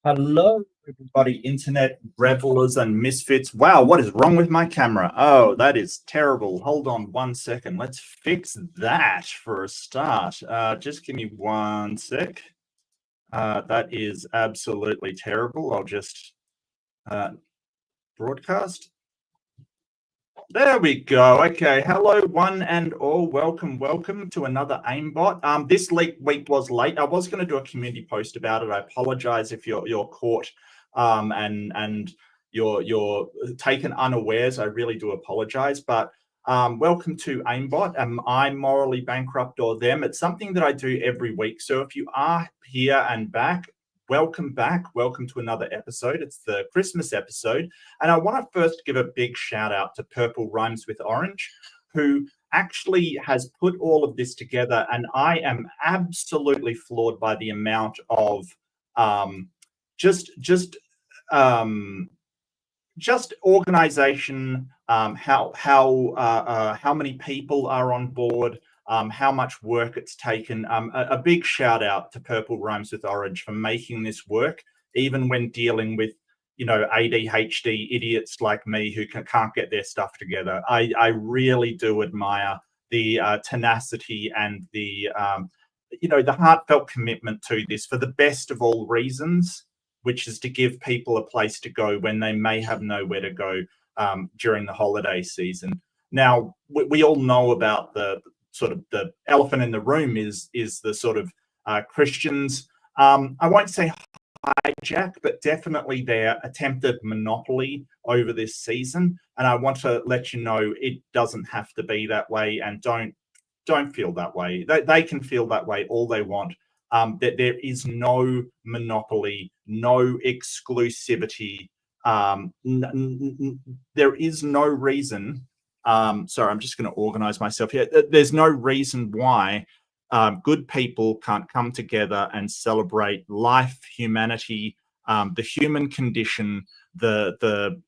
Hello, everybody, internet revelers and misfits. Wow, what is wrong with my camera? Oh, that is terrible. Hold on 1 second. Let's fix that for a start. Just give me 1 sec. That is absolutely terrible. I'll just broadcast. There we go. Okay. Hello, one and all. Welcome to another AIMBOT. This week was late. I was going to do a community post about it. I apologize if you're caught and you're taken unawares. I really do apologize. But welcome to AIMBOT. Am I morally bankrupt or them? It's something that I do every week. So if you are here and back. Welcome back. Welcome to another episode. It's the Christmas episode. And I want to first give a big shout out to Purple Rhymes with Orange, who actually has put all of this together. And I am absolutely floored by the amount of just organization, how many people are on board, how much work it's taken. A big shout out to Purple Rhymes with Orange for making this work, even when dealing with, ADHD idiots like me who can't get their stuff together. I really do admire the tenacity and the, the heartfelt commitment to this for the best of all reasons, which is to give people a place to go when they may have nowhere to go during the holiday season. Now, we all know about the sort of the elephant in the room is the sort of Christians. I won't say hijack, but definitely their attempted monopoly over this season. And I want to let you know it doesn't have to be that way, and don't feel that way. They can feel that way all they want. That there is no monopoly, no exclusivity. There is no reason. Sorry, I'm just going to organize myself here. There's no reason why good people can't come together and celebrate life, humanity, the human condition, the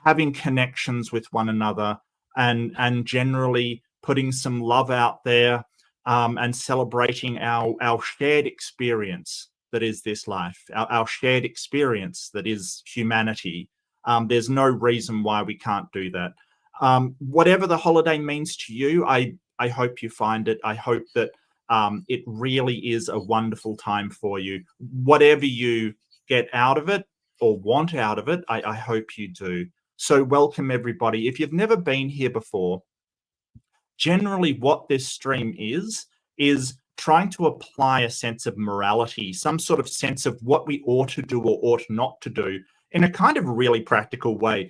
having connections with one another, and generally putting some love out there, and celebrating our shared experience that is this life, our shared experience that is humanity. There's no reason why we can't do that. Whatever the holiday means to you, I hope you find it. I hope that it really is a wonderful time for you. Whatever you get out of it or want out of it, I hope you do. So welcome, everybody. If you've never been here before, generally what this stream is trying to apply a sense of morality, some sort of sense of what we ought to do or ought not to do in a kind of really practical way.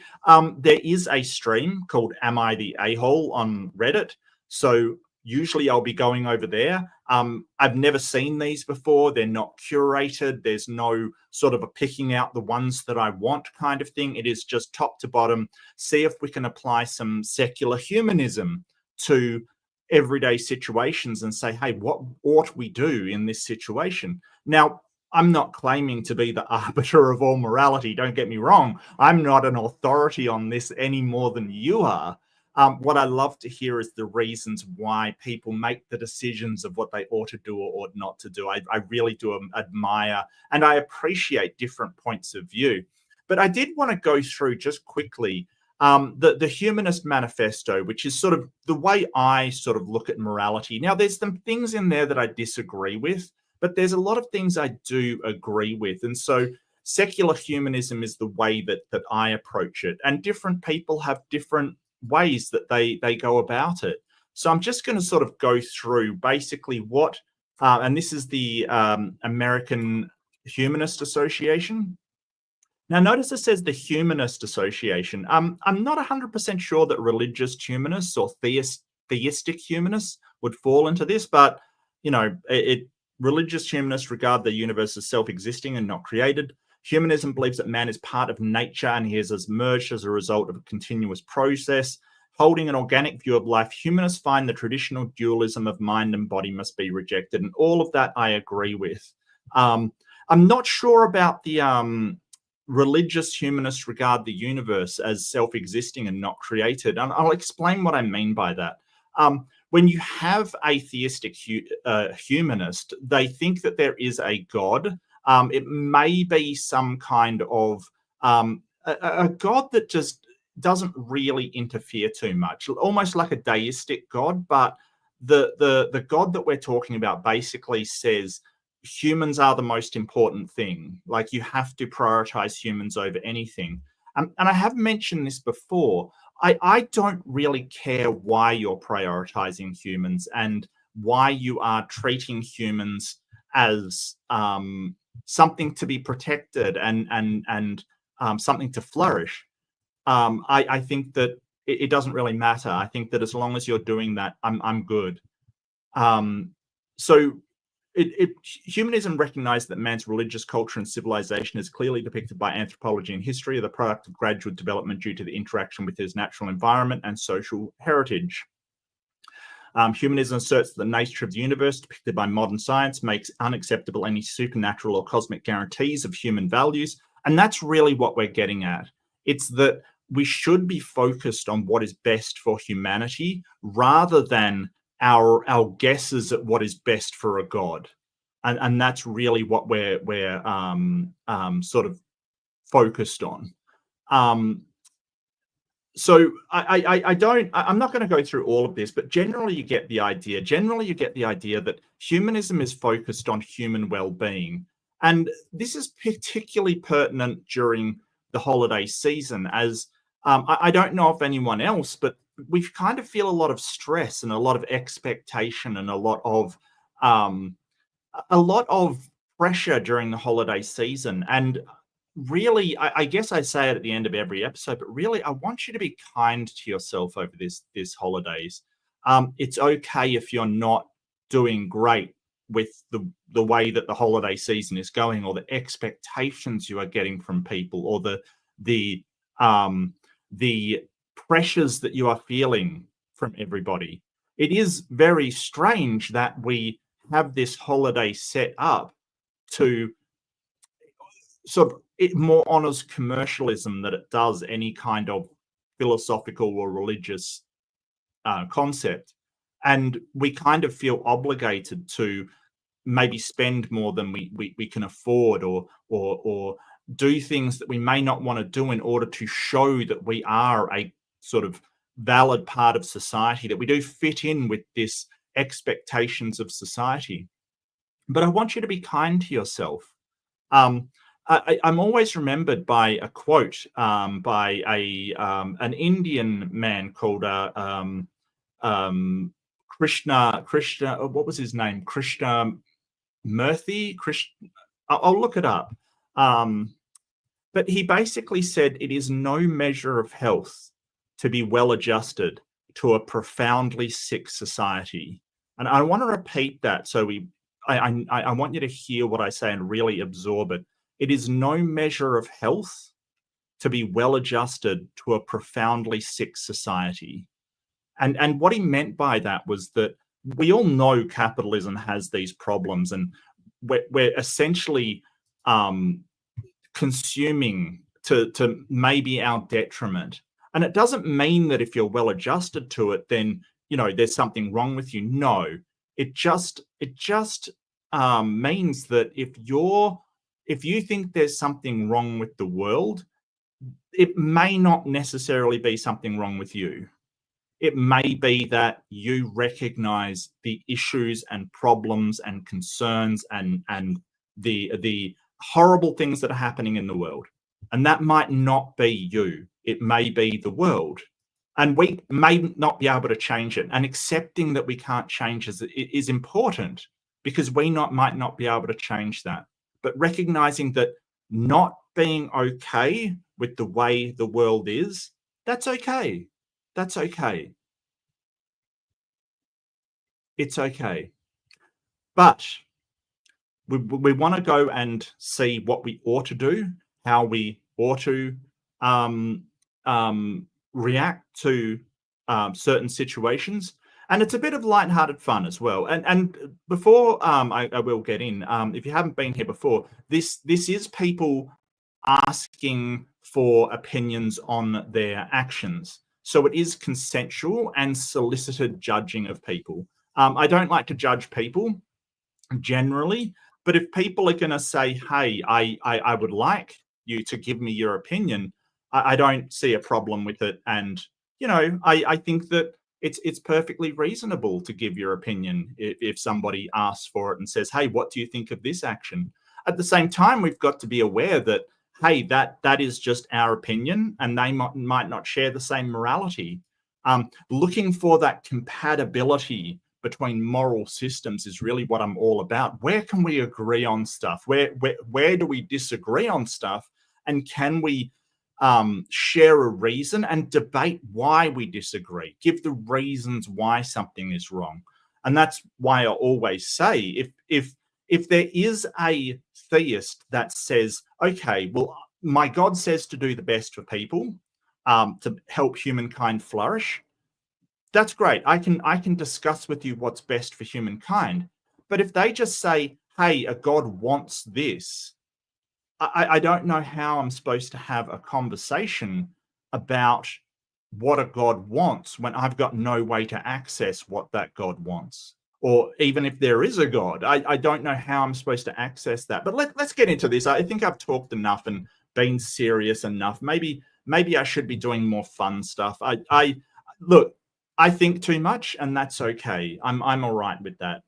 There is a stream called Am I the A-hole on Reddit. So usually I'll be going over there. I've never seen these before. They're not curated. There's no sort of a picking out the ones that I want kind of thing. It is just top to bottom. See if we can apply some secular humanism to everyday situations and say, hey, what ought we do in this situation? Now, I'm not claiming to be the arbiter of all morality. Don't get me wrong. I'm not an authority on this any more than you are. What I love to hear is the reasons why people make the decisions of what they ought to do or ought not to do. I really do admire and I appreciate different points of view. But I did want to go through just quickly the Humanist Manifesto, which is sort of the way I sort of look at morality. Now, there's some things in there that I disagree with, but there's a lot of things I do agree with. And so secular humanism is the way that I approach it. And different people have different ways that they go about it. So I'm just going to sort of go through basically what, and this is the American Humanist Association. Now, notice it says the Humanist Association. I'm not 100% sure that religious humanists or theistic humanists would fall into this, but, religious humanists regard the universe as self-existing and not created. Humanism believes that man is part of nature and he has emerged as a result of a continuous process. Holding an organic view of life, humanists find the traditional dualism of mind and body must be rejected. And all of that I agree with. I'm not sure about the religious humanists regard the universe as self-existing and not created. And I'll explain what I mean by that. When you have a theistic humanist, they think that there is a God It may be some kind of a god that just doesn't really interfere too much, almost like a deistic god. But the god that we're talking about basically says humans are the most important thing. Like, you have to prioritize humans over anything. And I have mentioned this before. I don't really care why you're prioritizing humans and why you are treating humans as something to be protected and something to flourish. I think that it doesn't really matter. I think that as long as you're doing that, I'm good. So humanism recognized that man's religious culture and civilization is clearly depicted by anthropology and history are the product of gradual development due to the interaction with his natural environment and social heritage. Humanism asserts that the nature of the universe depicted by modern science makes unacceptable any supernatural or cosmic guarantees of human values. And that's really what we're getting at. It's that we should be focused on what is best for humanity rather than our guesses at what is best for a god. And that's really what we're sort of focused on. So I'm not going to go through all of this, but generally you get the idea. Generally, you get the idea that humanism is focused on human well-being. And this is particularly pertinent during the holiday season, as I don't know if anyone else, but we kind of feel a lot of stress and a lot of expectation and a lot of pressure during the holiday season. And really, I guess I say it at the end of every episode, but really, I want you to be kind to yourself over this holidays. It's okay if you're not doing great with the way that the holiday season is going, or the expectations you are getting from people, or the pressures that you are feeling from everybody. It is very strange that we have this holiday set up to sort of, it more honors commercialism than it does any kind of philosophical or religious concept. And we kind of feel obligated to maybe spend more than we can afford, or do things that we may not want to do in order to show that we are a sort of valid part of society, that we do fit in with this expectations of society. But I want you to be kind to yourself. I'm always remembered by a quote by an Indian man called Krishna. What was his name? Krishna Murthy. I'll look it up. But he basically said it is no measure of health to be well adjusted to a profoundly sick society. And I want to repeat that, so I want you to hear what I say and really absorb it. It is no measure of health to be well adjusted to a profoundly sick society. And what he meant by that was that we all know capitalism has these problems, and we're essentially consuming to maybe our detriment. And it doesn't mean that if you're well adjusted to it, then there's something wrong with you. No, it just means that if you think there's something wrong with the world, it may not necessarily be something wrong with you. It may be that you recognize the issues and problems and concerns and the horrible things that are happening in the world. And that might not be you. It may be the world. And we may not be able to change it. And accepting that we can't change it is important, because we might not be able to change that. But recognizing that not being okay with the way the world is, that's okay. That's okay. It's okay. But we want to go and see what we ought to do, how we ought to react to certain situations. And it's a bit of lighthearted fun as well. And before I will get in, if you haven't been here before, this is people asking for opinions on their actions. So it is consensual and solicited judging of people. I don't like to judge people generally. But if people are going to say, hey, I would like you to give me your opinion, I don't see a problem with it. And, I think that it's perfectly reasonable to give your opinion if somebody asks for it and says, hey, what do you think of this action? At the same time, we've got to be aware that, hey, that is just our opinion, and they might not share the same morality. Looking for that compatibility between moral systems is really what I'm all about. Where can we agree on stuff? Where do we disagree on stuff? And can we share a reason and debate why we disagree? Give the reasons why something is wrong. And that's why I always say, if there is a theist that says, okay, well, my God says to do the best for people, to help humankind flourish, that's great. I can discuss with you what's best for humankind. But if they just say, hey, a God wants this, I don't know how I'm supposed to have a conversation about what a God wants when I've got no way to access what that God wants. Or even if there is a God, I don't know how I'm supposed to access that. But let's get into this. I think I've talked enough and been serious enough. Maybe I should be doing more fun stuff. Look, I think too much, and that's okay. I'm all right with that.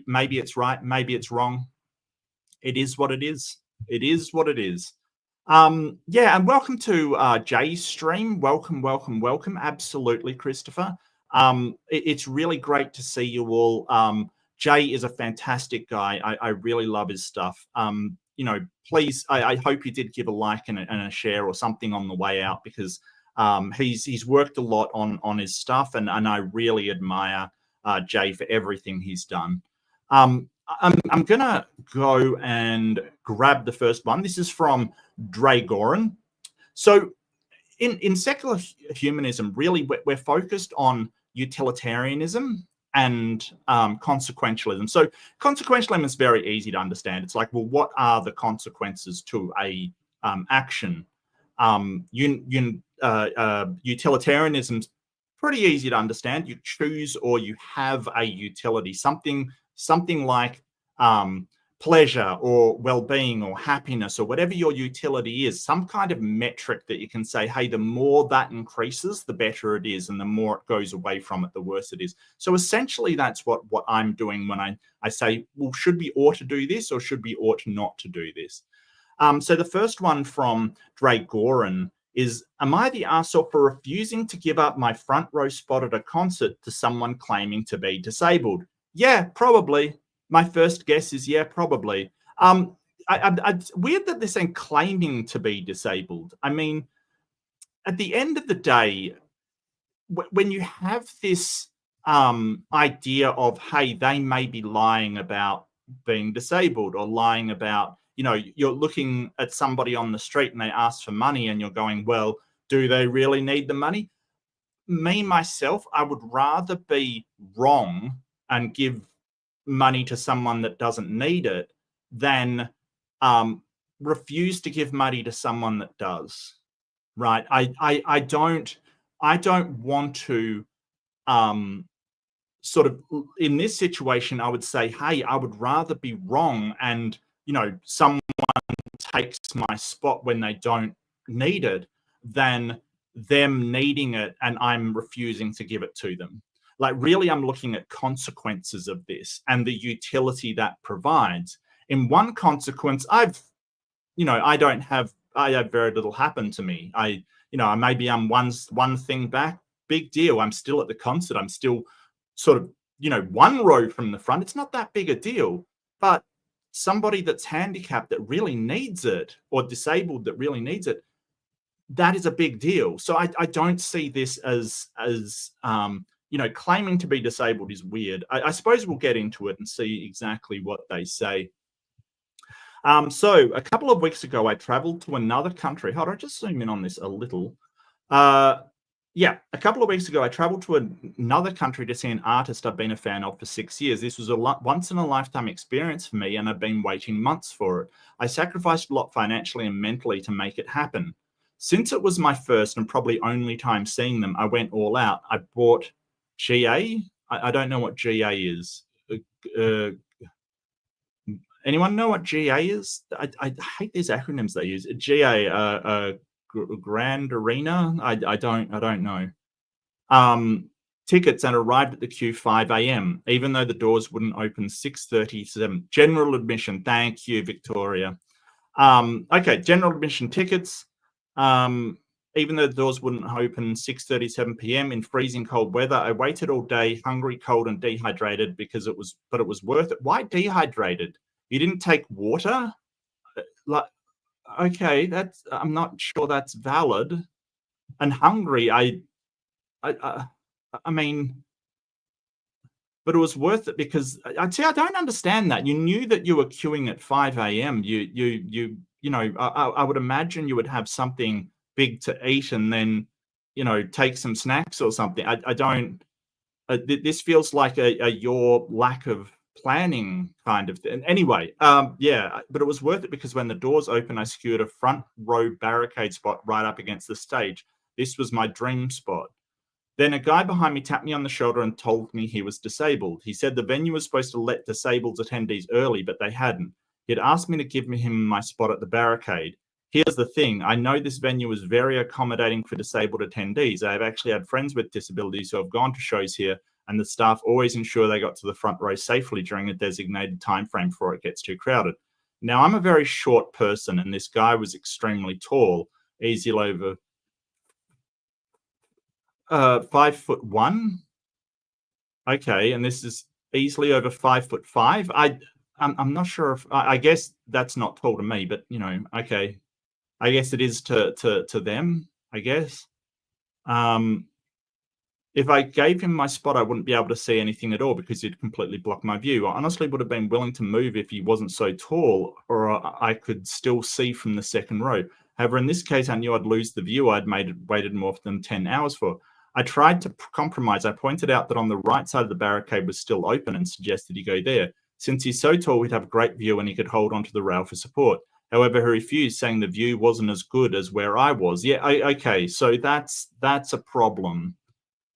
Maybe it's right, maybe it's wrong. It is what it is. It is what it is. Yeah, and welcome to Jay's stream. Welcome. Absolutely, Christopher. It's really great to see you all. Jay is a fantastic guy. I really love his stuff. Please, I hope you did give a like and a share or something on the way out, because he's worked a lot on his stuff, and I really admire Jay for everything he's done. I'm gonna go and grab the first one. This is from Dragoran. So in secular humanism, really, we're focused on utilitarianism and consequentialism. So consequentialism is very easy to understand. It's like, well, what are the consequences to a action? Utilitarianism's pretty easy to understand. You choose or you have a utility, something like pleasure or well-being or happiness or whatever your utility is, some kind of metric that you can say, hey, the more that increases, the better it is, and the more it goes away from it, the worse it is. So essentially, that's what I'm doing when I say, well, should we ought to do this or should we ought not to do this? So the first one from Dragoran is, am I the arsehole for refusing to give up my front row spot at a concert to someone claiming to be disabled? Yeah, probably. My first guess is yeah, probably. It's weird that they're saying claiming to be disabled. I mean, at the end of the day, when you have this idea of, hey, they may be lying about being disabled or lying about, you're looking at somebody on the street and they ask for money and you're going, well, do they really need the money? Me, myself, I would rather be wrong and give money to someone that doesn't need it than refuse to give money to someone that does. Right? I don't want to sort of, in this situation, I would say, hey, I would rather be wrong and someone takes my spot when they don't need it than them needing it and I'm refusing to give it to them. Like, really, I'm looking at consequences of this and the utility that provides. In one consequence, I have very little happen to me. Maybe I'm one thing back, big deal. I'm still at the concert. I'm still sort of, one row from the front. It's not that big a deal. But somebody that's handicapped that really needs it, or disabled that really needs it, that is a big deal. So I don't see this as claiming to be disabled is weird. I suppose we'll get into it and see exactly what they say. So a couple of weeks ago, I traveled to another country. Hold on, I'll just zoom in on this a little. A couple of weeks ago, I traveled to another country to see an artist I've been a fan of for 6 years. This was a once-in-a-lifetime experience for me, and I've been waiting months for it. I sacrificed a lot financially and mentally to make it happen. Since it was my first and probably only time seeing them, I went all out. I bought GA. I don't know what GA is. uh, anyone know what GA is? I hate these acronyms they use. GA, Grand Arena. I don't know. Tickets and arrived at the queue 5 a.m. even though the doors wouldn't open 6:37. General admission. Thank you, Victoria. Okay, general admission tickets. Even though the doors wouldn't open 6:37 p.m. in freezing cold weather, I waited all day, hungry, cold, and dehydrated because it was worth it. Why dehydrated? You didn't take water? Like, okay, I'm not sure that's valid. And hungry, I mean, but it was worth it because I don't understand that. You knew that you were queuing at 5 a.m. You know, I would imagine you would have something big to eat and then, you know, take some snacks or something. I don't. This feels like your lack of planning kind of thing. Anyway, yeah, but it was worth it because when the doors opened, I secured a front row barricade spot right up against the stage. This was my dream spot. Then a guy behind me tapped me on the shoulder and told me he was disabled. He said the venue was supposed to let disabled attendees early, but they hadn't. He had asked me to give him my spot at the barricade. Here's the thing. I know this venue is very accommodating for disabled attendees. I have actually had friends with disabilities who have gone to shows here, and the staff always ensure they got to the front row safely during a designated time frame before it gets too crowded. Now, I'm a very short person, and this guy was extremely tall, easy over 5'1". Okay, and this is easily over 5'5". I'm not sure if I guess that's not tall to me, but you know, okay, I guess it is to them. I guess. If I gave him my spot, I wouldn't be able to see anything at all because he'd completely block my view. I honestly would have been willing to move if he wasn't so tall, or I could still see from the second row. However, in this case, I knew I'd lose the view I'd waited more than 10 hours for. I tried to compromise. I pointed out that on the right side of the barricade was still open and suggested he go there. Since he's so tall, we'd have a great view and he could hold onto the rail for support. However, he refused, saying the view wasn't as good as where I was. Yeah, okay, so that's a problem.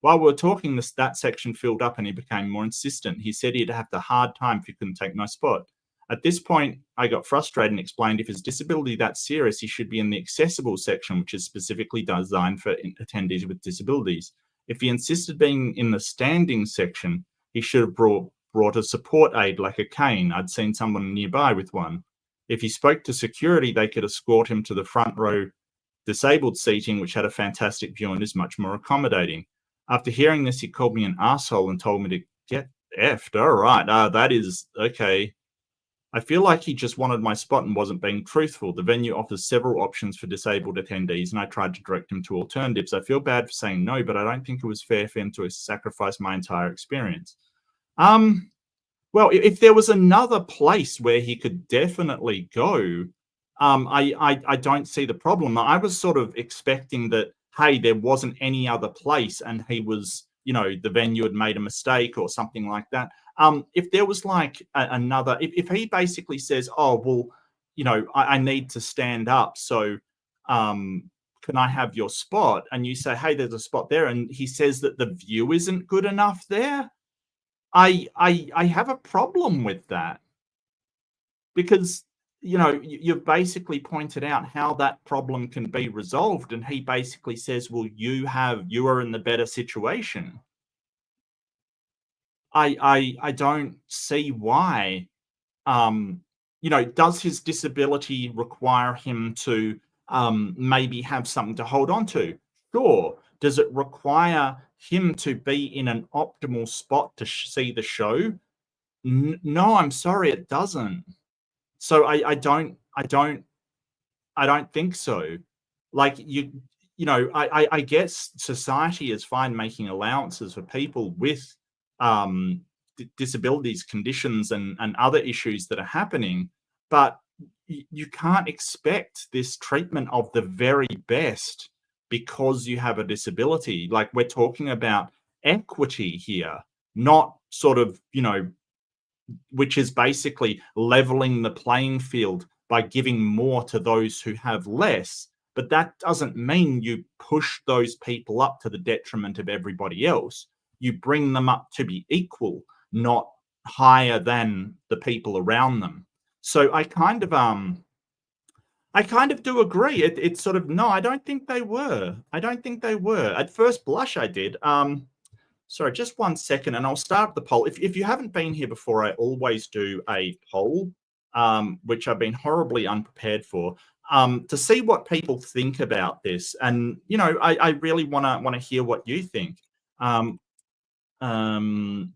While we were talking, that section filled up and he became more insistent. He said he'd have a hard time if he couldn't take my spot. At this point, I got frustrated and explained if his disability that serious, he should be in the accessible section, which is specifically designed for attendees with disabilities. If he insisted being in the standing section, he should have brought a support aid like a cane. I'd seen someone nearby with one. If he spoke to security, they could escort him to the front row disabled seating, which had a fantastic view and is much more accommodating. After hearing this, he called me an asshole and told me to get effed. All right, that is okay. I feel like he just wanted my spot and wasn't being truthful. The venue offers several options for disabled attendees, and I tried to direct him to alternatives. I feel bad for saying no, but I don't think it was fair for him to sacrifice my entire experience. Well, if there was another place where he could definitely go, I don't see the problem. I was sort of expecting that, hey, there wasn't any other place and he was, you know, the venue had made a mistake or something like that. If there was like another, if he basically says, oh, well, you know, I need to stand up, so can I have your spot? And you say, hey, there's a spot there. And he says that the view isn't good enough there. I have a problem with that because, you know, you've basically pointed out how that problem can be resolved. And he basically says, well, you are in the better situation. I don't see why. You know, does his disability require him to maybe have something to hold on to? Sure. Does it require him to be in an optimal spot to see the show? No, I'm sorry, it doesn't. So I don't think so. Like you know, I guess society is fine making allowances for people with disabilities, conditions, and other issues that are happening, but you can't expect this treatment of the very best because you have a disability. Like, we're talking about equity here, not sort of, you know, which is basically leveling the playing field by giving more to those who have less. But that doesn't mean you push those people up to the detriment of everybody else. You bring them up to be equal, not higher than the people around them. So I kind of do agree. It's sort of no, I don't think they were. I don't think they were. At first blush, I did. Sorry, just 1 second, and I'll start the poll. If you haven't been here before, I always do a poll, which I've been horribly unprepared for, to see what people think about this. And you know, I really want to hear what you think. Um, um,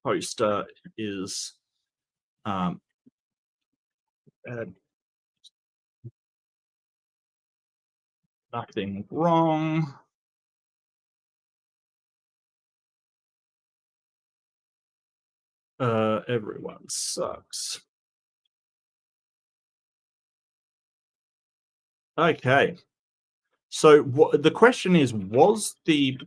Poster is um, uh, nothing wrong. Everyone sucks. Okay. So the question is, was the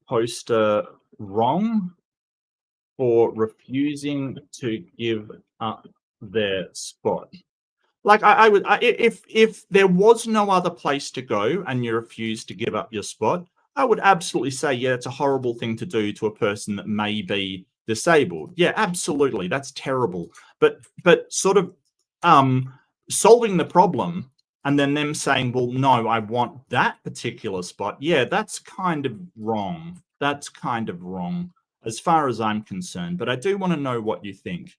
poster wrong for refusing to give up their spot? Like I would, if there was no other place to go and you refused to give up your spot, I would absolutely say, yeah, it's a horrible thing to do to a person that may be disabled. Yeah, absolutely, that's terrible. But sort of um, solving the problem and then them saying, well, no, I want that particular spot. Yeah, that's kind of wrong. That's kind of wrong as far as I'm concerned. But I do want to know what you think.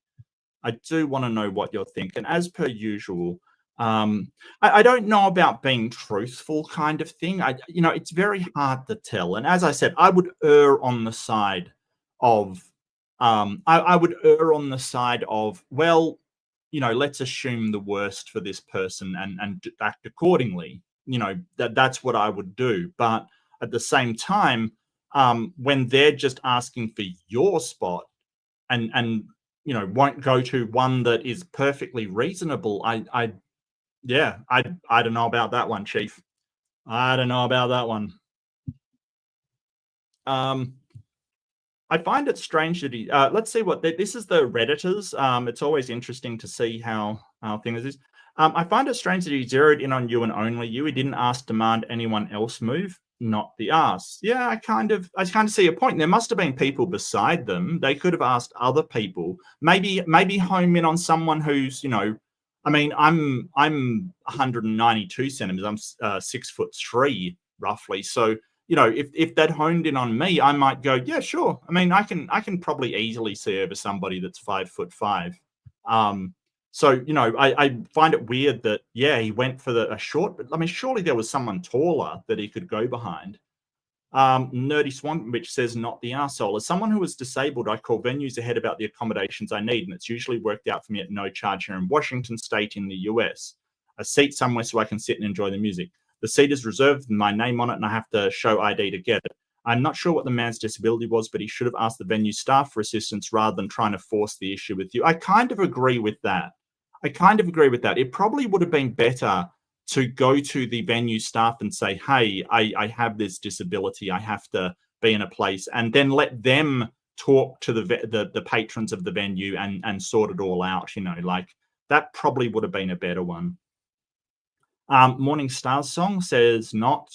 I do want to know what you're thinking. As per usual, I don't know about being truthful kind of thing. You know, it's very hard to tell. And as I said, I would err on the side of, I would err on the side of, well, you know, let's assume the worst for this person and act accordingly. You know, that's what I would do. But at the same time, when they're just asking for your spot and you know won't go to one that is perfectly reasonable, yeah, I don't know about that one, Chief. I don't know about that one. um I find it strange that he let's see what this is, the Redditors. It's always interesting to see how things is. I find it strange that he zeroed in on you and only you. He didn't ask demand anyone else move, not the ass. Yeah, I kind of see a point. There must have been people beside them. They could have asked other people. Maybe home in on someone who's, you know, I mean, I'm 192 centimeters. I'm 6'3" roughly. So you know, if that honed in on me, I might go, yeah, sure. I mean, I can probably easily see over somebody that's 5'5". So you know, I find it weird that yeah, he went for a short. But I mean, surely there was someone taller that he could go behind. Nerdy Swamp, which says not the arsehole. As someone who is disabled, I call venues ahead about the accommodations I need, and it's usually worked out for me at no charge here in Washington State in the US. A seat somewhere so I can sit and enjoy the music. The seat is reserved, my name on it, and I have to show ID to get it. I'm not sure what the man's disability was, but he should have asked the venue staff for assistance rather than trying to force the issue with you. I kind of agree with that. I kind of agree with that. It probably would have been better to go to the venue staff and say, hey, I have this disability. I have to be in a place, and then let them talk to the patrons of the venue and sort it all out. You know, like that probably would have been a better one. Morning Stars song says not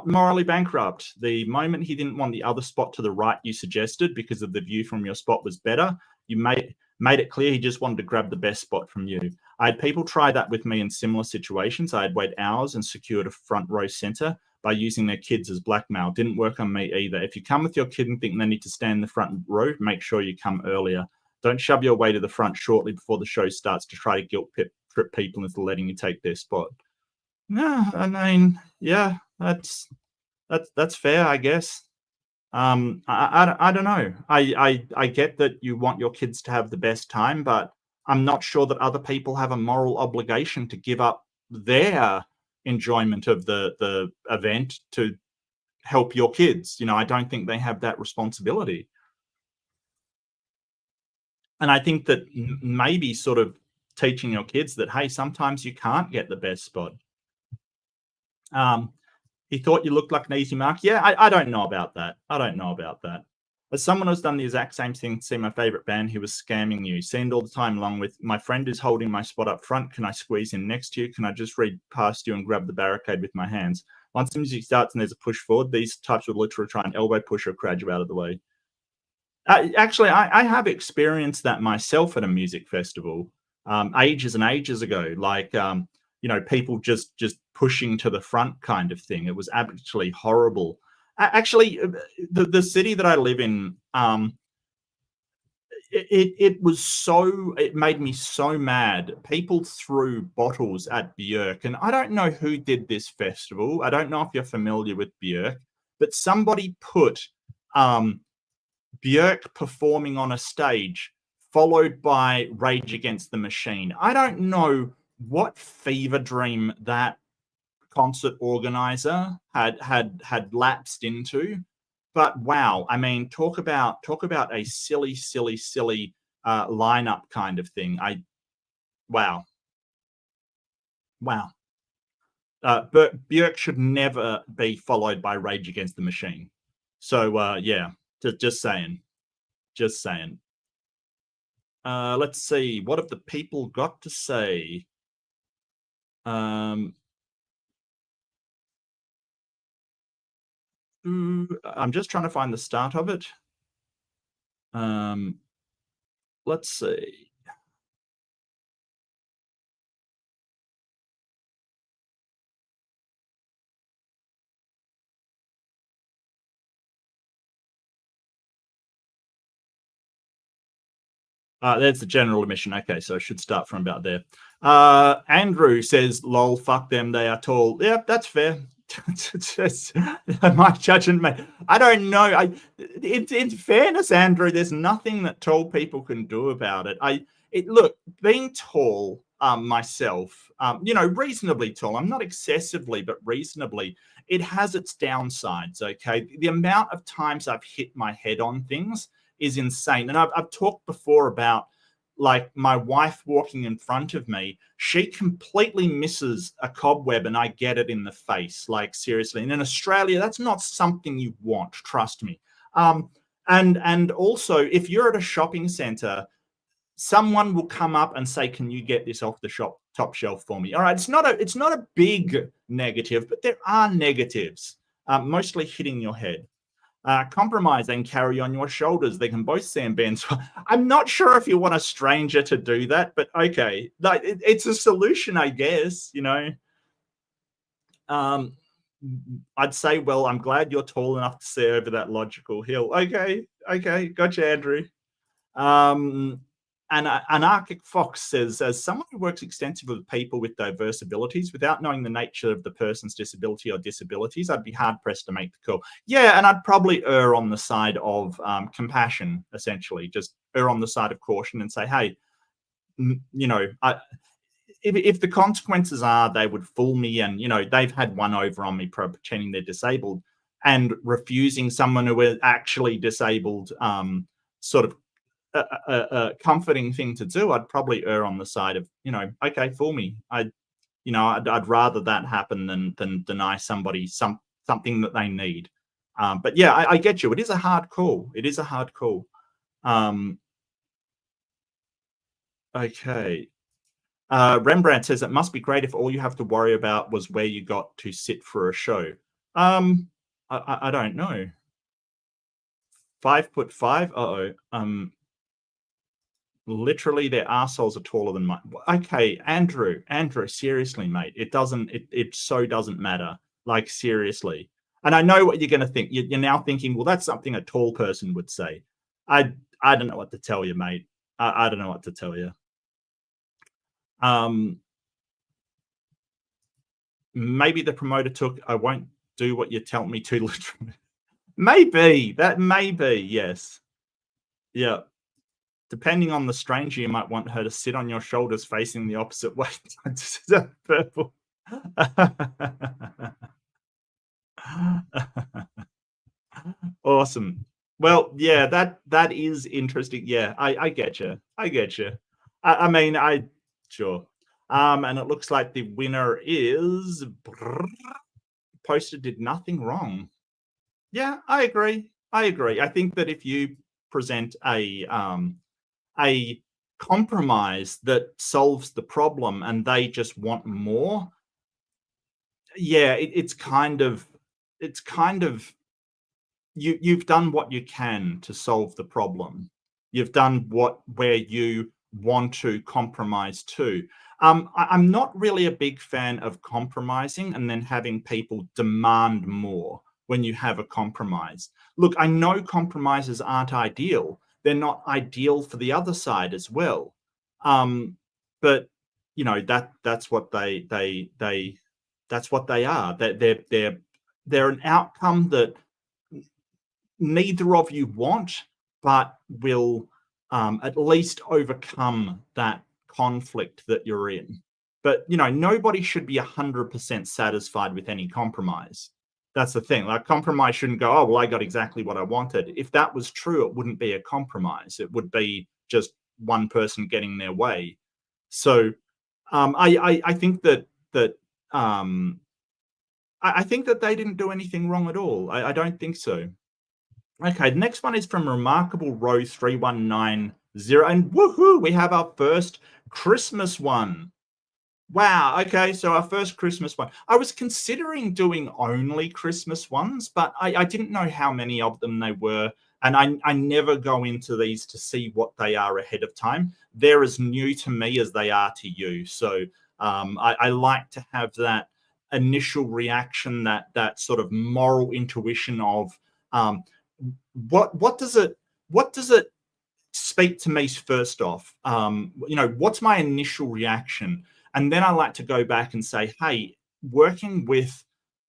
morally bankrupt. The moment he didn't want the other spot to the right you suggested because of the view from your spot was better, you made it clear he just wanted to grab the best spot from you. I had people try that with me in similar situations. I had waited hours and secured a front row center by using their kids as blackmail. Didn't work on me either. If you come with your kid and think they need to stand in the front row, make sure you come earlier. Don't shove your way to the front shortly before the show starts to try to guilt trip people into letting you take their spot. No, I mean, yeah, that's fair, I guess. I don't know. I get that you want your kids to have the best time, but I'm not sure that other people have a moral obligation to give up their enjoyment of the event to help your kids. You know, I don't think they have that responsibility. And I think that maybe sort of teaching your kids that, hey, sometimes you can't get the best spot. He thought you looked like an easy mark. Yeah, I don't know about that. I don't know about that. As someone who's done the exact same thing, see my favorite band who was scamming you, seen all the time along with my friend is holding my spot up front. Can I squeeze in next to you? Can I just read past you and grab the barricade with my hands? Once the music starts and there's a push forward, these types would literally try and elbow push or crowd you out of the way. Actually, I have experienced that myself at a music festival, ages and ages ago. Like, people just pushing to the front kind of thing. It was actually horrible. Actually, the city that I live in, it made me so mad. People threw bottles at Björk, and I don't know who did this festival. I don't know if you're familiar with Björk, but somebody put um, Björk performing on a stage, followed by Rage Against the Machine. I don't know what fever dream that concert organizer had lapsed into, but wow, I mean, talk about a silly lineup kind of thing. Wow, wow. But Björk should never be followed by Rage Against the Machine. So yeah, just saying, just saying. Let's see. What have the people got to say? I'm just trying to find the start of it. Let's see. There's the general admission. Okay, so I should start from about there. Andrew says, "Lol, fuck them. They are tall." Yeah, that's fair. My judgment, mate. I don't know. In fairness, Andrew, there's nothing that tall people can do about it. Look, being tall, myself, reasonably tall. I'm not excessively, but reasonably. It has its downsides. Okay, the amount of times I've hit my head on things is insane. And I've talked before about, like, my wife walking in front of me, she completely misses a cobweb and I get it in the face, like, seriously. And in Australia, that's not something you want, trust me. And also, if you're at a shopping center, someone will come up and say, "Can you get this off the top shelf for me?" All right, it's not a big negative, but there are negatives, mostly hitting your head. Compromise and carry on your shoulders. They can both stand bends. I'm not sure if you want a stranger to do that, but okay, like, it's a solution, I guess. Um, I'd say, well, I'm glad you're tall enough to see over that logical hill. Okay, gotcha, Andrew. Um, and Anarchic Fox says, as someone who works extensively with people with diverse abilities, without knowing the nature of the person's disability or disabilities, I'd be hard pressed to make the call. Yeah, and I'd probably err on the side of compassion, essentially, just err on the side of caution and say, hey, if the consequences are they would fool me and, they've had one over on me pretending they're disabled, and refusing someone who is actually disabled, sort of a comforting thing to do, I'd probably err on the side of, okay, fool me. I'd rather that happen than deny somebody something that they need. But yeah, I get you. It is a hard call. It is a hard call. Okay. Rembrandt says, it must be great if all you have to worry about was where you got to sit for a show. I don't know. 5'5". Literally, their assholes are taller than mine. Okay, Andrew, seriously, mate, it so doesn't matter. Like, seriously. And I know what you're going to think. You're now thinking, well, that's something a tall person would say. I don't know what to tell you, mate. I don't know what to tell you. Maybe the promoter took, I won't do what you tell me to. Maybe. That may be, yes. Yeah. Depending on the stranger, you might want her to sit on your shoulders facing the opposite way. Purple. Awesome. Well, yeah, that is interesting. Yeah, I get you. I get you. I mean, sure. And it looks like the winner is Poster did nothing wrong. Yeah, I agree. I think that if you present a compromise that solves the problem and they just want more, yeah, it's kind of you've done what you can to solve the problem. You've done where you want to compromise to. I'm not really a big fan of compromising and then having people demand more when you have a compromise. Look, I know compromises aren't ideal. They're not ideal for the other side as well. But you know, that's what that's what they are. They're an outcome that neither of you want, but will at least overcome that conflict that you're in. But you know, nobody should be 100% satisfied with any compromise. That's the thing. Like, compromise shouldn't go, oh well, I got exactly what I wanted. If that was true, it wouldn't be a compromise. It would be just one person getting their way. So I think that I think that they didn't do anything wrong at all. I don't think so. Okay, the next one is from Remarkable Rose 3190, and woohoo, we have our first Christmas one. Wow, okay, so our first Christmas one. I was considering doing only Christmas ones, but I didn't know how many of them they were, and I never go into these to see what they are ahead of time. They're as new to me as they are to you, so I like to have that initial reaction, that sort of moral intuition of what does it speak to me first off? You know, what's my initial reaction? And then I like to go back and say, hey, working with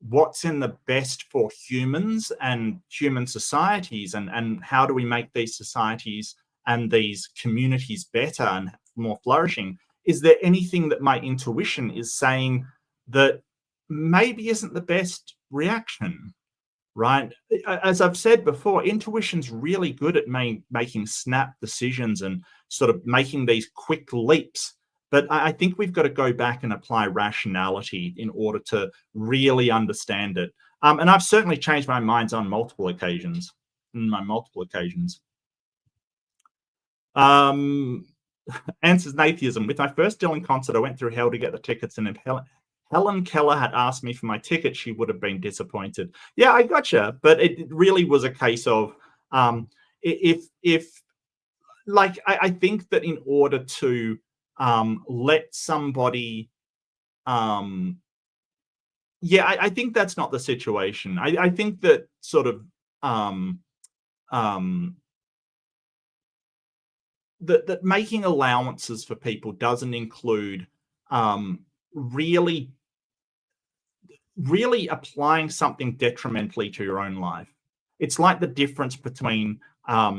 what's in the best for humans and human societies, and how do we make these societies and these communities better and more flourishing? Is there anything that my intuition is saying that maybe isn't the best reaction? Right. As I've said before, intuition's really good at making snap decisions and sort of making these quick leaps. But I think we've got to go back and apply rationality in order to really understand it. And I've certainly changed my minds on multiple occasions. Answers Atheism. With my first Dylan concert, I went through hell to get the tickets, and if Helen Keller had asked me for my ticket, she would have been disappointed. Yeah, I gotcha. But it really was a case of if like, I think that in order to let somebody yeah, I think that's not the situation. I think that sort of that making allowances for people doesn't include really applying something detrimentally to your own life. It's like the difference between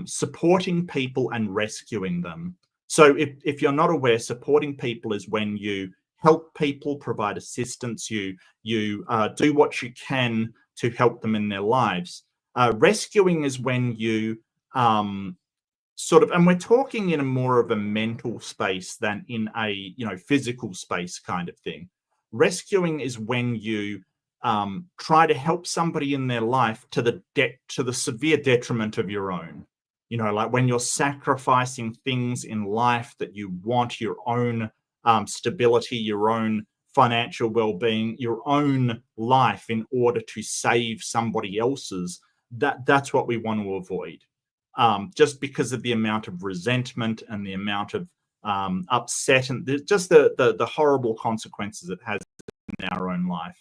supporting people and rescuing them. So if you're not aware, supporting people is when you help people, provide assistance, you do what you can to help them in their lives. Rescuing is when you sort of, and we're talking in a more of a mental space than in a physical space kind of thing. Rescuing is when you try to help somebody in their life to the severe detriment of your own. You know, like when you're sacrificing things in life that you want, your own stability, your own financial well-being, your own life, in order to save somebody else's. That's what we want to avoid. Just because of the amount of resentment and the amount of upset and just the horrible consequences it has in our own life.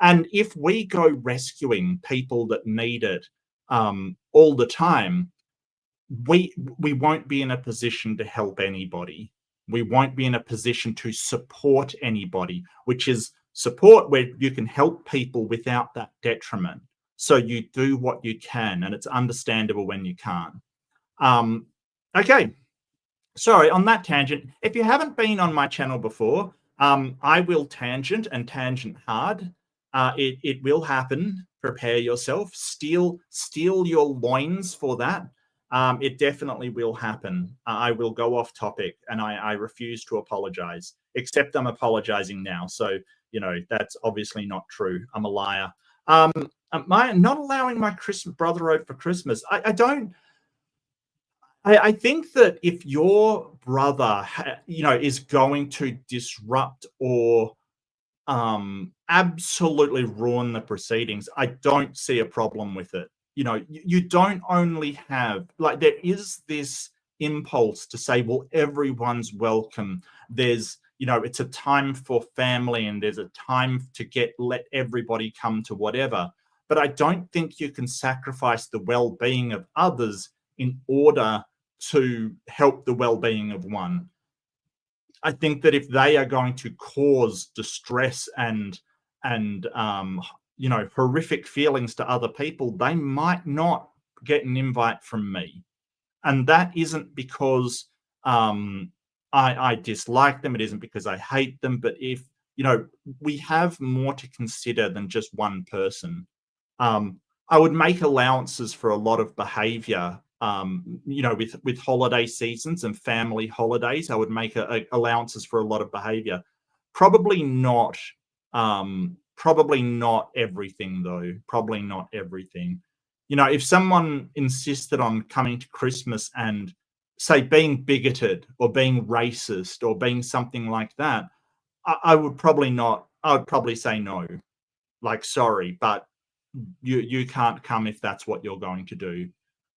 And if we go rescuing people that need it all the time, we won't be in a position to help anybody. We won't be in a position to support anybody, which is support where you can help people without that detriment. So you do what you can, and it's understandable when you can't. Okay. Sorry, on that tangent, if you haven't been on my channel before, I will tangent and tangent hard. It will happen. Prepare yourself. Steel your loins for that. It definitely will happen. I will go off topic, and I refuse to apologize, except I'm apologizing now. So, that's obviously not true. I'm a liar. My not allowing my brother out for Christmas. I think that if your brother, is going to disrupt or absolutely ruin the proceedings, I don't see a problem with it. you don't only have, like, there is this impulse to say, well, everyone's welcome. There's, it's a time for family, and there's a time to let everybody come to whatever. But I don't think you can sacrifice the well-being of others in order to help the well-being of one. I think that if they are going to cause distress and horrific feelings to other people, they might not get an invite from me. And that isn't because I dislike them. It isn't because I hate them. But if, we have more to consider than just one person. I would make allowances for a lot of behavior, with holiday seasons and family holidays. I would make allowances for a lot of behavior. Probably not everything, though. Probably not everything. If someone insisted on coming to Christmas and, say, being bigoted or being racist or being something like that, I would probably not. I would probably say no. Like, sorry, but you can't come if that's what you're going to do.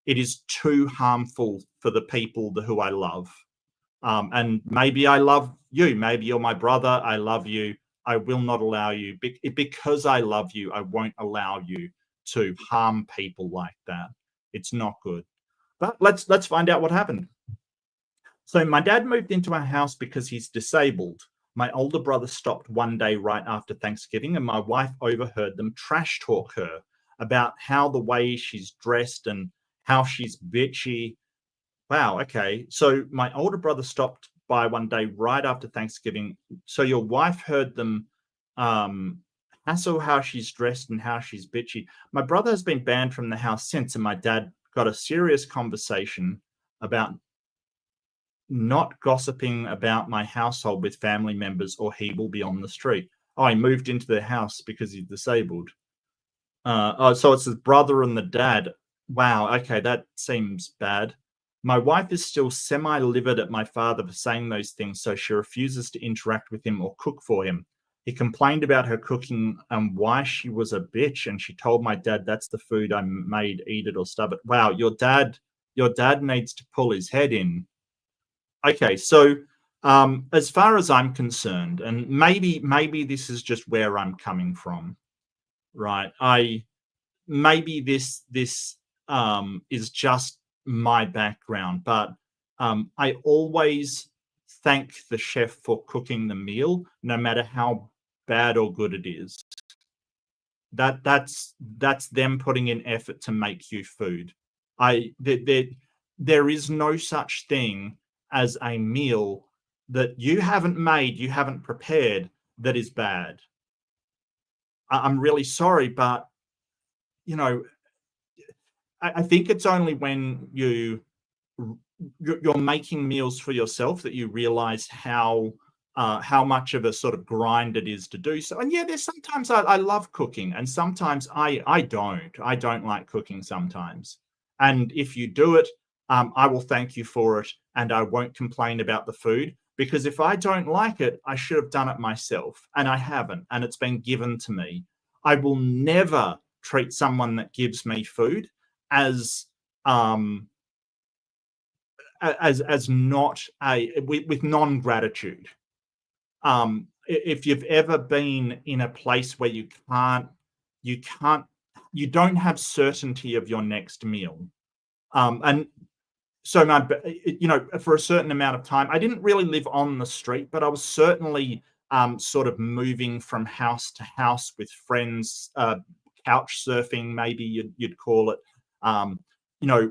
It is too harmful for the people who I love. And maybe I love you. Maybe you're my brother. I love you. I will not allow you, because I love you, I won't allow you to harm people like that. It's not good. But let's find out what happened. So my dad moved into our house because he's disabled. My older brother stopped one day right after Thanksgiving, and my wife overheard them trash talk her about how the way she's dressed and how she's bitchy. Wow, okay. So my older brother stopped by one day right after Thanksgiving. So your wife heard them hassle how she's dressed and how she's bitchy. My brother has been banned from the house since, and my dad got a serious conversation about not gossiping about my household with family members, or he will be on the street. Oh, he moved into the house because he's disabled. So it's his brother and the dad. Wow, okay, that seems bad. My wife is still semi-livid at my father for saying those things, so she refuses to interact with him or cook for him. He complained about her cooking and why she was a bitch, and she told my dad, that's the food I made, eat it or stub it. Wow, your dad needs to pull his head in. Okay, so as far as I'm concerned, and maybe this is just where I'm coming from, right? Maybe this is just my background, but I always thank the chef for cooking the meal, no matter how bad or good it is. That's them putting in effort to make you food. There is no such thing as a meal that you haven't made, you haven't prepared, that is bad. I'm really sorry, but I think it's only when you're making meals for yourself that you realize how much of a sort of grind it is to do so. And yeah, there's sometimes I love cooking, and sometimes I don't like cooking sometimes. And if you do it, I will thank you for it, and I won't complain about the food, because if I don't like it, I should have done it myself, and I haven't, and it's been given to me. I will never treat someone that gives me food as not with non-gratitude. If you've ever been in a place where you don't have certainty of your next meal, and so for a certain amount of time, I didn't really live on the street, but I was certainly sort of moving from house to house with friends, couch surfing, maybe you'd call it,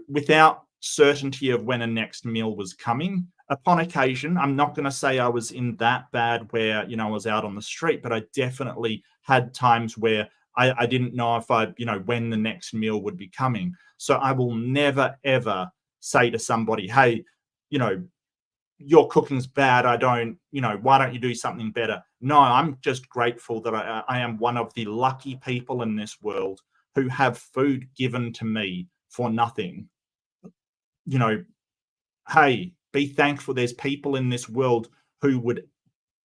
without certainty of when a next meal was coming. Upon occasion, I'm not going to say I was in that bad where, I was out on the street, but I definitely had times where I didn't know if when the next meal would be coming. So I will never, ever say to somebody, hey, your cooking's bad. Why don't you do something better? No, I'm just grateful that I am one of the lucky people in this world who have food given to me for nothing. Hey, be thankful there's people in this world who would,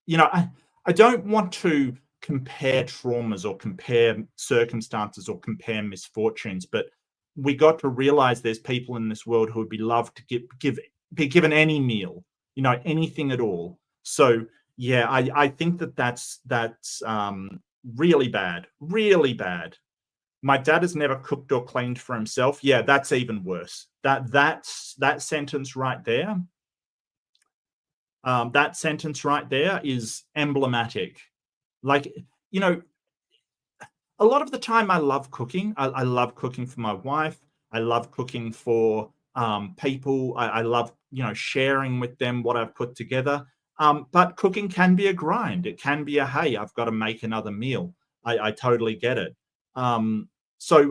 I don't want to compare traumas or compare circumstances or compare misfortunes, but we got to realize there's people in this world who would be loved to be given any meal, anything at all. So yeah, I think that's really bad, really bad. My dad has never cooked or cleaned for himself. Yeah, that's even worse. That sentence right there. That sentence right there is emblematic. Like, a lot of the time I love cooking. I love cooking for my wife. I love cooking for people. I love, sharing with them what I've put together. But cooking can be a grind. It can be hey, I've got to make another meal. I totally get it. So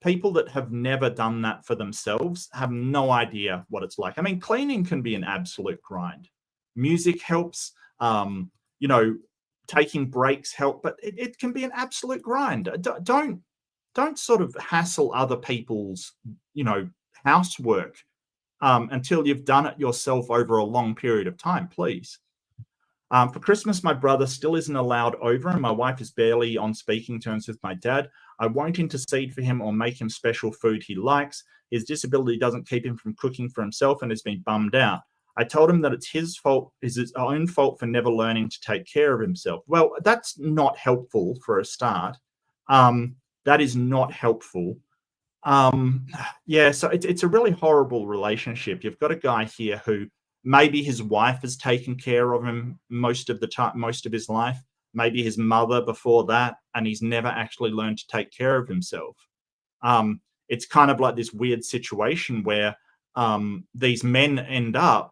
people that have never done that for themselves have no idea what it's like. I mean, cleaning can be an absolute grind. Music helps, taking breaks help, but it can be an absolute grind. Don't sort of hassle other people's, housework until you've done it yourself over a long period of time, please. For Christmas, my brother still isn't allowed over, and my wife is barely on speaking terms with my dad. I won't intercede for him or make him special food he likes. His disability doesn't keep him from cooking for himself and has been bummed out. I told him that it's his own fault for never learning to take care of himself. Well, that's not helpful for a start. That is not helpful. Yeah, so it's a really horrible relationship. You've got a guy here who maybe his wife has taken care of him most of the time, most of his life, maybe his mother before that, and he's never actually learned to take care of himself. It's kind of like this weird situation where these men end up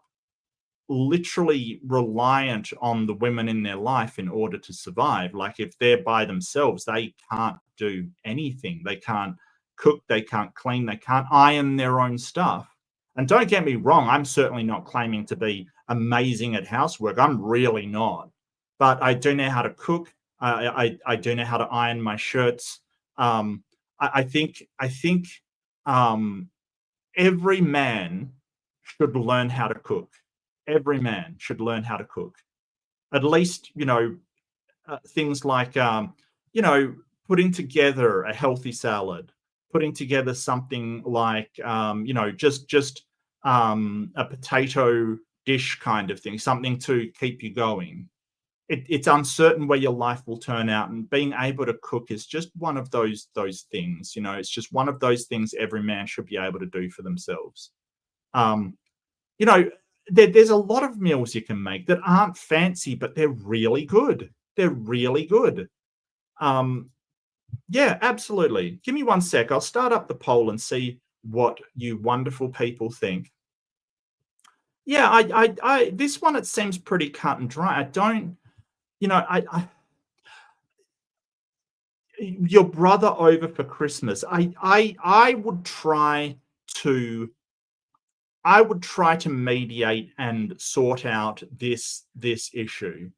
literally reliant on the women in their life in order to survive. Like if they're by themselves, they can't do anything. They can't cook, they can't clean, they can't iron their own stuff. And don't get me wrong, I'm certainly not claiming to be amazing at housework. I'm really not. But I do know how to cook. I do know how to iron my shirts. I think every man should learn how to cook. Every man should learn how to cook. At least, things like, putting together a healthy salad, putting together something like, just a potato dish kind of thing, something to keep you going. It's uncertain where your life will turn out, and being able to cook is just one of those things. It's just one of those things every man should be able to do for themselves. There's a lot of meals you can make that aren't fancy, but they're really good. They're really good. Yeah, absolutely. Give me 1 sec. I'll start up the poll and see what you wonderful people think. Yeah, I this one, it seems pretty cut and dry. I don't, your brother over for Christmas. I would try to mediate and sort out this issue.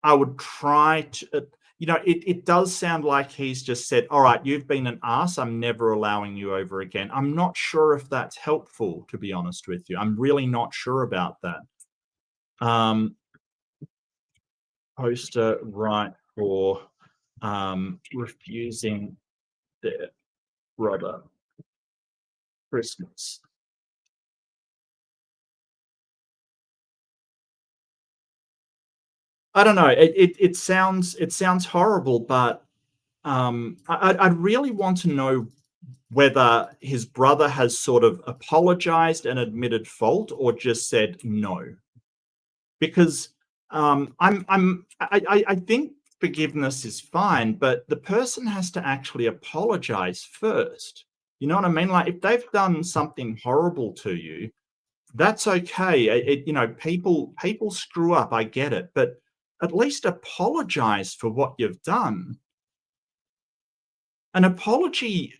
I would try to, it does sound like he's just said, all right, you've been an ass, I'm never allowing you over again. I'm not sure if that's helpful, to be honest with you. I'm really not sure about that. Poster right for refusing their brother Christmas. I don't know. It sounds horrible, but I'd really want to know whether his brother has sort of apologized and admitted fault, or just said no. Because I think forgiveness is fine, but the person has to actually apologize first. You know what I mean? Like if they've done something horrible to you, that's okay. People screw up. I get it, but at least apologize for what you've done. An apology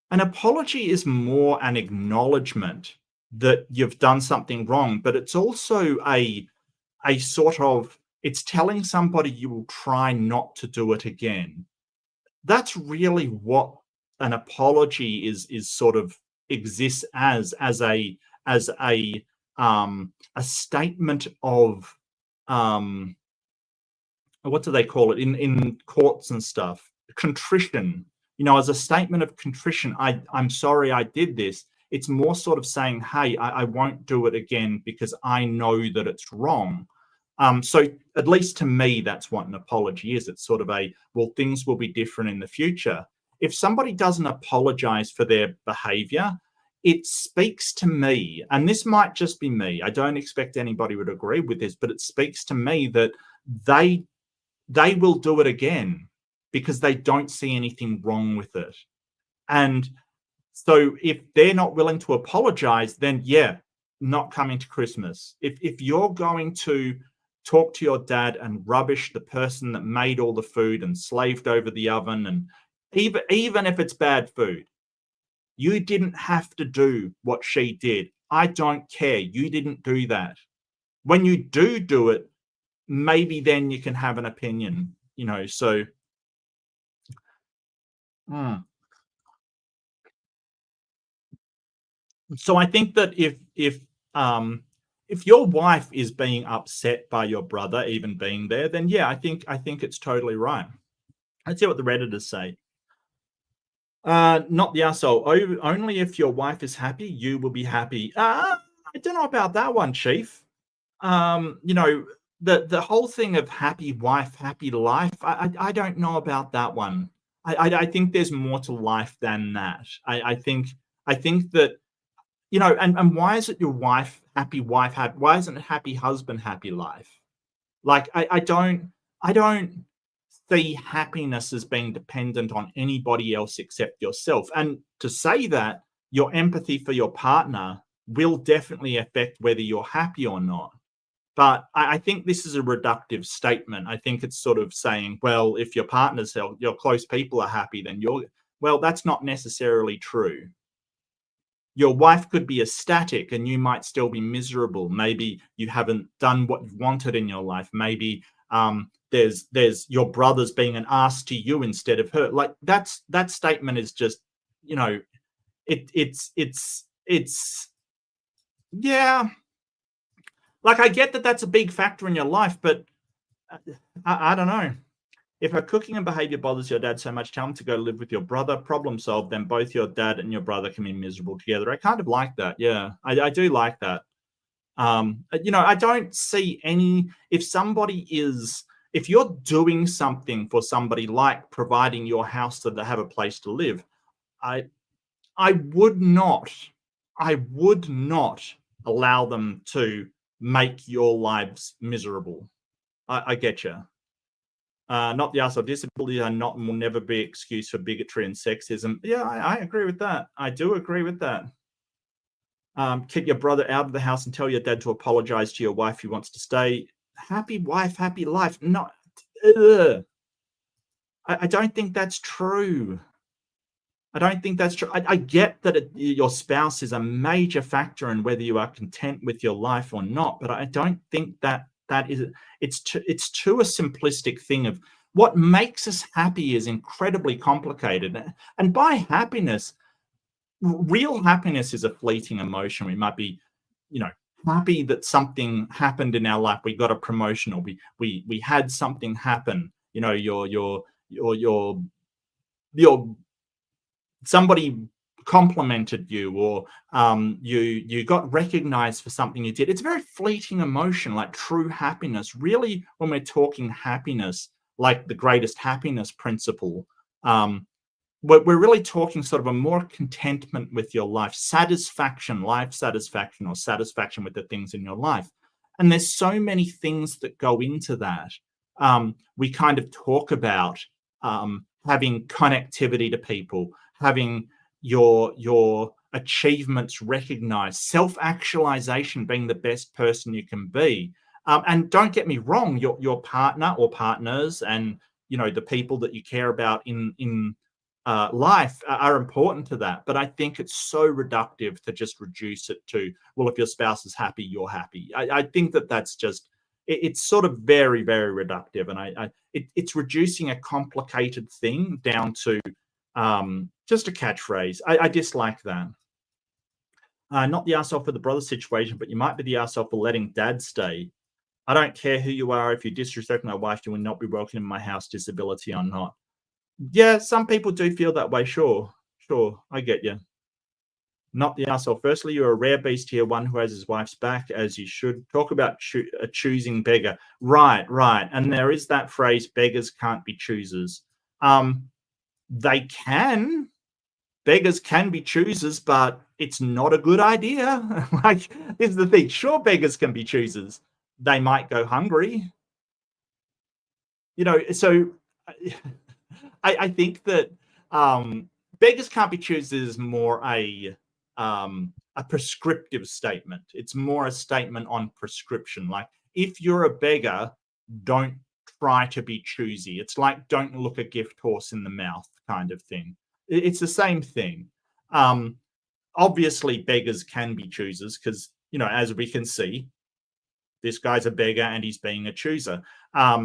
is more an acknowledgement that you've done something wrong, but it's also a sort of, it's telling somebody you will try not to do it again. That's really what an apology is sort of exists as a statement of what do they call it in courts and stuff? Contrition. as a statement of contrition. I'm sorry I did this. It's more sort of saying, hey, I won't do it again because I know that it's wrong. So at least to me, that's what an apology is. It's sort of well, things will be different in the future. If somebody doesn't apologize for their behavior, it speaks to me, and this might just be me, I don't expect anybody would agree with this, but it speaks to me that they will do it again because they don't see anything wrong with it. And so if they're not willing to apologize, then yeah, not coming to Christmas. If you're going to talk to your dad and rubbish the person that made all the food and slaved over the oven, and even if it's bad food, you didn't have to do what she did. I don't care. You didn't do that. When you do it, maybe then you can have an opinion, so. So I think that if your wife is being upset by your brother even being there, then yeah, I think it's totally right. Let's see what the Redditors say. Not the arsehole. Only if your wife is happy, you will be happy. I don't know about that one, Chief. The whole thing of happy wife, happy life, I don't know about that one. I think there's more to life than that. I think that, and why is it your wife happy, why isn't it happy husband, happy life? Like, I don't see happiness as being dependent on anybody else except yourself. And to say that, your empathy for your partner will definitely affect whether you're happy or not. But I think this is a reductive statement. I think it's sort of saying, well, if your partner's healthy, your close people are happy, then well, that's not necessarily true. Your wife could be ecstatic and you might still be miserable. Maybe you haven't done what you've wanted in your life. Maybe there's your brother's being an ass to you instead of her. Like, that statement is just, it's yeah. Like, I get that that's a big factor in your life, but I don't know. If her cooking and behavior bothers your dad so much, tell him to go live with your brother. Problem solved. Then both your dad and your brother can be miserable together. I kind of like that. Yeah, I do like that. I don't see any. If you're doing something for somebody, like providing your house so they have a place to live, I would not allow them to make your lives miserable. I get you. Not the arsehole. Disability will never be an excuse for bigotry and sexism. Yeah, I agree with that. I do agree with that. Keep your brother out of the house and tell your dad to apologize to your wife who wants to stay. Happy wife, happy life. Not. I don't think that's true. I don't think that's true. I get that your spouse is a major factor in whether you are content with your life or not, but I don't think that is. It's too a simplistic thing of what makes us happy is incredibly complicated. And by happiness, real happiness is a fleeting emotion. We might be, happy that something happened in our life. We got a promotion, or we had something happen. Your somebody complimented you, or you got recognized for something you did. It's a very fleeting emotion, like true happiness. Really, when we're talking happiness, like the greatest happiness principle, we're really talking sort of a more contentment with your life, life satisfaction, or satisfaction with the things in your life. And there's so many things that go into that. We kind of talk about having connectivity to people, having your achievements recognized, self-actualization, being the best person you can be. And don't get me wrong, your partner or partners and the people that you care about in life are important to that. But I think it's so reductive to just reduce it to, well, if your spouse is happy, you're happy. I think that's just, it's sort of very, very reductive. And it's reducing a complicated thing down to just a catchphrase. I dislike that. Not the arsehole for the brother situation, but you might be the arsehole for letting dad stay. I don't care who you are. If you disrespect my wife, you will not be welcome in my house, disability or not. Yeah, some people do feel that way. Sure, sure, I get you. Not the asshole. Firstly, you're a rare beast here, one who has his wife's back, as you should. Talk about a choosing beggar. Right, right. And there is that phrase, beggars can't be choosers. They can. Beggars can be choosers, but it's not a good idea. Like, is the thing. Sure, beggars can be choosers. They might go hungry. So I think that beggars can't be choosers is more a prescriptive statement. It's more a statement on prescription. Like, if you're a beggar, don't try to be choosy. It's like, don't look a gift horse in the mouth kind of thing. It's the same thing. Obviously, beggars can be choosers because, as we can see, this guy's a beggar and he's being a chooser.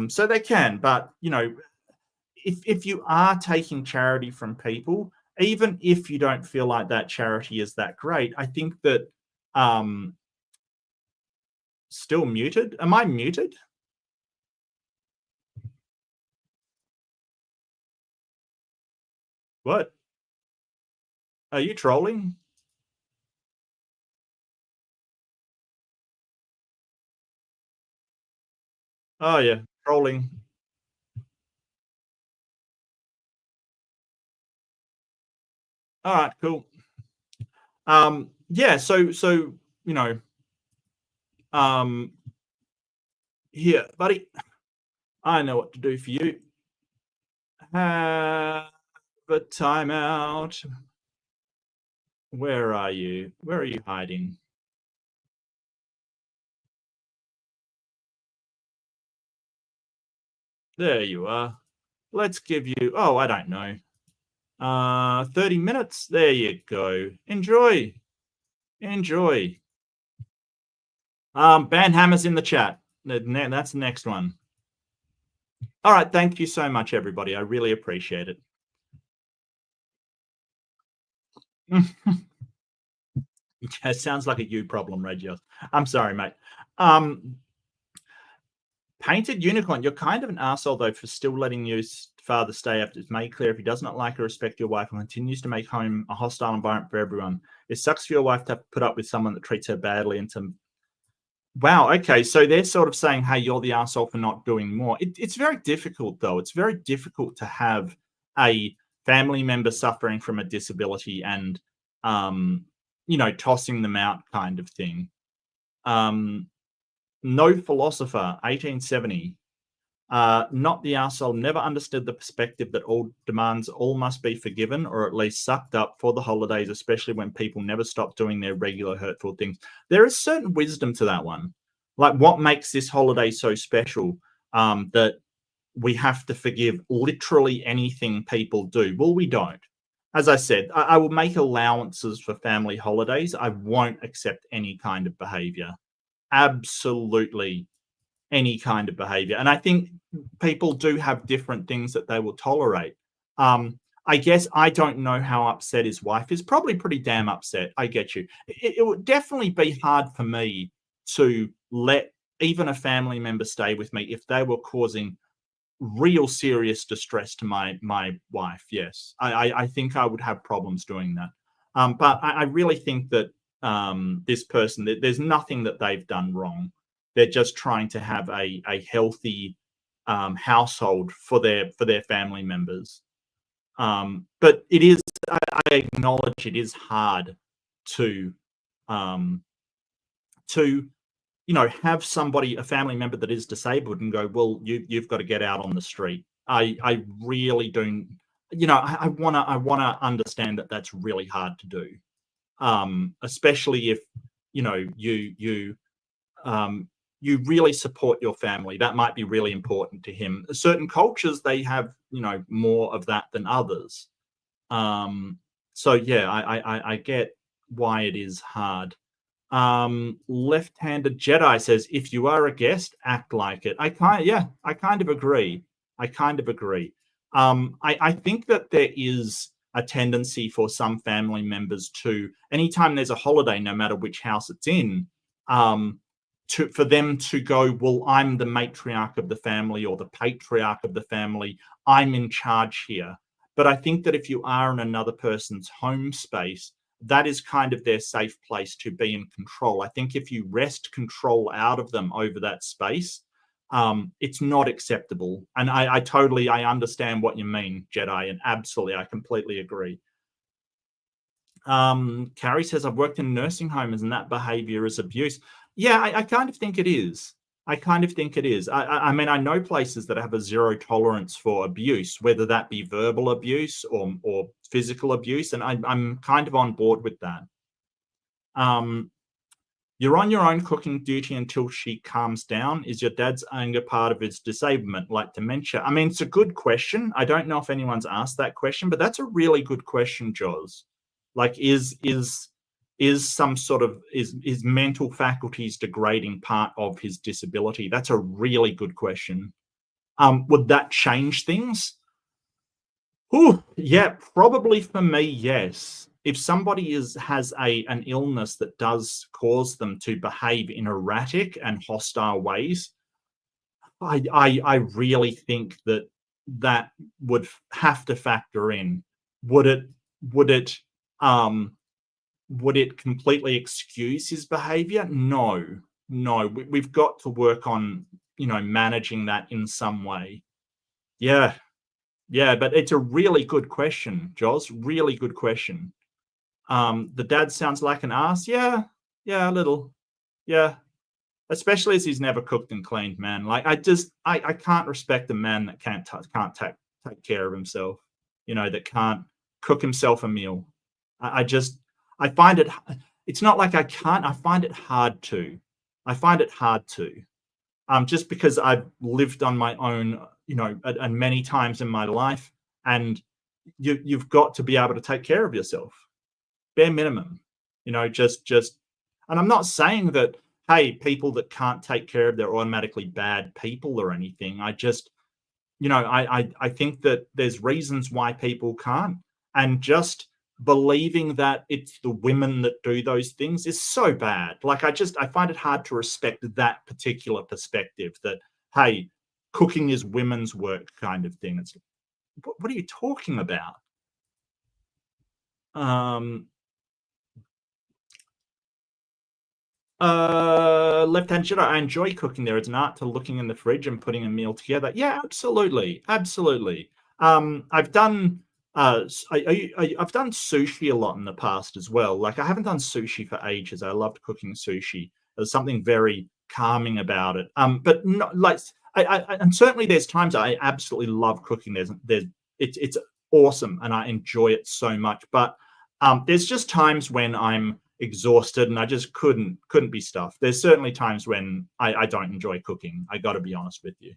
So they can, but, if you are taking charity from people, even if you don't feel like that charity is that great, I think that still muted. Am I muted? What? Are you trolling? Oh yeah, trolling. All right, cool. Yeah, so you know, um here, buddy, I know what to do for you. Have a timeout. Where are you? Where are you hiding? There you are. Let's give you, oh, I don't know, 30 minutes. There you go. Enjoy. Enjoy. Banhammer's in the chat. That's the next one. All right. Thank you so much, everybody. I really appreciate it. It sounds like a you problem, Regios. I'm sorry, mate. Painted Unicorn, you're kind of an asshole, though, for still letting your father stay after it's made clear if he does not like or respect your wife and continues to make home a hostile environment for everyone. It sucks for your wife to have to put up with someone that treats her badly and to... Wow, okay, so they're sort of saying, hey, you're the asshole for not doing more. It's very difficult, though. It's very difficult to have a family member suffering from a disability and, tossing them out kind of thing. No Philosopher, 1870. Not the arsehole, never understood the perspective that all demands all must be forgiven or at least sucked up for the holidays, especially when people never stop doing their regular hurtful things. There is certain wisdom to that one. Like, what makes this holiday so special that we have to forgive literally anything people do? Well, we don't. As I said, I will make allowances for family holidays. I won't accept any kind of behavior. Absolutely any kind of behavior. And I think people do have different things that they will tolerate. I guess I don't know how upset his wife is. Probably pretty damn upset. I get you. It would definitely be hard for me to let even a family member stay with me if they were causing real serious distress to my wife. Yes, I think I would have problems doing that. But I really think that this person, there's nothing that they've done wrong. They're just trying to have a healthy household for their family members. But it is, I acknowledge it is hard to have somebody, a family member that is disabled, and go, well, you've got to get out on the street. I really do. I wanna understand that that's really hard to do, especially if you really support your family. That might be really important to him. Certain cultures, they have more of that than others. So yeah, I get why it is hard. Left-handed Jedi says, if you are a guest, act like it. I kind of agree. I think that there is a tendency for some family members to, anytime there's a holiday, no matter which house it's in, for them to go, well, I'm the matriarch of the family or the patriarch of the family. I'm in charge here. But I think that if you are in another person's home space, that is kind of their safe place to be in control. I think if you wrest control out of them over that space, it's not acceptable. And I totally understand what you mean, Jedi, and absolutely, I completely agree. Carrie says, I've worked in nursing homes and that behavior is abuse. Yeah, I kind of think it is. I kind of think it is. I mean, I know places that have a zero tolerance for abuse, whether that be verbal abuse or physical abuse, and I'm kind of on board with that. You're on your own cooking duty until she calms down. Is your dad's anger part of his disablement, like dementia? I mean, it's a good question. I don't know if anyone's asked that question, but that's a really good question, Joz. Like, is some sort of is mental faculties degrading part of his disability? That's a really good question. Would that change things? Ooh, yeah, probably for me, yes. If somebody has an illness that does cause them to behave in erratic and hostile ways, I really think that would have to factor in. Would it completely excuse his behavior? No. We've got to work on, managing that in some way. Yeah, but it's a really good question, Joz. Really good question. The dad sounds like an ass. Yeah, a little. Yeah, especially as he's never cooked and cleaned, man. Like, I can't respect a man that can't take care of himself. That can't cook himself a meal. I find it. It's not like I can't. I find it hard to. Just because I've lived on my own, and many times in my life, and you've got to be able to take care of yourself, bare minimum. Just. And I'm not saying that, hey, people that can't take care of, they're automatically bad people or anything. I just, I think that there's reasons why people can't, and just believing that it's the women that do those things is so bad. Like, I find it hard to respect that particular perspective that, hey, cooking is women's work kind of thing. It's, what are you talking about? Left-hand Jedi, I enjoy cooking. There is an art to looking in the fridge and putting a meal together. Yeah, absolutely. I've done I've done sushi a lot in the past as well. Like, I haven't done sushi for ages. I loved cooking sushi. There's something very calming about it. But not like and certainly there's times I absolutely love cooking. It's awesome and I enjoy it so much. But there's just times when I'm exhausted and I just couldn't be stuffed. There's certainly times when I don't enjoy cooking. I got to be honest with you.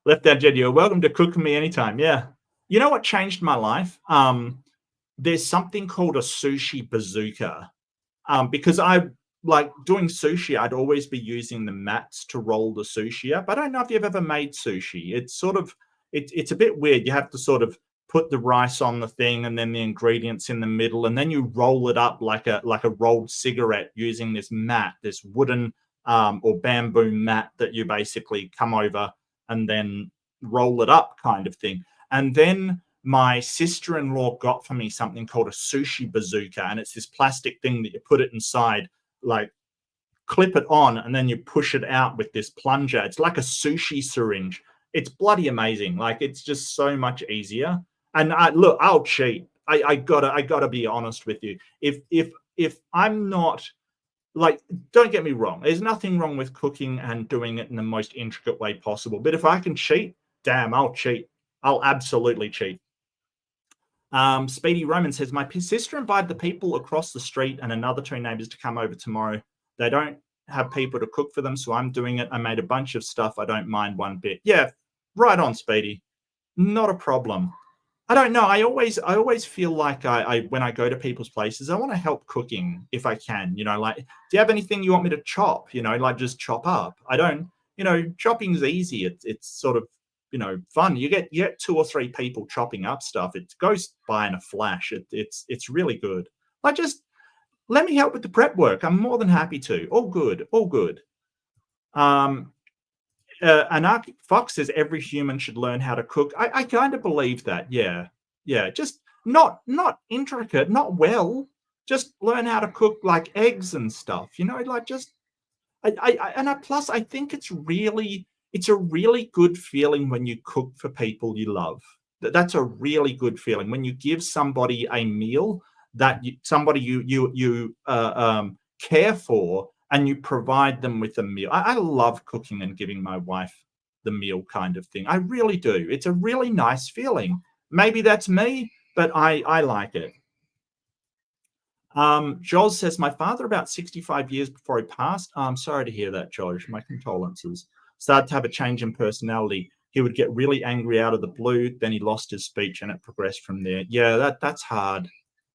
Left out Jed, you're welcome to cook for me anytime. Yeah. You know what changed my life? There's something called a sushi bazooka. Because I like doing sushi, I'd always be using the mats to roll the sushi up. I don't know if you've ever made sushi. It's sort of, it's a bit weird. You have to sort of put the rice on the thing and then the ingredients in the middle, and then you roll it up like a rolled cigarette using this mat, this wooden or bamboo mat that you basically come over and then roll it up kind of thing. And then my sister-in-law got for me something called a sushi bazooka, and it's this plastic thing that you put it inside, like clip it on, and then you push it out with this plunger. It's like a sushi syringe. It's bloody amazing. Like, it's just so much easier. And look, I'll cheat. I gotta be honest with you. If I'm not, like, don't get me wrong, there's nothing wrong with cooking and doing it in the most intricate way possible. But if I can cheat, damn, I'll cheat. I'll absolutely cheat. Speedy Roman says, my sister invited the people across the street and another two neighbors to come over tomorrow. They don't have people to cook for them, so I'm doing it. I made a bunch of stuff. I don't mind one bit. Yeah, right on, Speedy. Not a problem. I don't know. I always feel like I when I go to people's places, I want to help cooking if I can. Like, do you have anything you want me to chop? Like, just chop up. I don't. Chopping's easy. It's sort of fun. You get two or three people chopping up stuff. It goes by in a flash. It's really good. let me help with the prep work. I'm more than happy to. All good, all good. Anarchic Fox says every human should learn how to cook. I kind of believe that. Yeah. Just not intricate, not well. Just learn how to cook like eggs and stuff. Like just. Plus, I think it's a really good feeling when you cook for people you love. That's a really good feeling when you give somebody a meal that somebody you care for, and you provide them with a meal. I love cooking and giving my wife the meal kind of thing. I really do. It's a really nice feeling. Maybe that's me, but I like it. Joz says, my father, about 65 years before he passed. I'm sorry to hear that, Josh. My condolences. Started to have a change in personality. He would get really angry out of the blue. Then he lost his speech, and it progressed from there. Yeah, that's hard.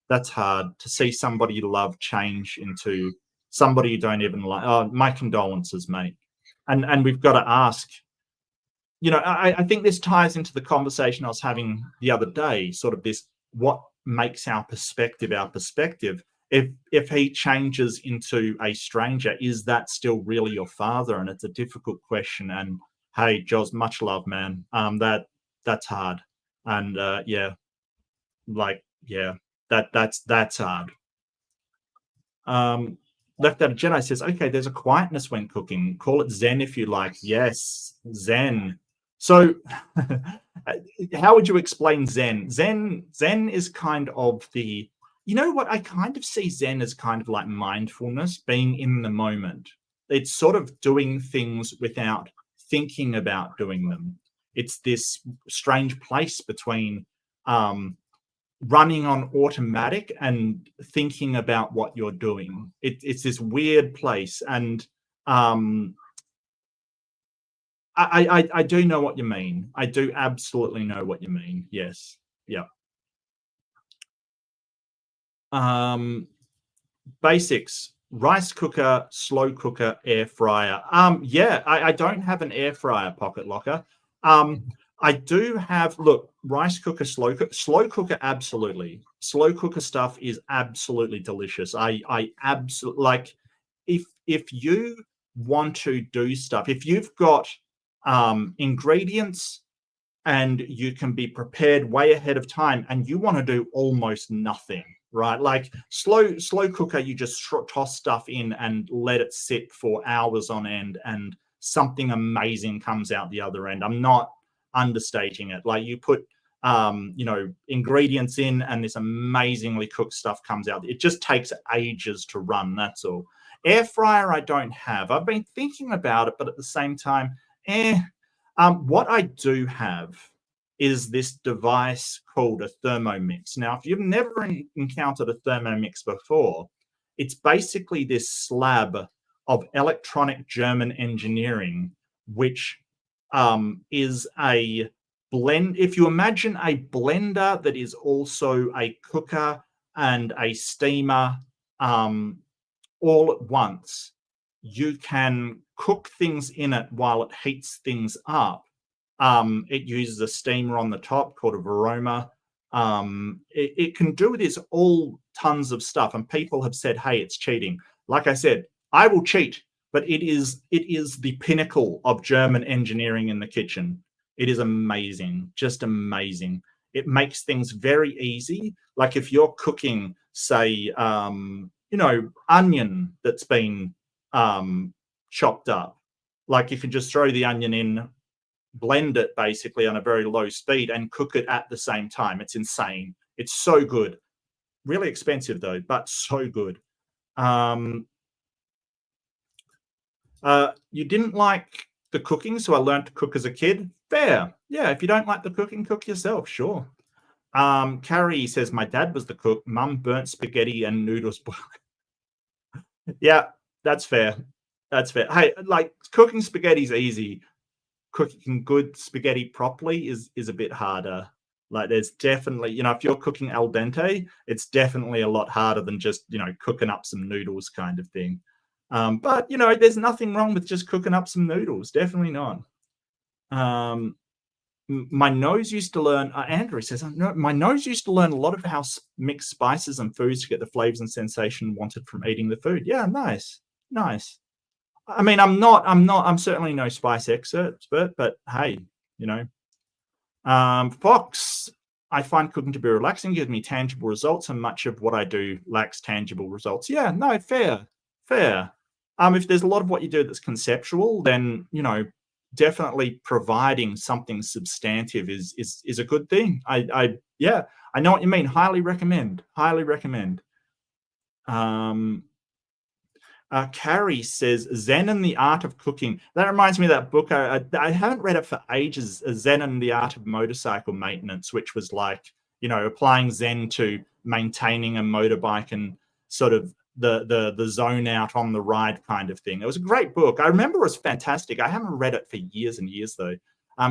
That's hard to see somebody you love change into somebody you don't even like. Oh, my condolences, mate. And we've got to ask. I think this ties into the conversation I was having the other day. Sort of this: what makes our perspective our perspective? If he changes into a stranger, is that still really your father? And it's a difficult question. And hey, Joz, much love, man. That's hard. And that's hard. Left Out of Jedi says, okay, there's a quietness when cooking. Call it Zen if you like. Yes, Zen. So how would you explain Zen? Zen is kind of the, what I kind of see Zen as kind of like mindfulness, being in the moment. It's sort of doing things without thinking about doing them. It's this strange place between running on automatic and thinking about what you're doing. It's this weird place. And I do know what you mean. I do absolutely know what you mean. Yes. Yeah. Basics: rice cooker, slow cooker, air fryer. I don't have an air fryer, Pocket Locker. I do have, look, rice cooker, slow cooker, absolutely. Slow cooker stuff is absolutely delicious. I absolutely like, if you want to do stuff, if you've got ingredients and you can be prepared way ahead of time and you want to do almost nothing, right? Like slow cooker, you just toss stuff in and let it sit for hours on end and something amazing comes out the other end. I'm not understating it. Like you put ingredients in and this amazingly cooked stuff comes out. It just takes ages to run, that's all. Air fryer I don't have. I've been thinking about it, but at the same time, what I do have is this device called a Thermomix. Now, if you've never encountered a Thermomix before, it's basically this slab of electronic German engineering, which is a blend. If you imagine a blender that is also a cooker and a steamer all at once, you can cook things in it while it heats things up. It uses a steamer on the top called a Varoma. It can do this all tons of stuff, and people have said, hey, it's cheating. Like I said, I will cheat, but it is the pinnacle of German engineering in the kitchen. It is amazing, just amazing. It makes things very easy. Like if you're cooking, say, onion that's been chopped up, like you can just throw the onion in, blend it basically on a very low speed and cook it at the same time. It's insane. It's so good. Really expensive though, but so good. You didn't like the cooking, so I learned to cook as a kid. Fair. Yeah, if you don't like the cooking, cook yourself, sure. Carrie says, my dad was the cook. Mum burnt spaghetti and noodles. Yeah, that's fair. That's fair. Hey, like cooking spaghetti's easy. Cooking good spaghetti properly is a bit harder. Like there's definitely, if you're cooking al dente, it's definitely a lot harder than just, cooking up some noodles kind of thing. But, there's nothing wrong with just cooking up some noodles. Definitely not. my nose used to learn, Andrew says, no, my nose used to learn a lot of how mix spices and foods to get the flavors and sensation wanted from eating the food. Yeah, nice. I mean, I'm certainly no spice expert, but hey, you know. Fox, I find cooking to be relaxing, gives me tangible results, and much of what I do lacks tangible results. Yeah, no, fair. If there's a lot of what you do that's conceptual, then, you know, definitely providing something substantive is a good thing. Yeah, I know what you mean. Highly recommend. Carrie says Zen and the Art of Cooking. That reminds me of that book. I haven't read it for ages, Zen and the Art of Motorcycle Maintenance, which was like, you know, applying Zen to maintaining a motorbike and sort of the zone out on the ride kind of thing. It was a great book. I remember it was fantastic. I haven't read it for years and years though.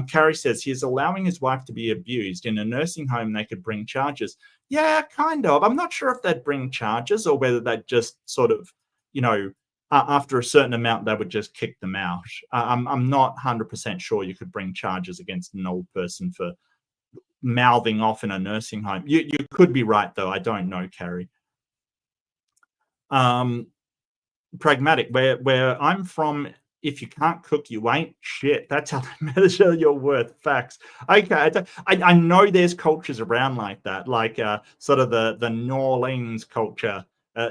Carrie says he's allowing his wife to be abused. In a nursing home, they could bring charges. Yeah, kind of. I'm not sure if they'd bring charges or whether they'd just sort of, you know, after a certain amount, they would just kick them out. I'm not 100% sure you could bring charges against an old person for mouthing off in a nursing home. You could be right, though. I don't know, Carrie. Pragmatic, where I'm from, if you can't cook, you ain't shit. That's how they measure your worth. Facts. Okay, I know there's cultures around like that, like sort of the New Orleans culture.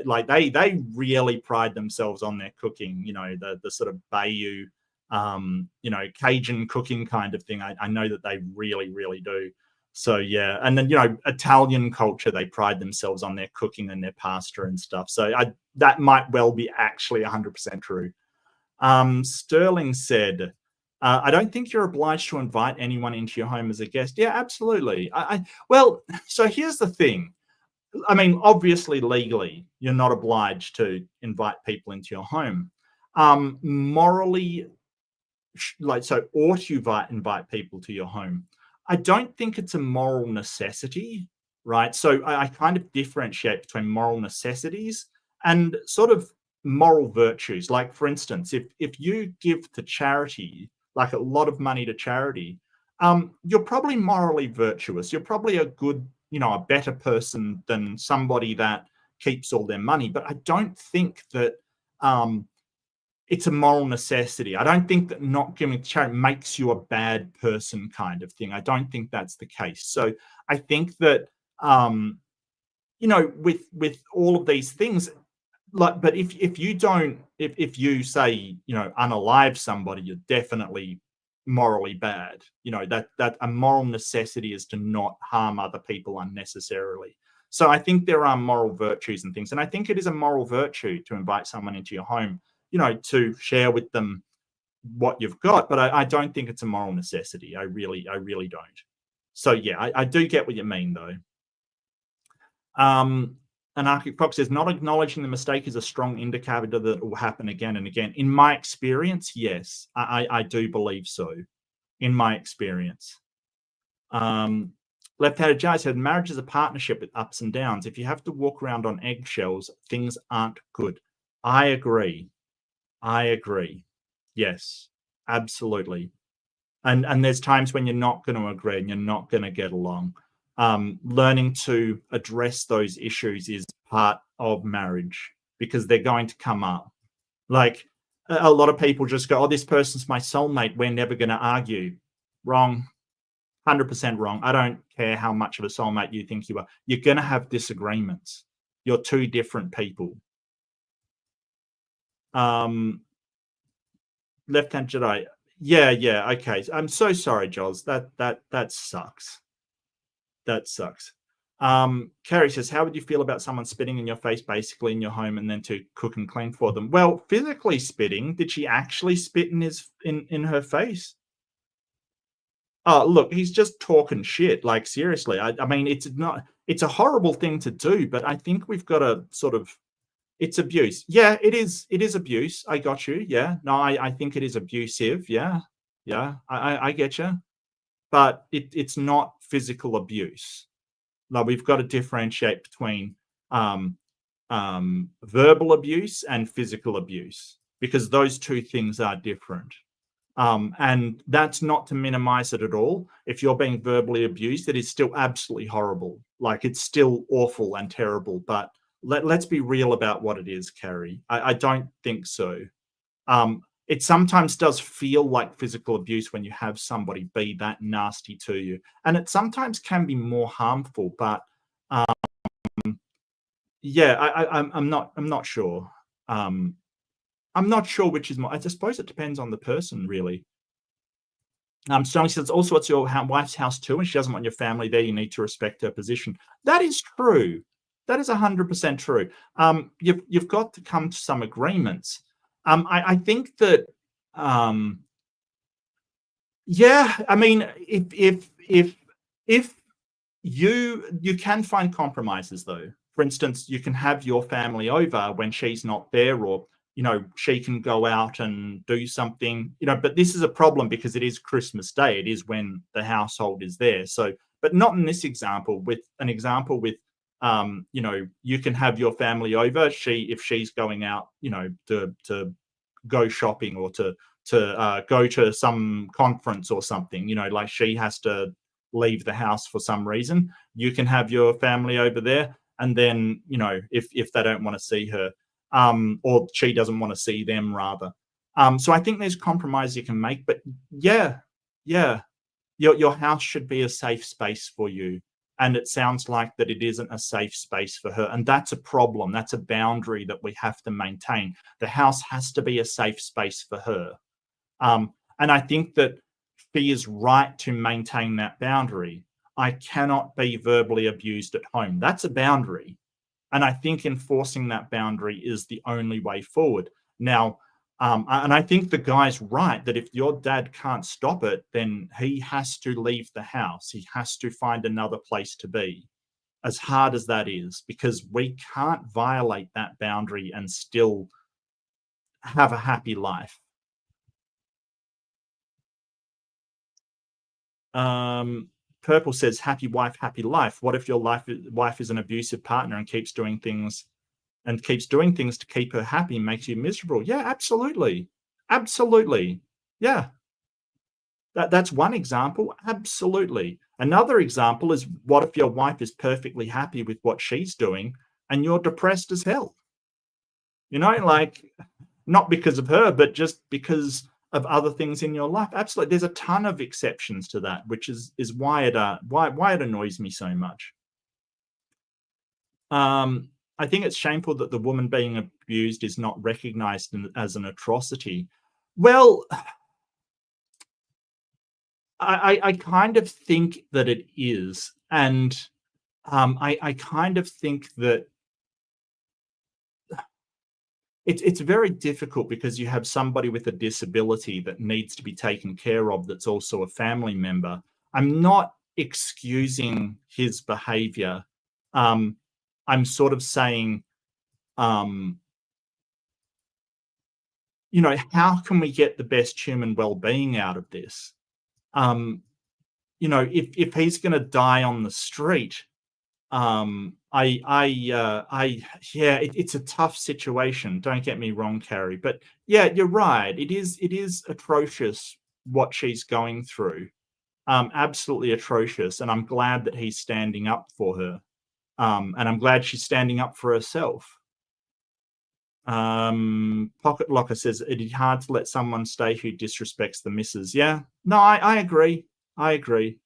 Like they really pride themselves on their cooking, you know, the sort of Bayou, you know, Cajun cooking kind of thing. I know that they really do. So yeah, and then, you know, Italian culture, they pride themselves on their cooking and their pasta and stuff. So that might well be actually 100% true. Sterling said, I don't think you're obliged to invite anyone into your home as a guest. Yeah, absolutely. Well, so here's the thing. I mean, obviously, legally, you're not obliged to invite people into your home. Morally, like, so ought you invite people to your home? I don't think it's a moral necessity, right? So I kind of differentiate between moral necessities and sort of moral virtues. Like, for instance, if you give to charity, like a lot of money to charity, you're probably morally virtuous. You're probably a good, you know, a better person than somebody that keeps all their money. But I don't think that it's a moral necessity. I don't think that not giving to charity makes you a bad person kind of thing. I don't think that's the case. So I think that, you know, with all of these things, like, but if you don't, if you say, you know, unalive somebody, you're definitely morally bad. You know, that a moral necessity is to not harm other people unnecessarily. So I think there are moral virtues and things, and I think it is a moral virtue to invite someone into your home, you know, to share with them what you've got. But I don't think it's a moral necessity. I really don't. So yeah, I do get what you mean though. Anarchic Fox says, not acknowledging the mistake is a strong indicator that it will happen again and again. In my experience, yes, I do believe so. In my experience. Left-handed Jai said, marriage is a partnership with ups and downs. If you have to walk around on eggshells, things aren't good. I agree. Yes, absolutely. And there's times when you're not going to agree and you're not going to get along. Learning to address those issues is part of marriage because they're going to come up. Like, a lot of people just go, oh, this person's my soulmate, we're never going to argue. Wrong. 100% wrong. I don't care how much of a soulmate you think you are. You're going to have disagreements. You're two different people. Left-hand Jedi. Yeah, okay. I'm so sorry, Joz. That sucks. That sucks. Carrie says, how would you feel about someone spitting in your face basically in your home and then to cook and clean for them? Well, physically spitting, did she actually spit in her face? Oh, look, he's just talking shit. Like, seriously. I mean, it's a horrible thing to do, but I think we've got to sort of, it's abuse. Yeah, it is abuse. I got you. Yeah. No, I think it is abusive. Yeah. I get you. But it's not physical abuse. Like, we've got to differentiate between verbal abuse and physical abuse because those two things are different. And that's not to minimize it at all. If you're being verbally abused, it is still absolutely horrible. Like, it's still awful and terrible. But let's be real about what it is, Carrie. I don't think so. It sometimes does feel like physical abuse when you have somebody be that nasty to you. And it sometimes can be more harmful. But yeah, I'm not sure. I'm not sure which is more. I suppose it depends on the person, really. Sterling says, also, it's your wife's house too, and she doesn't want your family there. You need to respect her position. That is true. That is 100% true. You've got to come to some agreements. I think that, yeah, I mean, if you can find compromises, though. For instance, you can have your family over when she's not there, or she can go out and do something, but this is a problem because it is Christmas Day. It is when the household is there. So, but not in this example. With an example with, you can have your family over. If she's going out, to go shopping, or to go to some conference or something, like she has to leave the house for some reason, you can have your family over there. And then, if they don't want to see her, or she doesn't want to see them, rather. So I think there's compromise you can make, but yeah, your house should be a safe space for you. And it sounds like that it isn't a safe space for her. And that's a problem. That's a boundary that we have to maintain. The house has to be a safe space for her. And I think that she is right to maintain that boundary. I cannot be verbally abused at home. That's a boundary. And I think enforcing that boundary is the only way forward. Now, and I think the guy's right that if your dad can't stop it, then he has to leave the house. He has to find another place to be, as hard as that is, because we can't violate that boundary and still have a happy life. Purple says, happy wife, happy life. What if your wife is an abusive partner and keeps doing things to keep her happy, makes you miserable? Yeah, absolutely. Yeah. That's one example. Absolutely. Another example is, what if your wife is perfectly happy with what she's doing and you're depressed as hell? Like, not because of her, but just because of other things in your life. Absolutely. There's a ton of exceptions to that, which is why it annoys me so much. I think it's shameful that the woman being abused is not recognized as an atrocity. Well, I kind of think that it is. And I kind of think that it's very difficult, because you have somebody with a disability that needs to be taken care of that's also a family member. I'm not excusing his behavior. I'm sort of saying, how can we get the best human well-being out of this? If he's going to die on the street, it's a tough situation. Don't get me wrong, Carrie, but yeah, you're right. It is atrocious what she's going through. Absolutely atrocious. And I'm glad that he's standing up for her. And I'm glad she's standing up for herself. Pocket Locker says, it is hard to let someone stay who disrespects the missus. Yeah, no, I agree. I agree.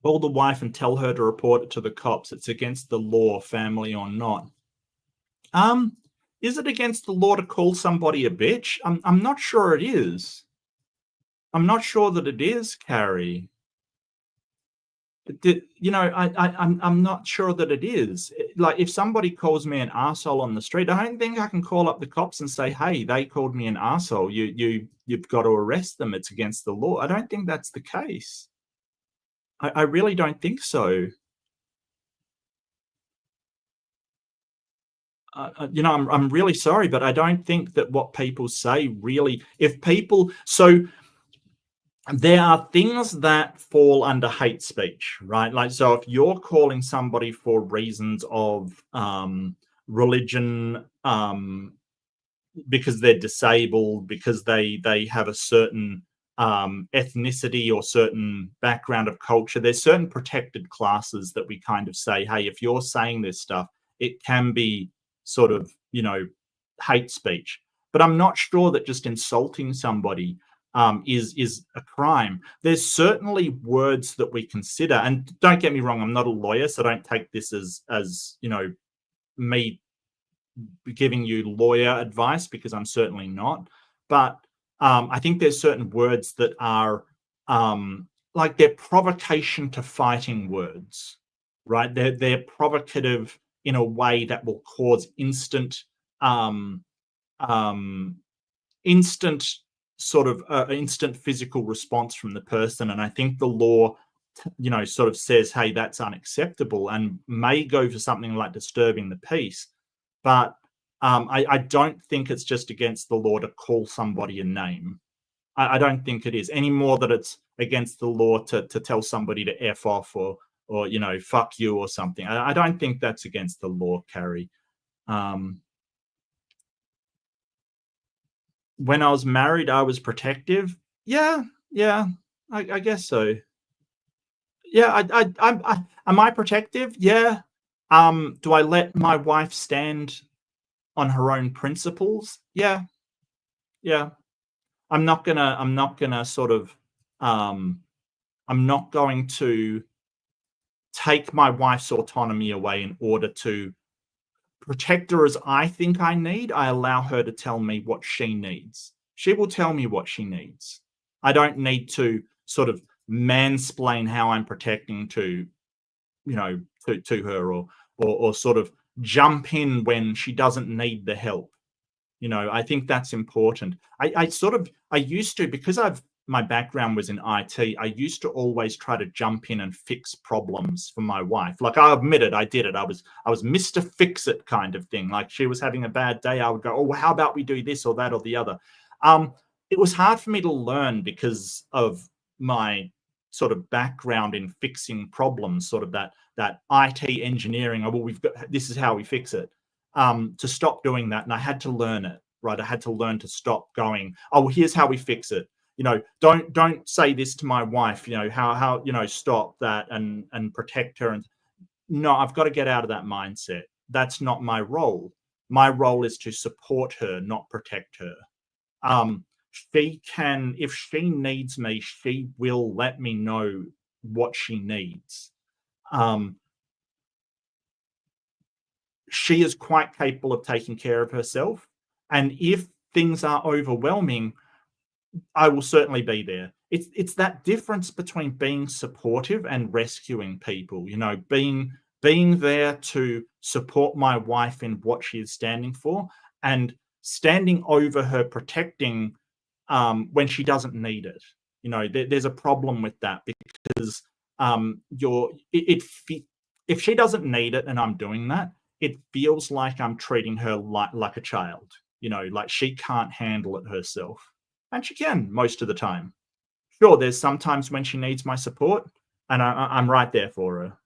Call the wife and tell her to report it to the cops. It's against the law, family or not. Is it against the law to call somebody a bitch? I'm not sure it is. I'm not sure that it is, Carrie. I'm not sure that it is. Like, if somebody calls me an arsehole on the street, I don't think I can call up the cops and say, hey, they called me an arsehole. You've got to arrest them. It's against the law. I don't think that's the case. I really don't think so. I'm really sorry, but I don't think that what people say really, so there are things that fall under hate speech, right? Like, so if you're calling somebody for reasons of religion, because they're disabled, because they have a certain ethnicity or certain background of culture. There's certain protected classes that we kind of say, hey, if you're saying this stuff, it can be sort of, hate speech. But I'm not sure that just insulting somebody is a crime. There's certainly words that we consider, and don't get me wrong, I'm not a lawyer, so don't take this as me giving you lawyer advice, because I'm certainly not. But I think there's certain words that are like they're provocation to fighting words, right? They're provocative in a way that will cause instant instant physical response from the person. And I think the law, sort of says, hey, that's unacceptable, and may go for something like disturbing the peace. But I don't think it's just against the law to call somebody a name. I don't think it is, any more that it's against the law to tell somebody to F off or fuck you or something. I don't think that's against the law, Carrie. When I was married, I was protective. Yeah, I guess so. Yeah, am I protective? Yeah. Do I let my wife stand on her own principles? Yeah. I'm not gonna sort of I'm not going to take my wife's autonomy away in order to protect her as I think I need. I allow her to tell me what she needs. She will tell me what she needs. I don't need to sort of mansplain how I'm protecting to her, or sort of jump in when she doesn't need the help. I think that's important. I used to, because my background was in IT, I used to always try to jump in and fix problems for my wife. Like, I admitted I did it. I was Mr. Fix It kind of thing. Like, she was having a bad day, I would go, oh, how about we do this or that or the other. It was hard for me to learn because of my sort of background in fixing problems, sort of that IT engineering. Oh, well, this is how we fix it. To stop doing that, and I had to learn it, right? I had to learn to stop going, oh, well, here's how we fix it. Don't say this to my wife, how stop that and protect her. And no, I've got to get out of that mindset. That's not my role. My role is to support her, not protect her. She can, if she needs me, she will let me know what she needs. She is quite capable of taking care of herself. And if things are overwhelming, I will certainly be there. It's that difference between being supportive and rescuing people, being there to support my wife in what she is standing for, and standing over her, protecting when she doesn't need it. There's a problem with that, because if she doesn't need it and I'm doing that, it feels like I'm treating her like a child, like she can't handle it herself. And she can most of the time. Sure, there's sometimes when she needs my support, and I'm right there for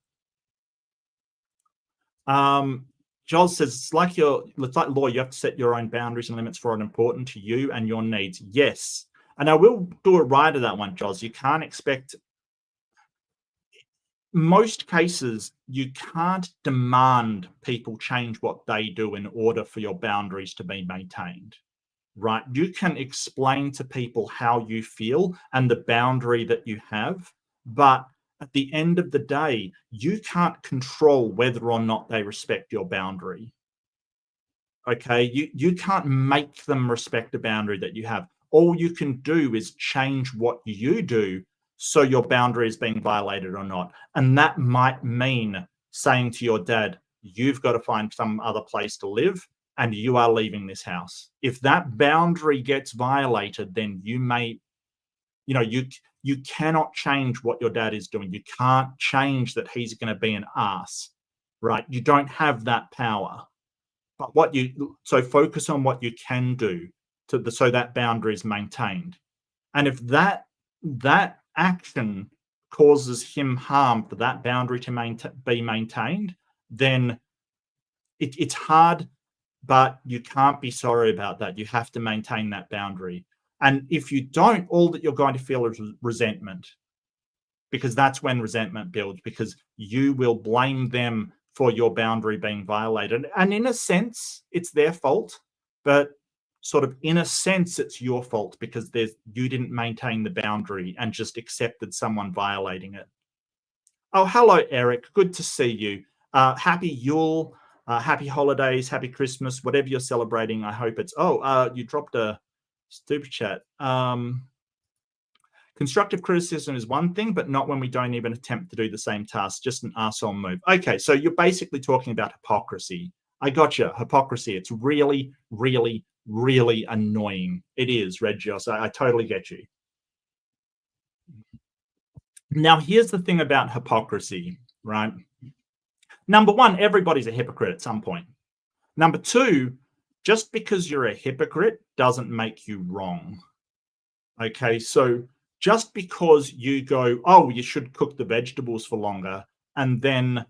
her. Joel says, it's like law, you have to set your own boundaries and limits for what is important to you and your needs. Yes. And I will do it right to that one, Joz. You can't expect, most cases, you can't demand people change what they do in order for your boundaries to be maintained, right? You can explain to people how you feel and the boundary that you have, but at the end of the day, you can't control whether or not they respect your boundary. Okay, you can't make them respect a boundary that you have. All you can do is change what you do so your boundary is being violated or not. And that might mean saying to your dad, you've got to find some other place to live and you are leaving this house. If that boundary gets violated, then you may, you cannot change what your dad is doing. You can't change that he's going to be an ass, right? You don't have that power. But so focus on what you can do so that boundary is maintained. And if that action causes him harm for that boundary to be maintained, then it's hard, but you can't be sorry about that. You have to maintain that boundary. And if you don't, all that you're going to feel is resentment, because that's when resentment builds, because you will blame them for your boundary being violated. And in a sense, it's their fault, but sort of in a sense, it's your fault because you didn't maintain the boundary and just accepted someone violating it. Oh, hello, Eric. Good to see you. Happy Yule, happy holidays, happy Christmas, whatever you're celebrating. I hope it's, you dropped a super chat. Constructive criticism is one thing, but not when we don't even attempt to do the same task, just an arsehole move. Okay, so you're basically talking about hypocrisy. I gotcha, hypocrisy. It's really, really, really annoying. It is, Regios. I totally get you. Now, here's the thing about hypocrisy, right? Number one, everybody's a hypocrite at some point. Number two, just because you're a hypocrite doesn't make you wrong. Okay, so just because you go, oh, you should cook the vegetables for longer, and then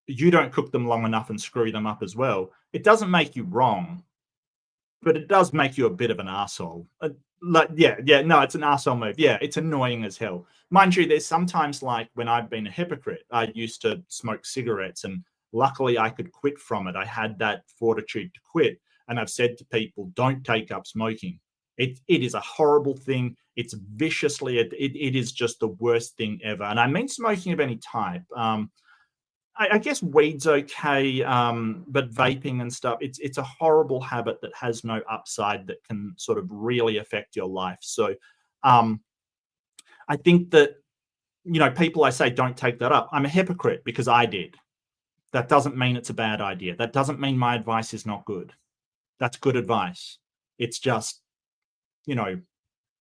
you don't cook them long enough and screw them up as well, it doesn't make you wrong, but it does make you a bit of an asshole. No, it's an arsehole move. Yeah, it's annoying as hell. Mind you, there's sometimes, like when I've been a hypocrite, I used to smoke cigarettes, and luckily I could quit from it. I had that fortitude to quit, and I've said to people, don't take up smoking. It is a horrible thing. It's viciously, it is just the worst thing ever. And I mean smoking of any type. I guess weed's okay, but vaping and stuff, it's a horrible habit that has no upside, that can sort of really affect your life. So I think that, people I say don't take that up. I'm a hypocrite because I did. That doesn't mean it's a bad idea. That doesn't mean my advice is not good. That's good advice. It's just,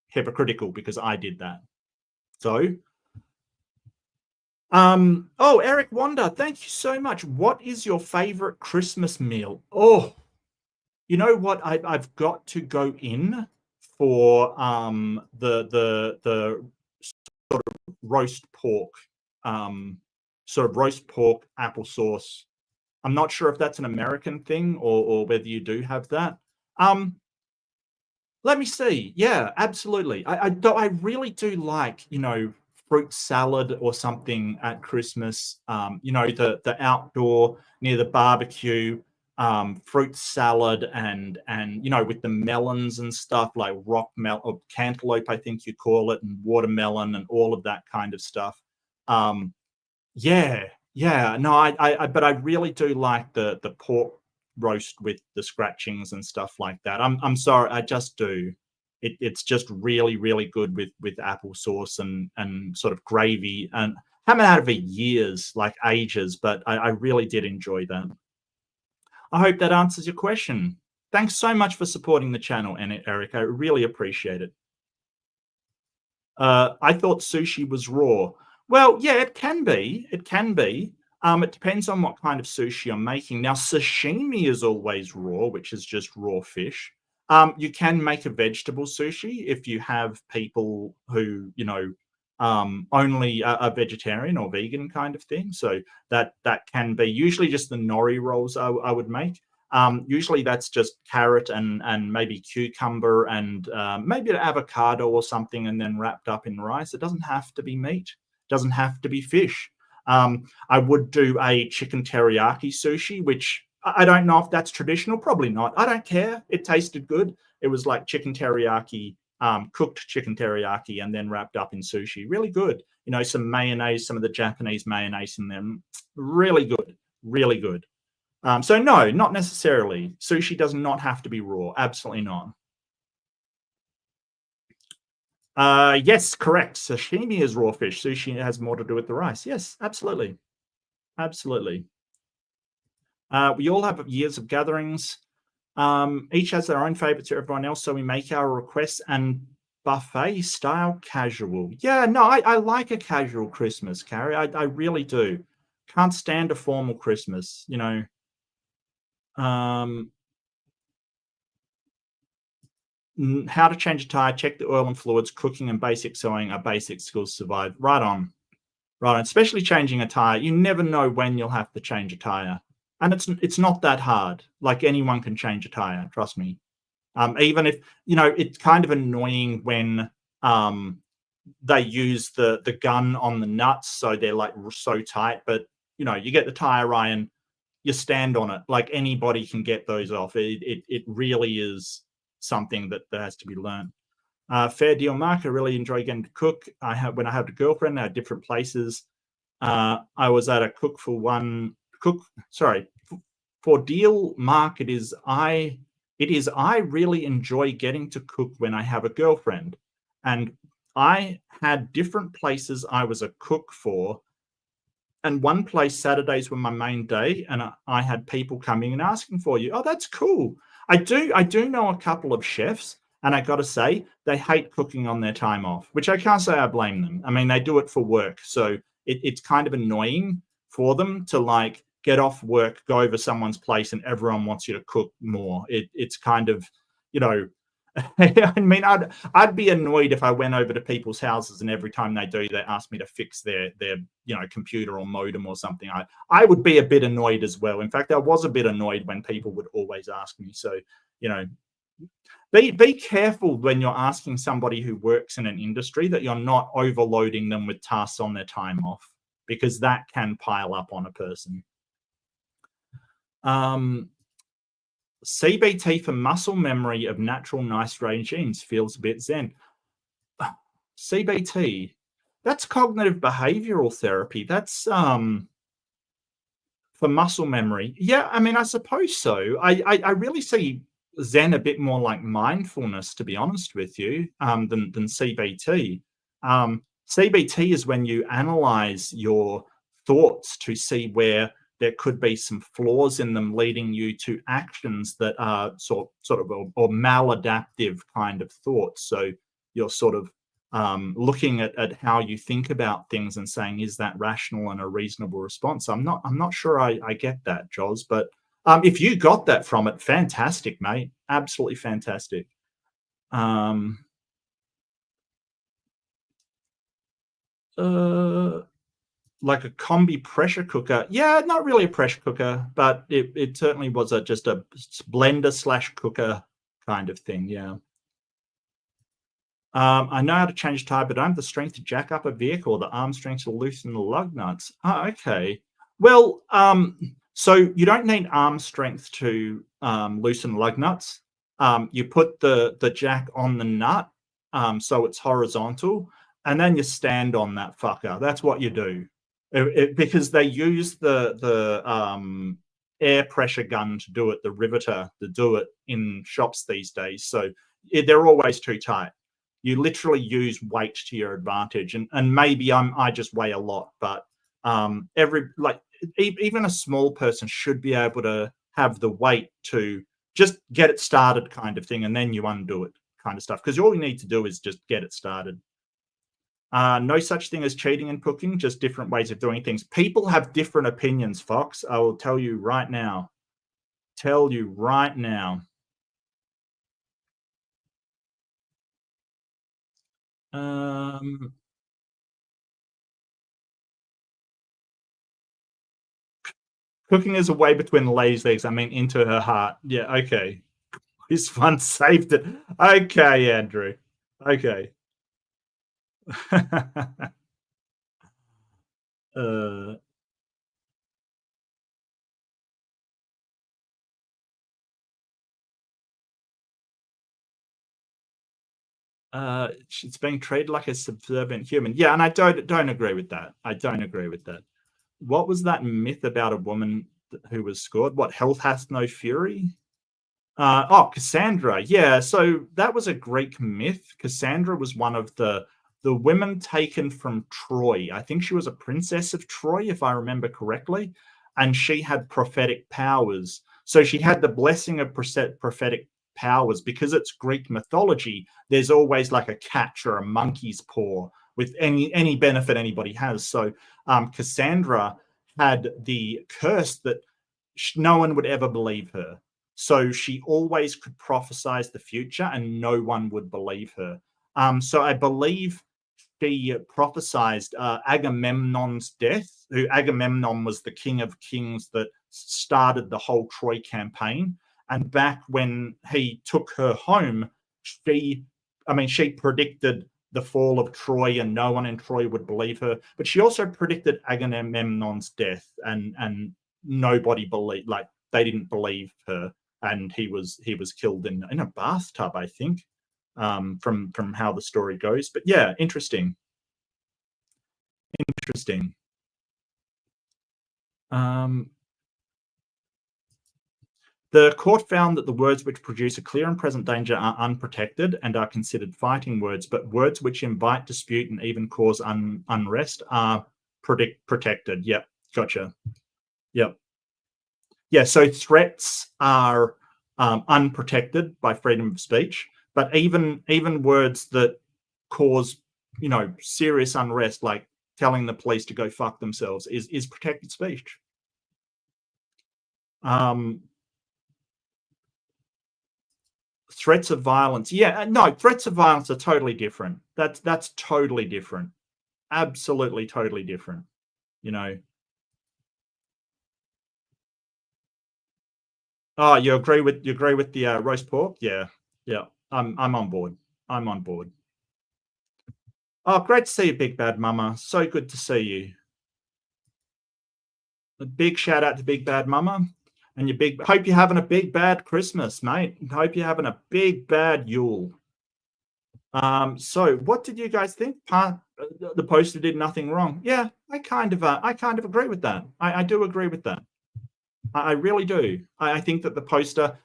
hypocritical because I did that. So, Eric Wanda, thank you so much. What is your favorite Christmas meal? Oh, you know what? I've got to go in for the sort of roast pork, applesauce. I'm not sure if that's an American thing or whether you do have that. Let me see. Yeah, absolutely. I really do like, fruit salad or something at Christmas. The outdoor near the barbecue, fruit salad and with the melons and stuff, like rock melon or cantaloupe, I think you call it, and watermelon and all of that kind of stuff. No, but I really do like the pork roast with the scratchings and stuff like that. I'm sorry, I just do. It's just really, really good with applesauce and sort of gravy. And haven't had it for years, like ages, but I really did enjoy that. I hope that answers your question. Thanks so much for supporting the channel, Eric. I really appreciate it. I thought sushi was raw. Well, yeah, it can be. It can be. It depends on what kind of sushi I'm making. Now, sashimi is always raw, which is just raw fish. You can make a vegetable sushi if you have people who, only are vegetarian or vegan kind of thing. So that can be usually just the nori rolls I would make. Usually that's just carrot and maybe cucumber and maybe an avocado or something, and then wrapped up in rice. It doesn't have to be meat. It doesn't have to be fish. I would do a chicken teriyaki sushi, which I don't know if that's traditional. Probably not. I don't care. It tasted good. It was like chicken teriyaki, cooked chicken teriyaki, and then wrapped up in sushi. Really good. Some mayonnaise, some of the Japanese mayonnaise in them. Really good. Really good. So no, not necessarily. Sushi does not have to be raw. Absolutely not. Yes, correct. Sashimi is raw fish. Sushi has more to do with the rice. Yes, absolutely. Absolutely. We all have years of gatherings. Each has their own favorites to everyone else, so we make our requests and buffet style casual. Yeah, no, I like a casual Christmas, Carrie. I really do. Can't stand a formal Christmas, How to change a tire, check the oil and fluids, cooking and basic sewing are basic skills to survive. Right on. Right, especially changing a tire. You never know when you'll have to change a tire, and it's not that hard. Like anyone can change a tire, trust me. Even if it's kind of annoying when they use the gun on the nuts, so they're like so tight. But you get the tire iron, you stand on it. Like anybody can get those off. It really is something that has to be learned. Fair deal, Mark. I really enjoy getting to cook. When I had a girlfriend, I had different places. I was at a cook for one cook. Sorry, for deal, Mark. It is I really enjoy getting to cook when I have a girlfriend, and I had different places I was a cook for. And one place, Saturdays were my main day, and I had people coming and asking for you. Oh, that's cool. I do know a couple of chefs, and I got to say, they hate cooking on their time off, which I can't say I blame them. I mean, they do it for work, so it's kind of annoying for them to like get off work, go over someone's place, and everyone wants you to cook more. It's kind of, I mean, I'd be annoyed if I went over to people's houses and every time they do, they ask me to fix their computer or modem or something. I would be a bit annoyed as well. In fact, I was a bit annoyed when people would always ask me. So, be careful when you're asking somebody who works in an industry that you're not overloading them with tasks on their time off, because that can pile up on a person. CBT for muscle memory of natural nice regimes feels a bit zen. CBT, that's cognitive behavioral therapy. That's for muscle memory. Yeah, I mean, I suppose so. I really see Zen a bit more like mindfulness, to be honest with you, than CBT. CBT is when you analyze your thoughts to see where there could be some flaws in them, leading you to actions that are sort of or maladaptive kind of thoughts. So you're sort of looking at how you think about things and saying, is that rational and a reasonable response? I'm not sure I get that, Joz, but if you got that from it, fantastic, mate. Absolutely fantastic. Like a combi pressure cooker. Yeah, not really a pressure cooker, but it certainly was just a blender / cooker kind of thing. Yeah. I know how to change tire, but I don't have the strength to jack up a vehicle, the arm strength to loosen the lug nuts. Oh, okay. Well, so you don't need arm strength to loosen lug nuts. You put the jack on the nut, so it's horizontal, and then you stand on that fucker. That's what you do. Because they use the air pressure gun to do it, the riveter to do it in shops these days. So they're always too tight. You literally use weight to your advantage, and maybe I just weigh a lot, but even a small person should be able to have the weight to just get it started, kind of thing, and then you undo it, kind of stuff. Because all you need to do is just get it started. No such thing as cheating in cooking, just different ways of doing things. People have different opinions, Fox. I will tell you right now. Cooking is a way between the ladies' legs. I mean, into her heart. Yeah, okay. This one saved it. Okay, Andrew. Okay. She's being treated like a subservient human. Yeah, and I don't agree with that. I don't agree with that. What was that myth about a woman who was scored? What, health hath no fury? Cassandra. Yeah, so that was a Greek myth. Cassandra was one of the women taken from Troy. I think she was a princess of Troy, if I remember correctly, and she had prophetic powers. So she had the blessing of prophetic powers. Because it's Greek mythology, there's always like a catch or a monkey's paw with any benefit anybody has. So Cassandra had the curse that no one would ever believe her. So she always could prophesize the future and no one would believe her. So I believe she prophesied Agamemnon's death, who Agamemnon was the king of kings that started the whole Troy campaign. And back when he took her home, she predicted the fall of Troy, and no one in Troy would believe her. But she also predicted Agamemnon's death, and nobody believed, like they didn't believe her, and he was killed in a bathtub, I think, from how the story goes. But yeah, interesting. The court found that the words which produce a clear and present danger are unprotected and are considered fighting words, but words which invite dispute and even cause unrest are protected. Yep, gotcha. Yep. Yeah, so threats are unprotected by freedom of speech, but even words that cause, serious unrest, like telling the police to go fuck themselves, is protected speech. Threats of violence. Yeah, no, threats of violence are totally different. That's totally different. Absolutely totally different. Oh, you agree with the roast pork? Yeah. I'm on board. Oh, great to see you, Big Bad Mama. So good to see you. A big shout out to Big Bad Mama. And hope you're having a big bad Christmas, mate. Hope you're having a big bad Yule. So what did you guys think? The poster did nothing wrong. Yeah, I kind of agree with that. I do agree with that. I really do. I think that the poster,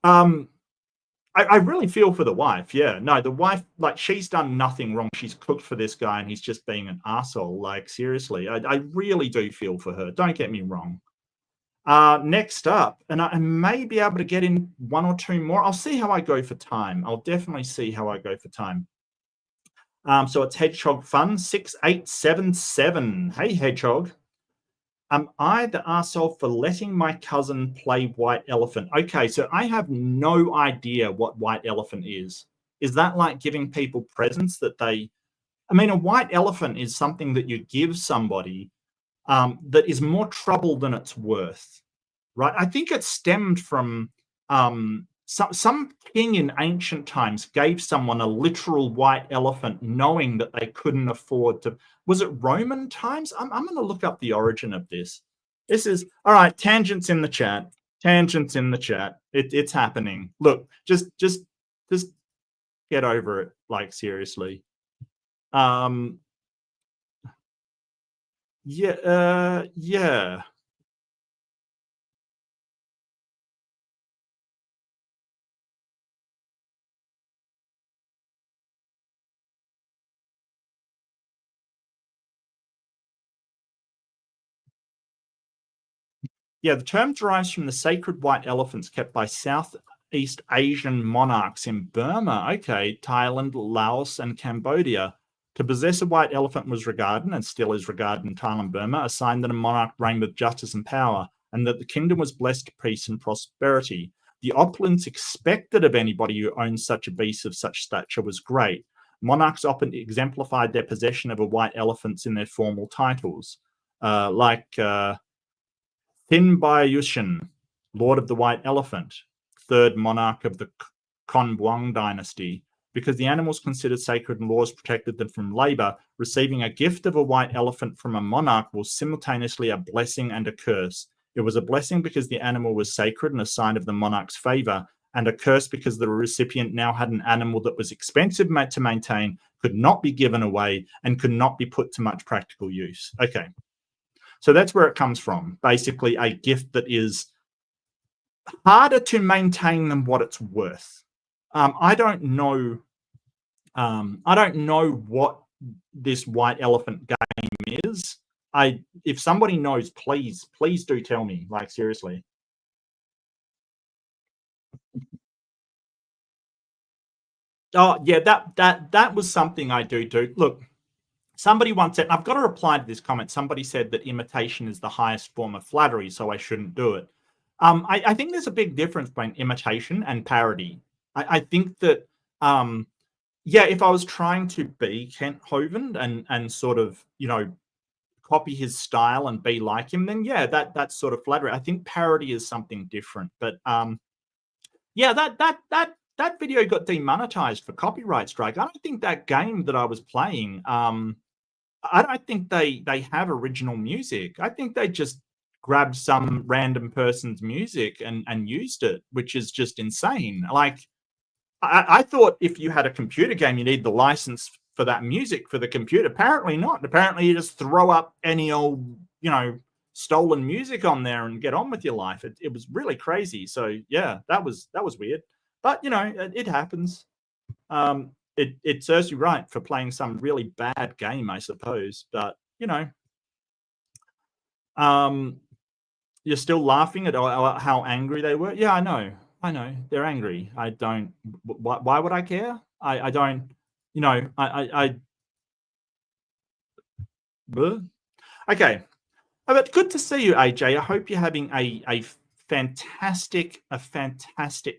I really feel for the wife. Yeah, no, the wife, like, she's done nothing wrong. She's cooked for this guy and he's just being an asshole. Like, seriously, I really do feel for her. Don't get me wrong. Next up, and I may be able to get in one or two more. I'll see how I go for time. I'll definitely see how I go for time. So it's Hedgehog Fun 6877. Hey, Hedgehog. Am I the arsehole for letting my cousin play White Elephant? Okay, so I have no idea what White Elephant is. Is that like giving people presents that they... I mean, a white elephant is something that you give somebody that is more trouble than it's worth, right? I think it stemmed from some king in ancient times gave someone a literal white elephant knowing that they couldn't afford to... Was it Roman times? I'm going to look up the origin of this. This is... All right, tangents in the chat. It's happening. Look, just get over it, like, seriously. Yeah. Yeah, the term derives from the sacred white elephants kept by Southeast Asian monarchs in Burma, okay, Thailand, Laos, and Cambodia. To possess a white elephant was regarded, and still is regarded in Thailand, Burma, a sign that a monarch reigned with justice and power, and that the kingdom was blessed with peace and prosperity. The opulence expected of anybody who owned such a beast of such stature was great. Monarchs often exemplified their possession of a white elephant in their formal titles, like Thinbayushin, Lord of the White Elephant, third monarch of the Konbuang dynasty. Because the animals considered sacred and laws protected them from labor, receiving a gift of a white elephant from a monarch was simultaneously a blessing and a curse. It was a blessing because the animal was sacred and a sign of the monarch's favor, and a curse because the recipient now had an animal that was expensive to maintain, could not be given away, and could not be put to much practical use. Okay. So that's where it comes from. Basically, a gift that is harder to maintain than what it's worth. I don't know what this white elephant game is. If somebody knows, please do tell me. Like, seriously. Oh yeah, that was something I do. Look, somebody once said, I've got to reply to this comment. Somebody said that imitation is the highest form of flattery, so I shouldn't do it. I think there's a big difference between imitation and parody. I think that yeah, if I was trying to be Kent Hovind and sort of, copy his style and be like him, then yeah, that's sort of flattering. I think parody is something different. But yeah, that video got demonetized for copyright strike. I don't think that game that I was playing, I don't think they have original music. I think they just grabbed some random person's music and used it, which is just insane. Like, I thought if you had a computer game, you need the license for that music for the computer. Apparently not. Apparently you just throw up any old, stolen music on there and get on with your life. It was really crazy. So yeah, that was weird. But it happens. It serves you right for playing some really bad game, I suppose. But you're still laughing at how angry they were. Yeah, I know. They're angry. I don't. Why would I care? I don't. Okay. But good to see you, AJ. I hope you're having a fantastic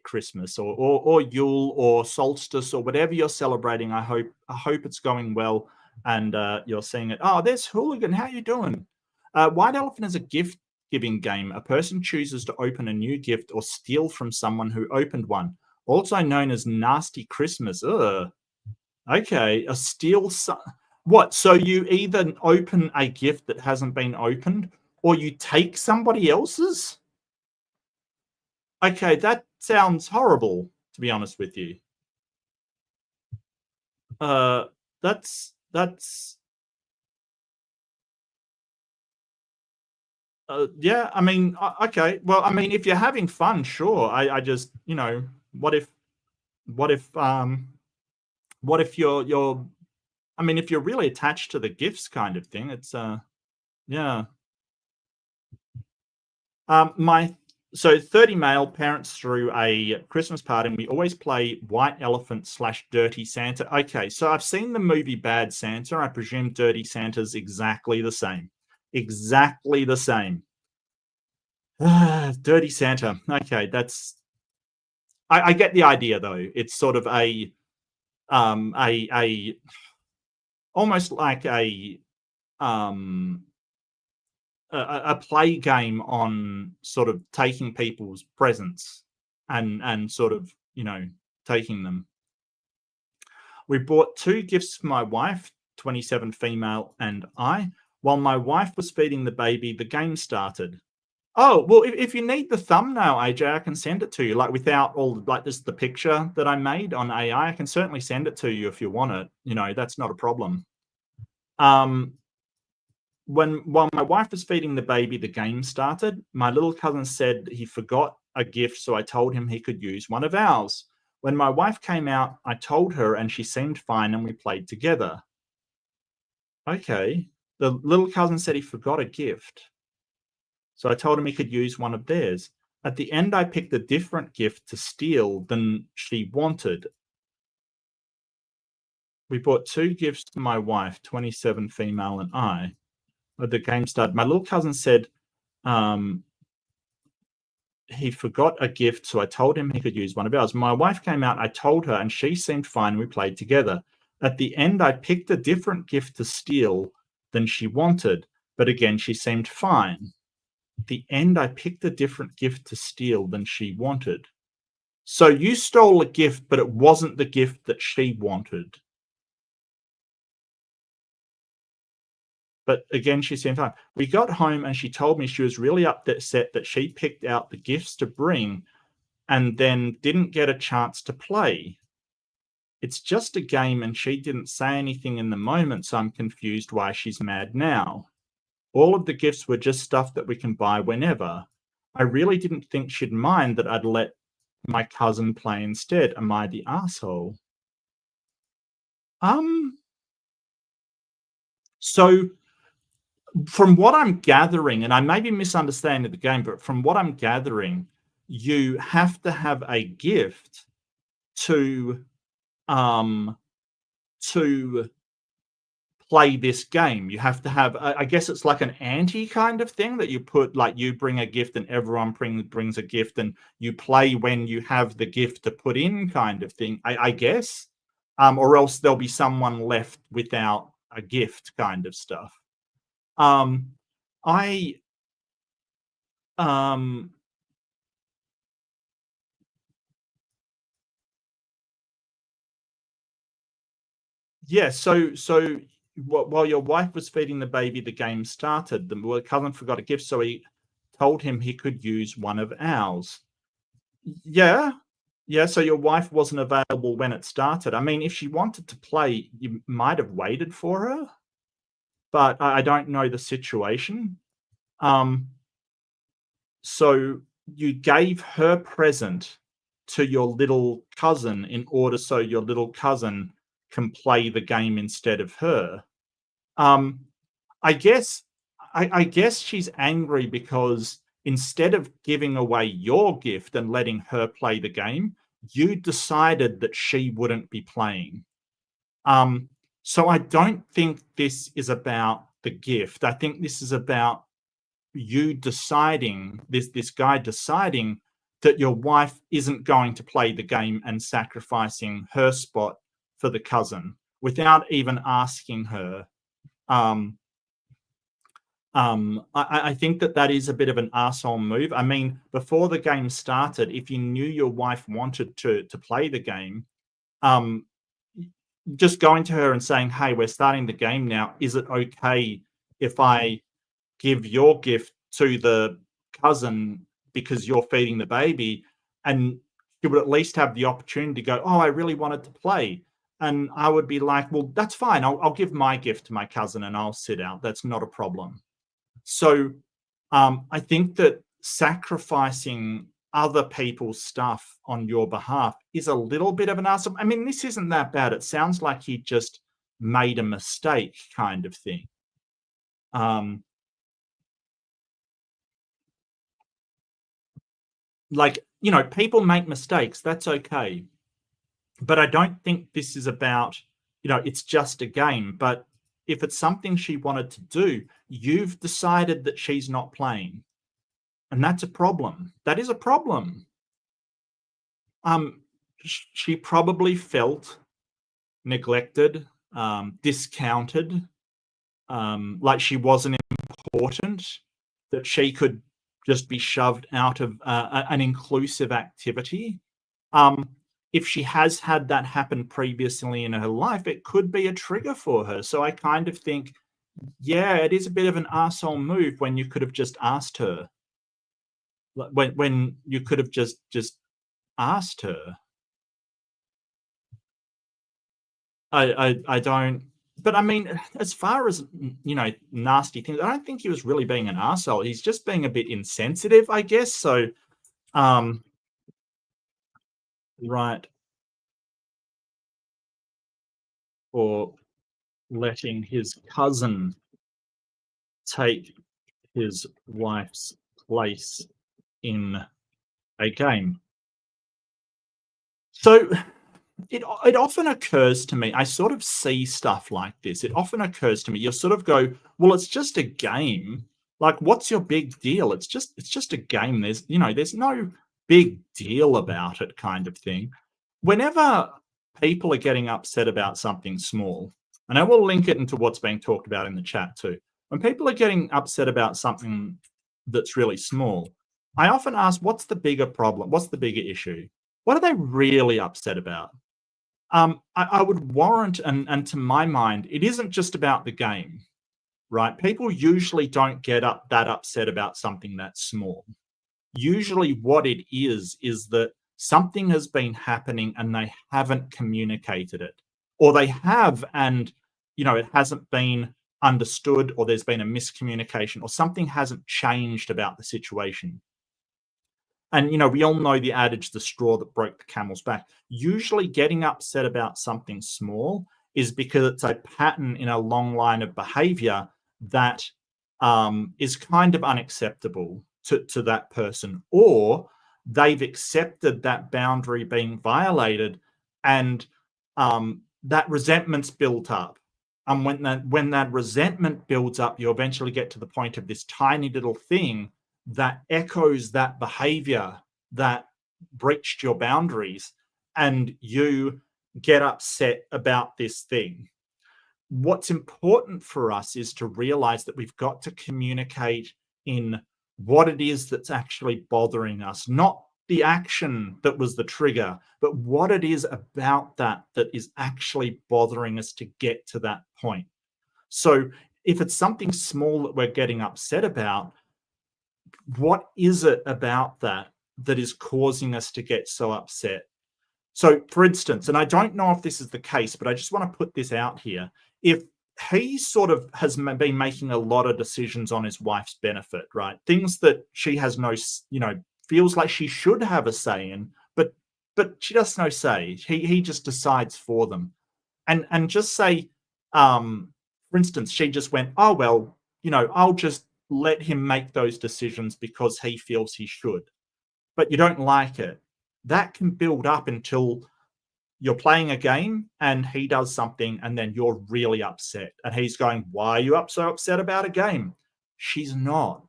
Christmas or Yule or solstice or whatever you're celebrating. I hope it's going well and you're seeing it. Oh, there's Hooligan. How you doing? White Elephant is a gift giving game. A person chooses to open a new gift or steal from someone who opened one, also known as Nasty Christmas. Ugh. Okay, a steal. What? So you either open a gift that hasn't been opened, or you take somebody else's? Okay, that sounds horrible, to be honest with you. That's yeah, I mean, okay. Well, I mean, if you're having fun, sure. I just, what if you're I mean, if you're really attached to the gifts kind of thing, it's yeah. So 30 male parents threw a Christmas party and we always play White Elephant / Dirty Santa. Okay, so I've seen the movie Bad Santa. I presume Dirty Santa's exactly the same. Exactly the same. Dirty Santa. Okay, that's I get the idea though. It's sort of a almost like a play game on sort of taking people's presents and sort of taking them. We bought 2 gifts for my wife, 27 female, and I. While my wife was feeding the baby, the game started. Oh, well, if you need the thumbnail, AJ, I can send it to you. Like without all like this, the picture that I made on AI, I can certainly send it to you if you want it. That's not a problem. While my wife was feeding the baby, the game started. My little cousin said he forgot a gift, so I told him he could use one of ours. When my wife came out, I told her and she seemed fine and we played together. Okay. The little cousin said he forgot a gift. So I told him he could use one of theirs. At the end, I picked a different gift to steal than she wanted. We bought 2 gifts to my wife, 27 female and I. The game started. My little cousin said he forgot a gift, so I told him he could use one of ours. My wife came out, I told her, and she seemed fine, and we played together. At the end, I picked a different gift to steal than she wanted, but again, she seemed fine. At the end, I picked a different gift to steal than she wanted. So you stole a gift, but it wasn't the gift that she wanted. But again, she seemed fine. We got home and she told me she was really upset that she picked out the gifts to bring and then didn't get a chance to play. It's just a game and she didn't say anything in the moment, so I'm confused why she's mad now. All of the gifts were just stuff that we can buy whenever. I really didn't think she'd mind that I'd let my cousin play instead. Am I the asshole? So from what I'm gathering, and I may be misunderstanding the game, but from what I'm gathering, you have to have a gift to play this game. You have to have, I guess it's like an ante kind of thing that you put, like you bring a gift and everyone brings a gift and you play when you have the gift to put in kind of thing, I guess. or else there'll be someone left without a gift, kind of stuff. I Yeah, so while your wife was feeding the baby, the game started. The cousin forgot a gift, so he told him he could use one of ours. Yeah, yeah. So your wife wasn't available when it started. I mean, if she wanted to play, you might have waited for her, but I don't know the situation. So you gave her present to your little cousin in order so your little cousin can play the game instead of her. I guess I guess she's angry because instead of giving away your gift and letting her play the game, you decided that she wouldn't be playing. So I don't think this is about the gift. I think this is about you deciding, this guy deciding that your wife isn't going to play the game and sacrificing her spot for the cousin without even asking her. I think that is a bit of an arsehole move. I mean, before the game started, if you knew your wife wanted to play the game, just going to her and saying, "Hey, we're starting the game now. Is it okay if I give your gift to the cousin because you're feeding the baby?" And she would at least have the opportunity to go, "Oh, I really wanted to play." And I would be like, "Well, that's fine. I'll give my gift to my cousin and I'll sit out. That's not a problem." So I think that sacrificing other people's stuff on your behalf is a little bit of an arsehole. I mean, this isn't that bad. It sounds like he just made a mistake, kind of thing. Like, you know, people make mistakes. That's okay. But I don't think this is about, you know, it's just a game. But if it's something she wanted to do, you've decided that she's not playing. And that's a problem. That is a problem. She probably felt neglected, discounted, like she wasn't important, that she could just be shoved out of an inclusive activity. If she has had that happen previously in her life, it could be a trigger for her. So I kind of think, yeah, it is a bit of an arsehole move when you could have just asked her. When you could have just asked her. I don't. But I mean, as far as, you know, nasty things, I don't think he was really being an arsehole. He's just being a bit insensitive, I guess. So, right, or letting his cousin take his wife's place in a game. So it often occurs to me, I sort of see stuff like this. It often occurs to me, you sort of go, well, it's just a game. Like, what's your big deal? It's just a game. There's no big deal about it, kind of thing. Whenever people are getting upset about something small, and I will link it into what's being talked about in the chat too. When people are getting upset about something that's really small, I often ask, what's the bigger problem? What's the bigger issue? What are they really upset about? I would warrant, and to my mind, it isn't just about the game, right? People usually don't get that upset about something that's small. Usually what it is that something has been happening and they haven't communicated it, or they have, and, you know, it hasn't been understood, or there's been a miscommunication, or something hasn't changed about the situation. And, you know, we all know the adage, the straw that broke the camel's back. Usually getting upset about something small is because it's a pattern in a long line of behavior that is kind of unacceptable to that person, or they've accepted that boundary being violated, and that resentment's built up. And when that resentment builds up, you eventually get to the point of this tiny little thing that echoes that behavior that breached your boundaries, and you get upset about this thing. What's important for us is to realize that we've got to communicate in what it is that's actually bothering us, not the action that was the trigger, but what it is about that that is actually bothering us to get to that point. So if it's something small that we're getting upset about, what is it about that that is causing us to get so upset? So, for instance, and I don't know if this is the case, but I just want to put this out here. If he sort of has been making a lot of decisions on his wife's benefit, right? Things that she has no, feels like she should have a say in, but she does no say. He just decides for them. And just say, for instance, she just went, oh, well, I'll just let him make those decisions because he feels he should. But you don't like it. That can build up until you're playing a game and he does something and then you're really upset. And he's going, why are you so upset about a game? She's not.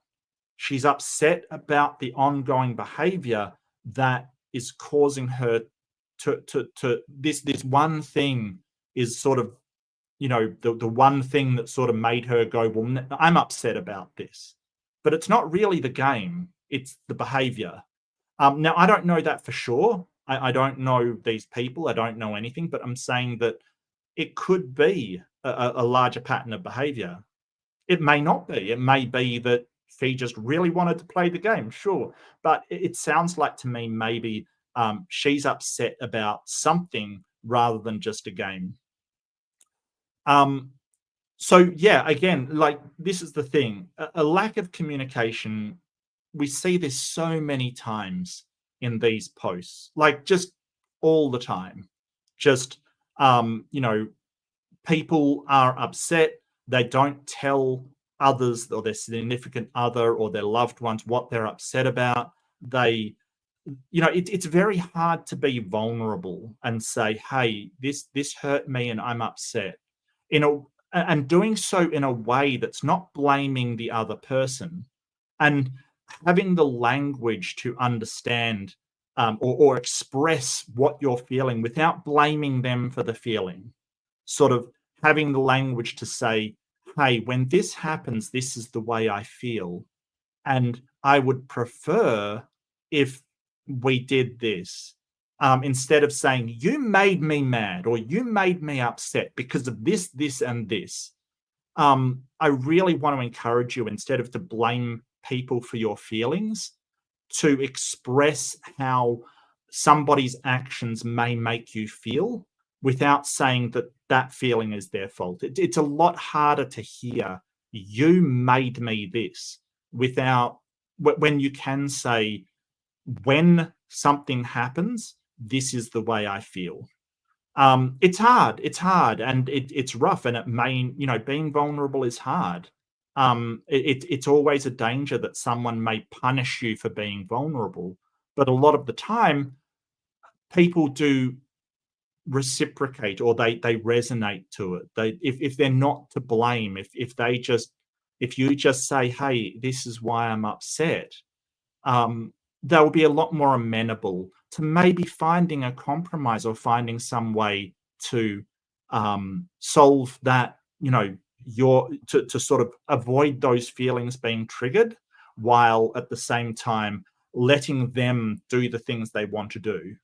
She's upset about the ongoing behavior that is causing her to this one thing is sort of, the one thing that sort of made her go, well, I'm upset about this. But it's not really the game, it's the behavior. Now, I don't know that for sure. I don't know these people. I don't know anything, but I'm saying that it could be a larger pattern of behavior. It may not be. It may be that she just really wanted to play the game, sure. But it sounds like to me maybe she's upset about something rather than just a game. So, yeah, again, like this is the thing. A lack of communication, we see this so many times in these posts, like just all the time. Just, people are upset. They don't tell others or their significant other or their loved ones what they're upset about. They, it's very hard to be vulnerable and say, hey, this hurt me and I'm upset. And doing so in a way that's not blaming the other person and having the language to understand or express what you're feeling without blaming them for the feeling. Sort of having the language to say, hey, when this happens, this is the way I feel. And I would prefer if we did this. Instead of saying, you made me mad or you made me upset because of this, this, and this. I really want to encourage you, instead of to blame people for your feelings, to express how somebody's actions may make you feel without saying that that feeling is their fault. It's a lot harder to hear, you made me this, without, when you can say, when something happens, this is the way I feel. It's hard, and it's rough, and it may, being vulnerable is hard. It's always a danger that someone may punish you for being vulnerable, but a lot of the time, people do reciprocate, or they resonate to it. If they're not to blame, if you just say, hey, this is why I'm upset, they'll be a lot more amenable to maybe finding a compromise or finding some way to solve that, to sort of avoid those feelings being triggered, while at the same time letting them do the things they want to do.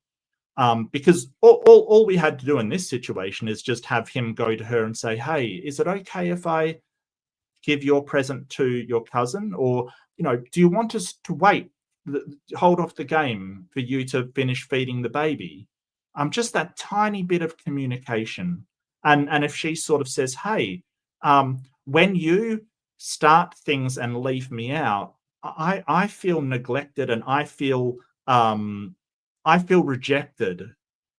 Because all we had to do in this situation is just have him go to her and say, hey, is it okay if I give your present to your cousin? Or, do you want us to wait, hold off the game for you to finish feeding the baby? Just that tiny bit of communication. And if she sort of says, hey, when you start things and leave me out, I feel neglected and I feel rejected.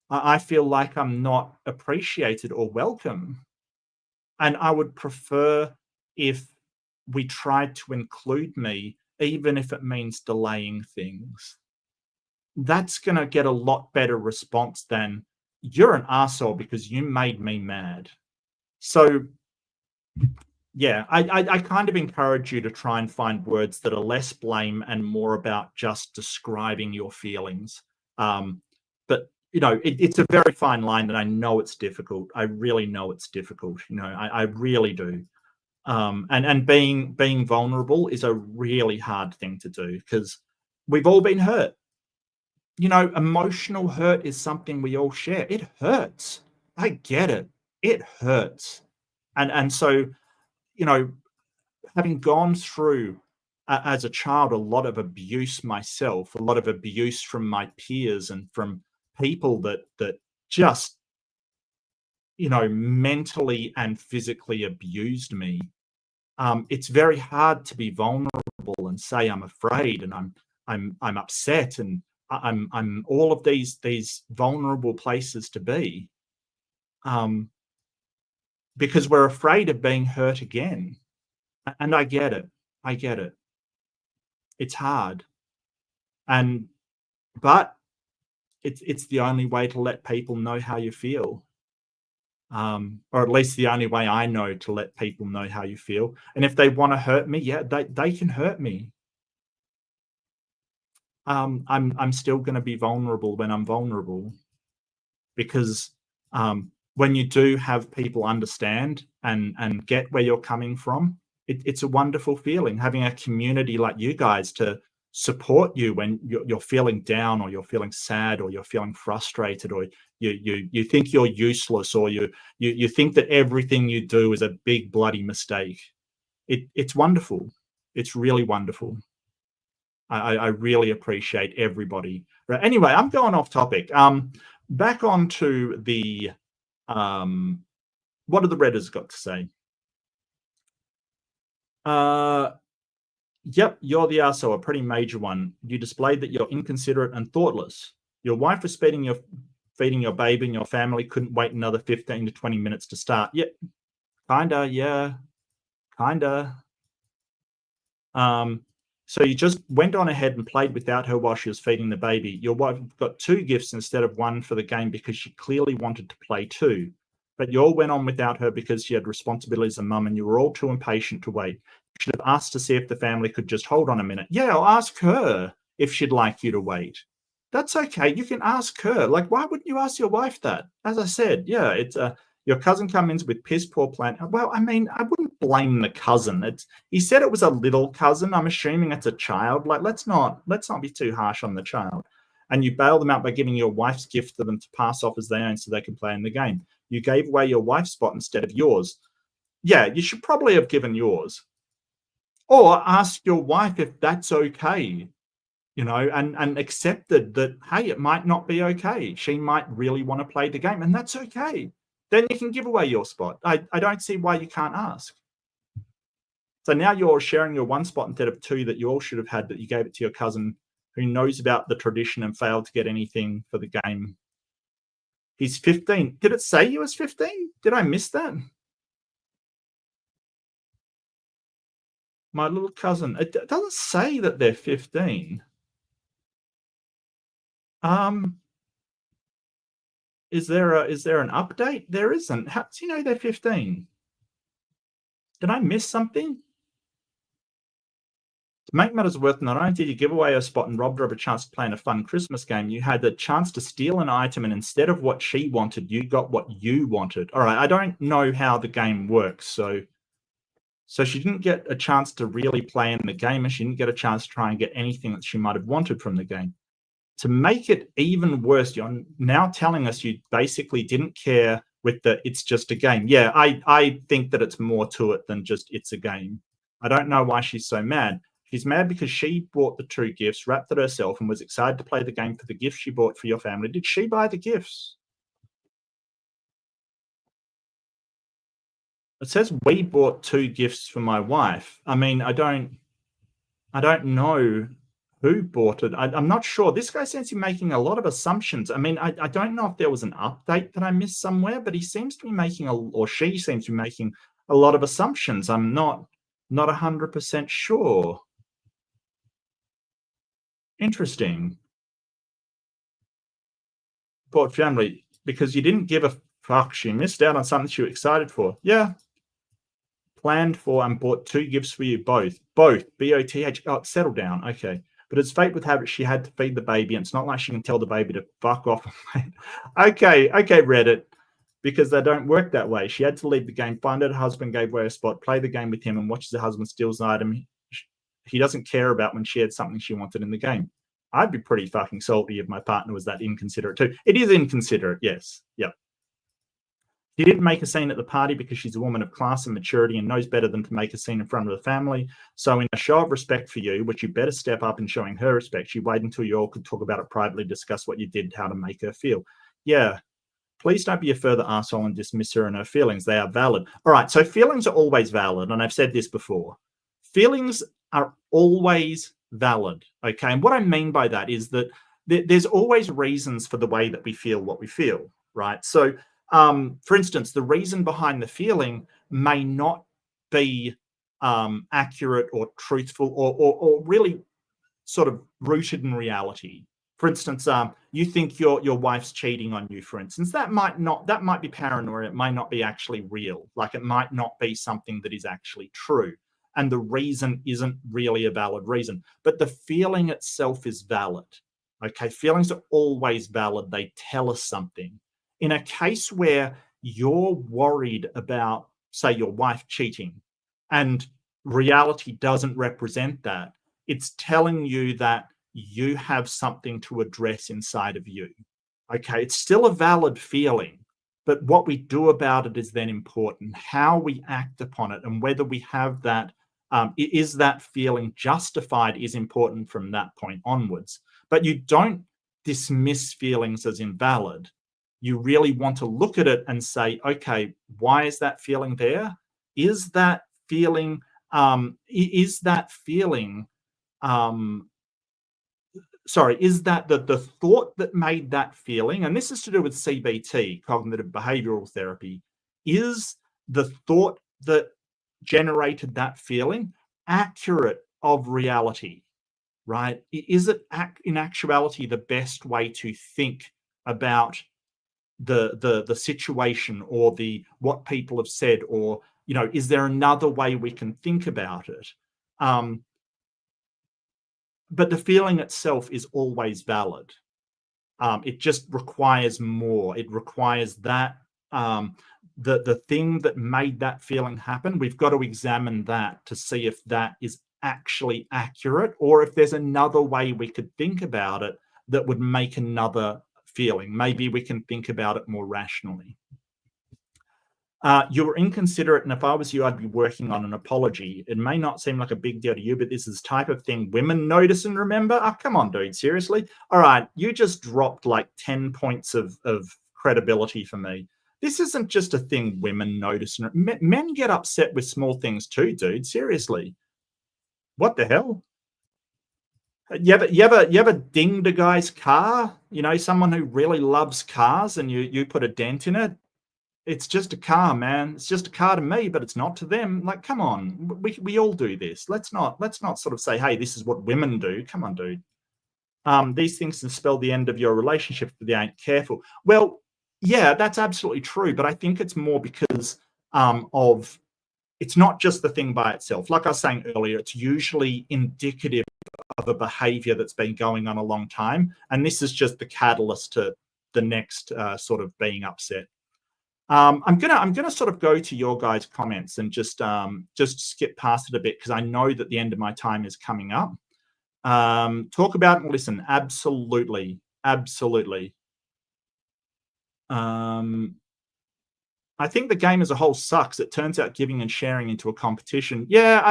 I feel like I'm not appreciated or welcome. And I would prefer if we tried to include me, even if it means delaying things. That's going to get a lot better response than, you're an arsehole because you made me mad. So, yeah, I kind of encourage you to try and find words that are less blame and more about just describing your feelings. But you know, it's a very fine line, and I know it's difficult. I really know it's difficult. You know, I really do. And being vulnerable is a really hard thing to do, because we've all been hurt. You know, emotional hurt is something we all share. It hurts. I get it. It hurts. And so, you know, having gone through as a child a lot of abuse myself, a lot of abuse from my peers and from people that just, you know, mentally and physically abused me. It's very hard to be vulnerable and say I'm afraid and I'm upset, and I'm all of these vulnerable places to be, because we're afraid of being hurt again. And I get it. I get it. It's hard. But it's the only way to let people know how you feel. Or at least the only way I know to let people know how you feel. And if they want to hurt me, yeah, they can hurt me. I'm still going to be vulnerable when I'm vulnerable, because when you do have people understand and get where you're coming from, it's a wonderful feeling, having a community like you guys to support you when you're feeling down, or you're feeling sad, or you're feeling frustrated, or you think you're useless, or you think that everything you do is a big bloody mistake. It's wonderful. It's really wonderful. I really appreciate everybody. Right. Anyway, I'm going off topic. Back onto the what have the Redditors got to say? Yep, you're the arsehole, a pretty major one. You displayed that you're inconsiderate and thoughtless. Your wife was feeding your baby, and your family couldn't wait another 15 to 20 minutes to start. Yep, kinda, yeah, kinda. So you just went on ahead and played without her while she was feeding the baby. Your wife got 2 gifts instead of 1 for the game because she clearly wanted to play too. But you all went on without her because she had responsibilities as a mum, and you were all too impatient to wait. You should have asked to see if the family could just hold on a minute. Yeah, I'll ask her if she'd like you to wait. That's okay. You can ask her. Like, why wouldn't you ask your wife that? As I said, yeah, it's your cousin comes in with piss poor plan. Well, I mean, I wouldn't blame the cousin. He said it was a little cousin. I'm assuming it's a child. Like, let's not be too harsh on the child. And you bail them out by giving your wife's gift for them to pass off as their own so they can play in the game. You gave away your wife's spot instead of yours. Yeah, you should probably have given yours. Or ask your wife if that's okay, you know, and accepted that, hey, it might not be okay. She might really want to play the game, and that's okay. Then you can give away your spot. I don't see why you can't ask. So now you're sharing your 1 spot instead of 2 that you all should have had, that you gave it to your cousin who knows about the tradition and failed to get anything for the game. He's 15. Did it say he was 15? Did I miss that? My little cousin. It doesn't say that they're 15. Is there an update? There isn't. How do you know they're 15? Did I miss something? To make matters worse, not only did you give away a spot and robbed her of a chance to play in a fun Christmas game, you had the chance to steal an item, and instead of what she wanted, you got what you wanted. All right, I don't know how the game works, so she didn't get a chance to really play in the game, and she didn't get a chance to try and get anything that she might have wanted from the game. To make it even worse, you're now telling us you basically didn't care with the "it's just a game." Yeah, I think that it's more to it than just "it's a game." I don't know why she's so mad. She's mad because she bought the 2 gifts, wrapped it herself, and was excited to play the game for the gifts she bought for your family. Did she buy the gifts? It says we bought 2 gifts for my wife. I mean, I don't know who bought it. I'm not sure. This guy seems to be making a lot of assumptions. I mean, I don't know if there was an update that I missed somewhere, but he seems to be making or she seems to be making a lot of assumptions. I'm not 100% sure. Interesting. Bought family because you didn't give a fuck. She missed out on something she was excited for. Yeah. Planned for and bought 2 gifts for you both. Both. BOTH. Oh, settle down. Okay. But as fate would have it, she had to feed the baby, and it's not like she can tell the baby to fuck off. Okay, Reddit, because they don't work that way. She had to leave the game, find out her husband gave away a spot, play the game with him, and watches her husband steals an item he doesn't care about when she had something she wanted in the game. I'd be pretty fucking salty if my partner was that inconsiderate too. It is inconsiderate, yes. Yep. She didn't make a scene at the party because she's a woman of class and maturity and knows better than to make a scene in front of the family. So in a show of respect for you, which you better step up in showing her respect, she waited until you all could talk about it privately, discuss what you did, how to make her feel. Yeah. Please don't be a further arsehole and dismiss her and her feelings. They are valid. All right, so feelings are always valid, and I've said this before. Feelings are always valid, okay? And what I mean by that is that there's always reasons for the way that we feel what we feel, right? So, for instance, the reason behind the feeling may not be accurate or truthful or really sort of rooted in reality. For instance, you think your wife's cheating on you, for instance. That might be paranoia. It might not be actually real. Like, it might not be something that is actually true. And the reason isn't really a valid reason. But the feeling itself is valid. Okay, feelings are always valid. They tell us something. In a case where you're worried about, say, your wife cheating, and reality doesn't represent that, it's telling you that you have something to address inside of you. Okay, it's still a valid feeling, but what we do about it is then important. How we act upon it and whether we have that, is that feeling justified, is important from that point onwards. But you don't dismiss feelings as invalid. You really want to look at it and say, okay, why is that feeling there? Is that feeling, is that the thought that made that feeling, and this is to do with CBT, cognitive behavioral therapy, is the thought that generated that feeling accurate of reality, right? Is it in actuality the best way to think about the situation or what people have said, or is there another way we can think about it? But the feeling itself is always valid. It just requires more. It requires that the thing that made that feeling happen, we've got to examine that to see if that is actually accurate, or if there's another way we could think about it that would make another feeling. Maybe we can think about it more rationally. You're inconsiderate, and if I was you, I'd be working on an apology. It may not seem like a big deal to you, but this is the type of thing women notice and remember. Oh, come on, dude, seriously? All right, you just dropped like 10 points of credibility for me. This isn't just a thing women notice. Men get upset with small things too, dude, seriously. What the hell? You ever dinged a guy's car? Someone who really loves cars, and you put a dent in it? It's just a car, man. It's just a car to me, but it's not to them. Like, come on, we all do this. Let's not sort of say, hey, this is what women do. Come on, dude. These things can spell the end of your relationship if they ain't careful. Well, yeah, that's absolutely true, but I think it's more because it's not just the thing by itself. Like I was saying earlier, it's usually indicative of a behavior that's been going on a long time, and this is just the catalyst to the next sort of being upset. I'm gonna sort of go to your guys' comments and just skip past it a bit, because I know that the end of my time is coming up. Talk about and listen. Absolutely. I think the game as a whole sucks. It turns out giving and sharing into a competition. Yeah,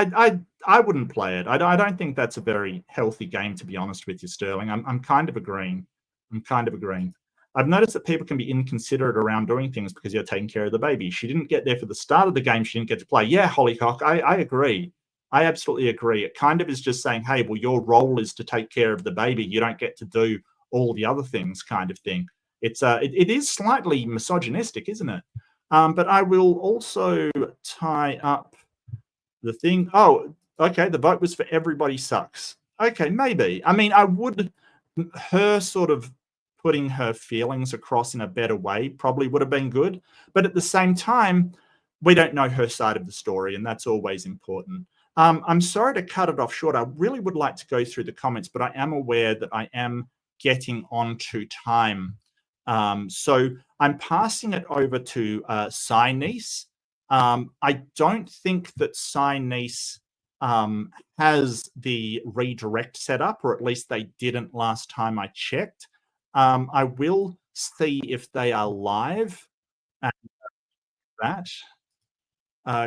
I wouldn't play it. I don't think that's a very healthy game, to be honest with you, Sterling. I'm kind of agreeing. I've noticed that people can be inconsiderate around doing things because you're taking care of the baby. She didn't get there for the start of the game. She didn't get to play. Yeah, Hollycock, I agree. I absolutely agree. It kind of is just saying, hey, well, your role is to take care of the baby. You don't get to do all the other things, kind of thing. It is slightly misogynistic, isn't it? But I will also tie up the thing. Oh, okay, the vote was for everybody sucks. Okay, maybe. I mean, her sort of putting her feelings across in a better way probably would have been good. But at the same time, we don't know her side of the story, and that's always important. I'm sorry to cut it off short. I really would like to go through the comments, but I am aware that I am getting onto time. So I'm passing it over to Cynese. I don't think that Cynese has the redirect set up, or at least they didn't last time I checked. I will see if they are live at that.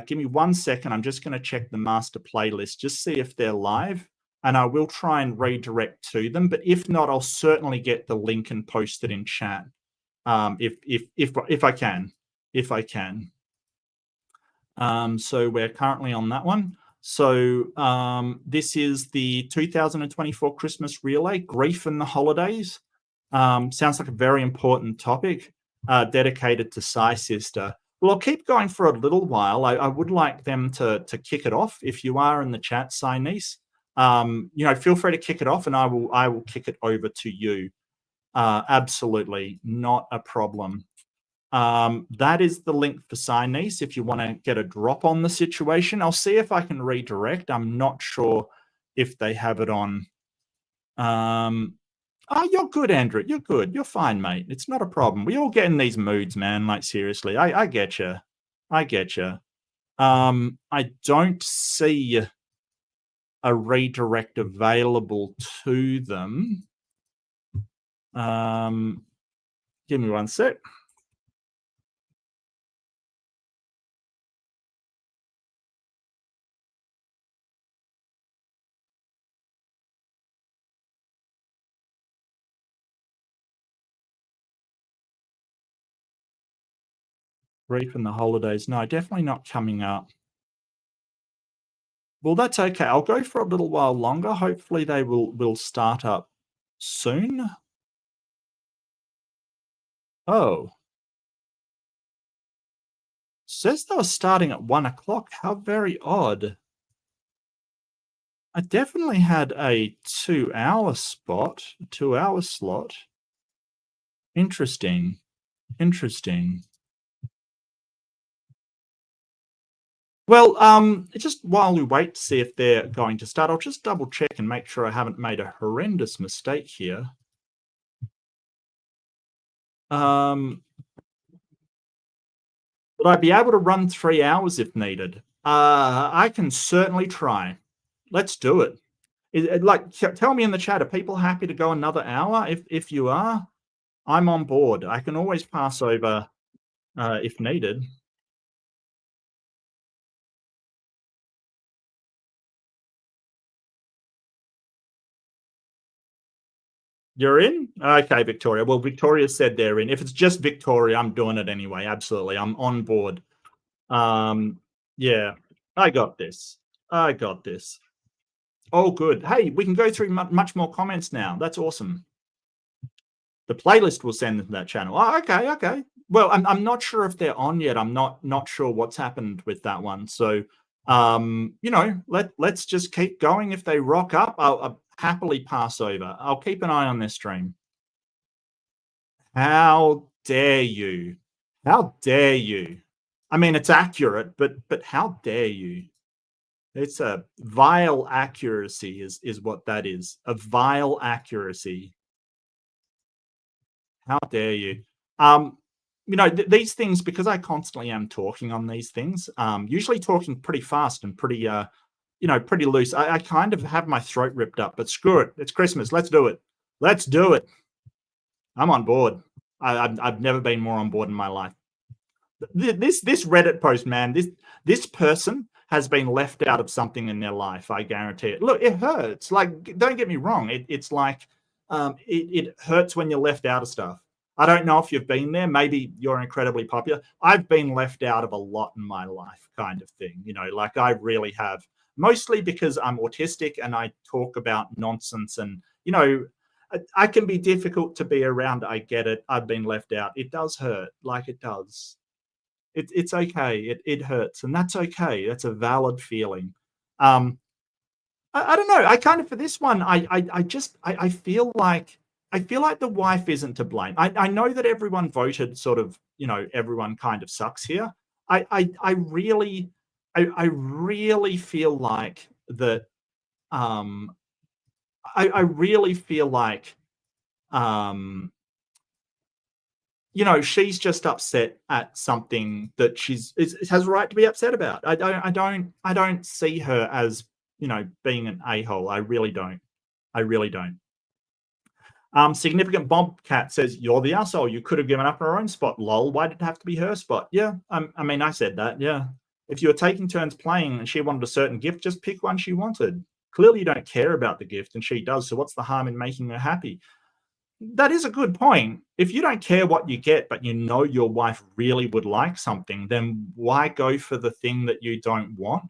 Give me 1 second. I'm just going to check the master playlist, just see if they're live, and I will try and redirect to them. But if not, I'll certainly get the link and post it in chat. If I can, so we're currently on that one. So this is the 2024 Christmas relay, grief and the holidays. Sounds like a very important topic, dedicated to Psy Sister. Well, I'll keep going for a little while. I would like them to kick it off. If you are in the chat, Cynese, feel free to kick it off, and I will kick it over to you. Absolutely, not a problem. That is the link for Cynese if you want to get a drop on the situation. I'll see if I can redirect. I'm not sure if they have it on. Oh, you're good, Andrew. You're good. You're fine, mate. It's not a problem. We all get in these moods, man. Like, seriously, I get you. I get you. I don't see a redirect available to them. Give me 1 sec. Grief and the holidays. No, definitely not coming up. Well, that's okay. I'll go for a little while longer. Hopefully they will start up soon. Oh. Says they were starting at 1 o'clock. How very odd. I definitely had a 2-hour spot, a 2-hour slot. Interesting. Interesting. Well, just while we wait to see if they're going to start, I'll just double check and make sure I haven't made a horrendous mistake here. Would I be able to run 3 hours if needed? I can certainly try. Let's do it. Tell me in the chat, are people happy to go another hour? If you are, I'm on board. I can always pass over if needed. You're in? Okay, Victoria. Well, Victoria said they're in. If it's just Victoria, I'm doing it anyway. Absolutely. I'm on board. Yeah, I got this. I got this. Oh, good. Hey, we can go through much more comments now. That's awesome. The playlist will send them to that channel. Oh, okay, okay. Well, I'm not sure if they're on yet. I'm not sure what's happened with that one. So, let's just keep going. If they rock up, I'll happily pass over. I'll keep an eye on their stream. How dare you? How dare you? I mean, it's accurate, but how dare you? It's a vile accuracy is what that is. A vile accuracy. How dare you? These things, because I constantly am talking on these things, usually talking pretty fast and pretty pretty loose. I kind of have my throat ripped up, but screw it. It's Christmas. Let's do it. Let's do it. I'm on board. I've never been more on board in my life. This Reddit post, man, this person has been left out of something in their life. I guarantee it. Look, it hurts. Like, don't get me wrong. It's like, it hurts when you're left out of stuff. I don't know if you've been there. Maybe you're incredibly popular. I've been left out of a lot in my life, kind of thing. Like I really have. Mostly because I'm autistic and I talk about nonsense, and I can be difficult to be around. I get it. I've been left out. It does hurt. Like, it does. It's okay. It hurts, and that's okay. That's a valid feeling. I don't know. I kind of, for this one, I feel like the wife isn't to blame. I know that everyone voted sort of, everyone kind of sucks here. I really I really feel like that. I really feel like, she's just upset at something that has a right to be upset about. I don't see her as, being an a-hole. I really don't. I really don't. Significant Bobcat says, "You're the asshole. You could have given up her own spot. Lol. Why did it have to be her spot?" Yeah, I mean, I said that. Yeah, if you were taking turns playing and she wanted a certain gift, just pick one she wanted. Clearly, you don't care about the gift, and she does. So, what's the harm in making her happy? That is a good point. If you don't care what you get, but you know your wife really would like something, then why go for the thing that you don't want?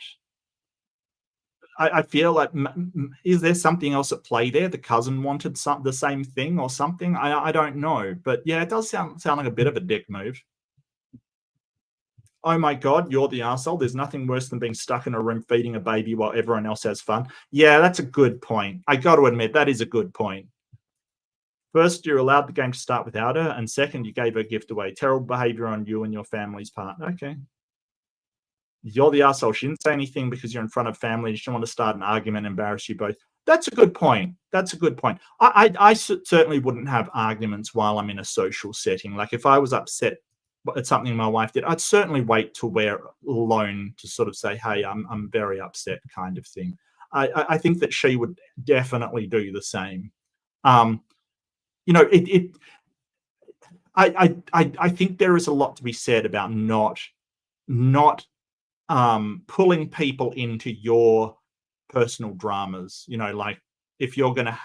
I feel like, is there something else at play there? The cousin wanted the same thing or something. I don't know, but yeah, it does sound like a bit of a dick move. Oh my God, you're the arsehole. There's nothing worse than being stuck in a room feeding a baby while everyone else has fun. Yeah, that's a good point. I got to admit, that is a good point. First, you allowed the game to start without her, and second, you gave her gift away. Terrible behavior on you and your family's part. Okay. You're the asshole. She didn't say anything because you're in front of family. She didn't want to start an argument, embarrass you both. That's a good point. That's a good point. I certainly wouldn't have arguments while I'm in a social setting. Like if I was upset at something my wife did, I'd certainly wait till we're alone to sort of say, "Hey, I'm very upset," kind of thing. I think that she would definitely do the same. I think there is a lot to be said about not pulling people into your personal dramas. Like if you're going to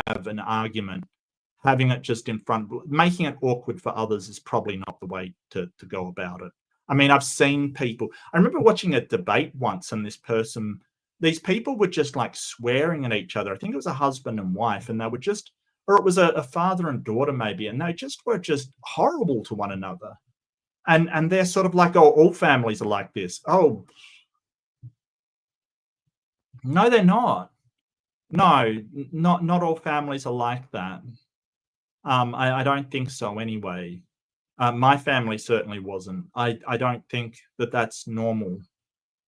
have an argument, having it just in front, making it awkward for others is probably not the way to go about it. I mean, I've seen people. I remember watching a debate once, and these people were just like swearing at each other. I think it was a husband and wife, and they were just, or it was a father and daughter maybe, and they just were just horrible to one another. And they're sort of like, "Oh, all families are like this." Oh, no, they're not. No, not all families are like that. I don't think so anyway. My family certainly wasn't. I don't think that that's normal,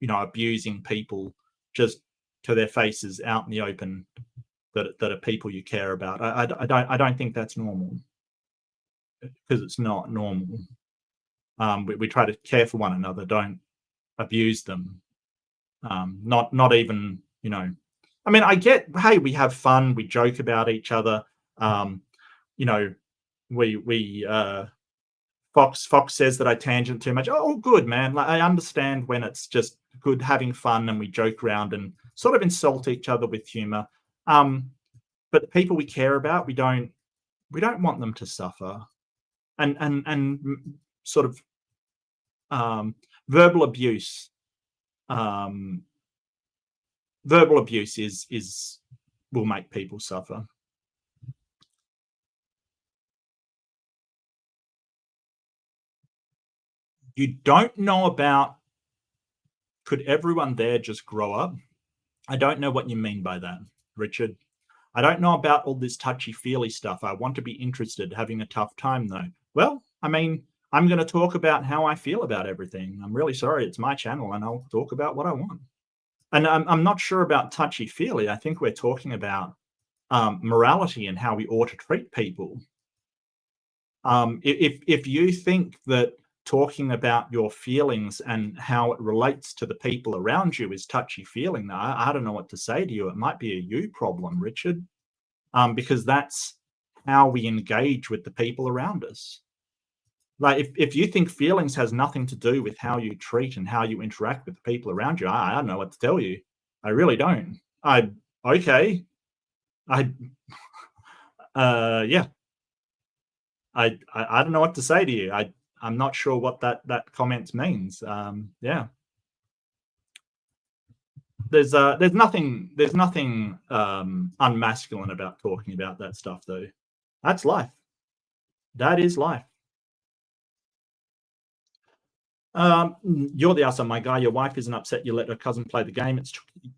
abusing people just to their faces out in the open that are people you care about. I don't think that's normal, because it's not normal. We try to care for one another, don't abuse them. Not even, I mean, I get, hey, we have fun, we joke about each other. We Fox says that I tangent too much. Oh, good, man. Like, I understand when it's just good having fun and we joke around and sort of insult each other with humor. But the people we care about, we don't want them to suffer. And sort of verbal abuse. Verbal abuse is will make people suffer. You don't know about, could everyone there just grow up? I don't know what you mean by that, Richard. I don't know about all this touchy-feely stuff. I want to be interested, having a tough time though. Well, I mean, I'm going to talk about how I feel about everything. I'm really sorry. It's my channel and I'll talk about what I want. And I'm not sure about touchy-feely. I think we're talking about morality and how we ought to treat people. If you think that talking about your feelings and how it relates to the people around you is touchy-feeling, I don't know what to say to you. It might be a you problem, Richard, because that's how we engage with the people around us. Like if you think feelings has nothing to do with how you treat and how you interact with the people around you, I don't know what to tell you. I really don't. Okay. Yeah. I don't know what to say to you. I'm not sure what that comment means. Yeah. There's nothing unmasculine about talking about that stuff though. That's life. That is life. You're the asshole, my guy. Your wife isn't upset you let her cousin play the game.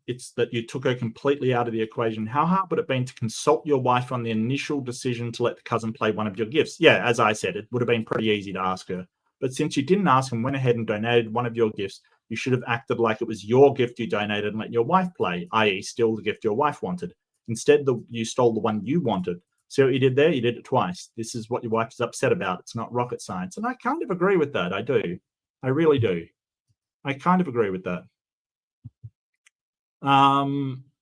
It's that you took her completely out of the equation. How hard would it have been to consult your wife on the initial decision to let the cousin play one of your gifts? Yeah, as I said, it would have been pretty easy to ask her. But since you didn't ask and went ahead and donated one of your gifts, You should have acted like it was your gift you donated and let your wife play, i.e. steal the gift your wife wanted. Instead, you stole the one you wanted. See what you did there? You did it twice. This is what your wife is upset about. It's not rocket science. And I kind of agree with that. I do. I really do. I kind of agree with that.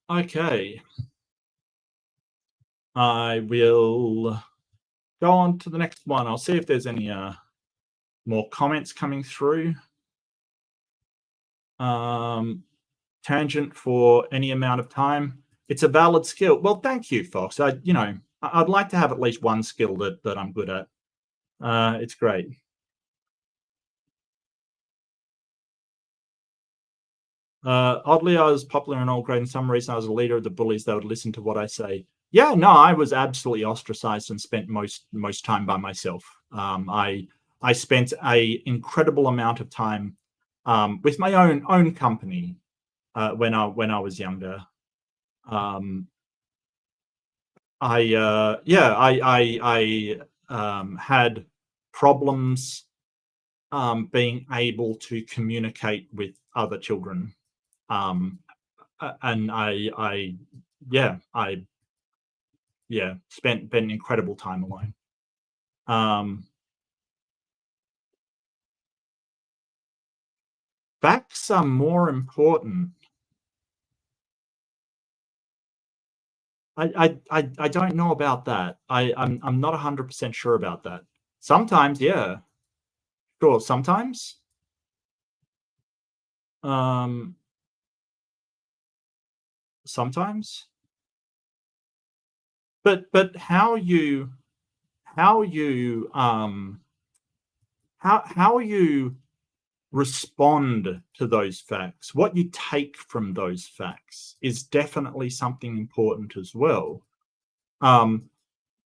Okay. I will go on to the next one. I'll see if there's any more comments coming through. Tangent for any amount of time. It's a valid skill. Well, thank you, Fox. I'd like to have at least one skill that I'm good at. It's great. Oddly, I was popular in all grade. In some reason, I was a leader of the bullies. They would listen to what I say. Yeah, no, I was absolutely ostracized and spent most time by myself. I spent a incredible amount of time with my own company when I was younger. I had problems being able to communicate with other children, and I spent an incredible time alone. Facts are more important. I don't know about that. I'm not 100% sure about that. Sometimes, yeah, sure. Sometimes, sometimes, but how you respond to those facts, what you take from those facts, is definitely something important as well.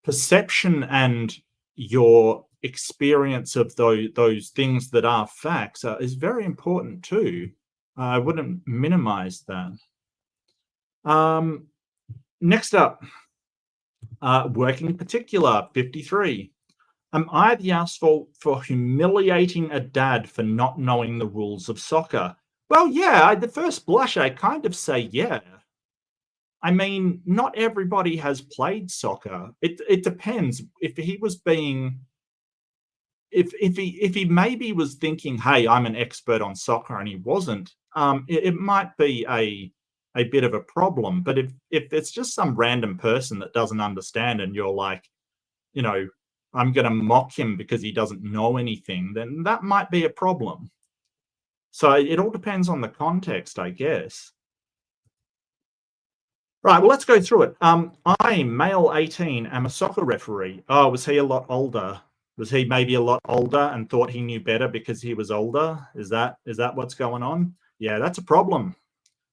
Perception and your experience of those things that are facts is very important too. I wouldn't minimize that. Next up, working in particular, 53. Am I the asshole for humiliating a dad for not knowing the rules of soccer? Well, yeah, at the first blush, I kind of say yeah. I mean, not everybody has played soccer. It depends. If he was being, if he maybe was thinking, hey, I'm an expert on soccer, and he wasn't, it might be a bit of a problem. But if it's just some random person that doesn't understand, and you're like, I'm going to mock him because he doesn't know anything, then that might be a problem. So it all depends on the context, I guess. Right, well, let's go through it. I, male 18, am a soccer referee. Oh, was he a lot older? Was he maybe a lot older and thought he knew better because he was older? Is that what's going on? Yeah, that's a problem.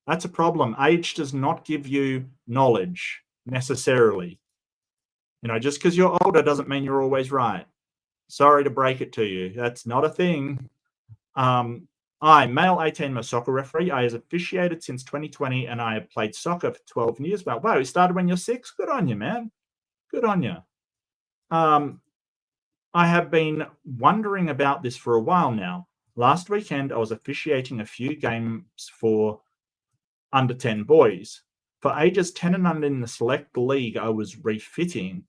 That's a problem. Age does not give you knowledge necessarily. Just because you're older doesn't mean you're always right. Sorry to break it to you. That's not a thing. I, male 18, am a soccer referee. I have officiated since 2020, and I have played soccer for 12 years. Wow, you started when you're 6? Good on you, man. Good on you. I have been wondering about this for a while now. Last weekend, I was officiating a few games for under 10 boys. For ages 10 and under in the select league, I was reffing.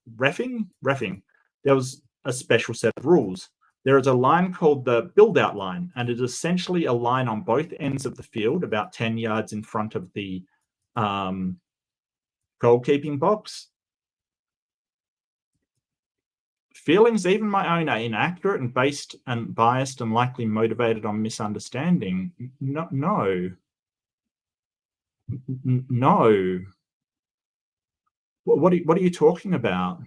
There was a special set of rules. There is a line called the build-out line, and it is essentially a line on both ends of the field, about 10 yards in front of the goalkeeping box. Feelings, even my own, are inaccurate and based and biased and likely motivated on misunderstanding. No. What are you talking about?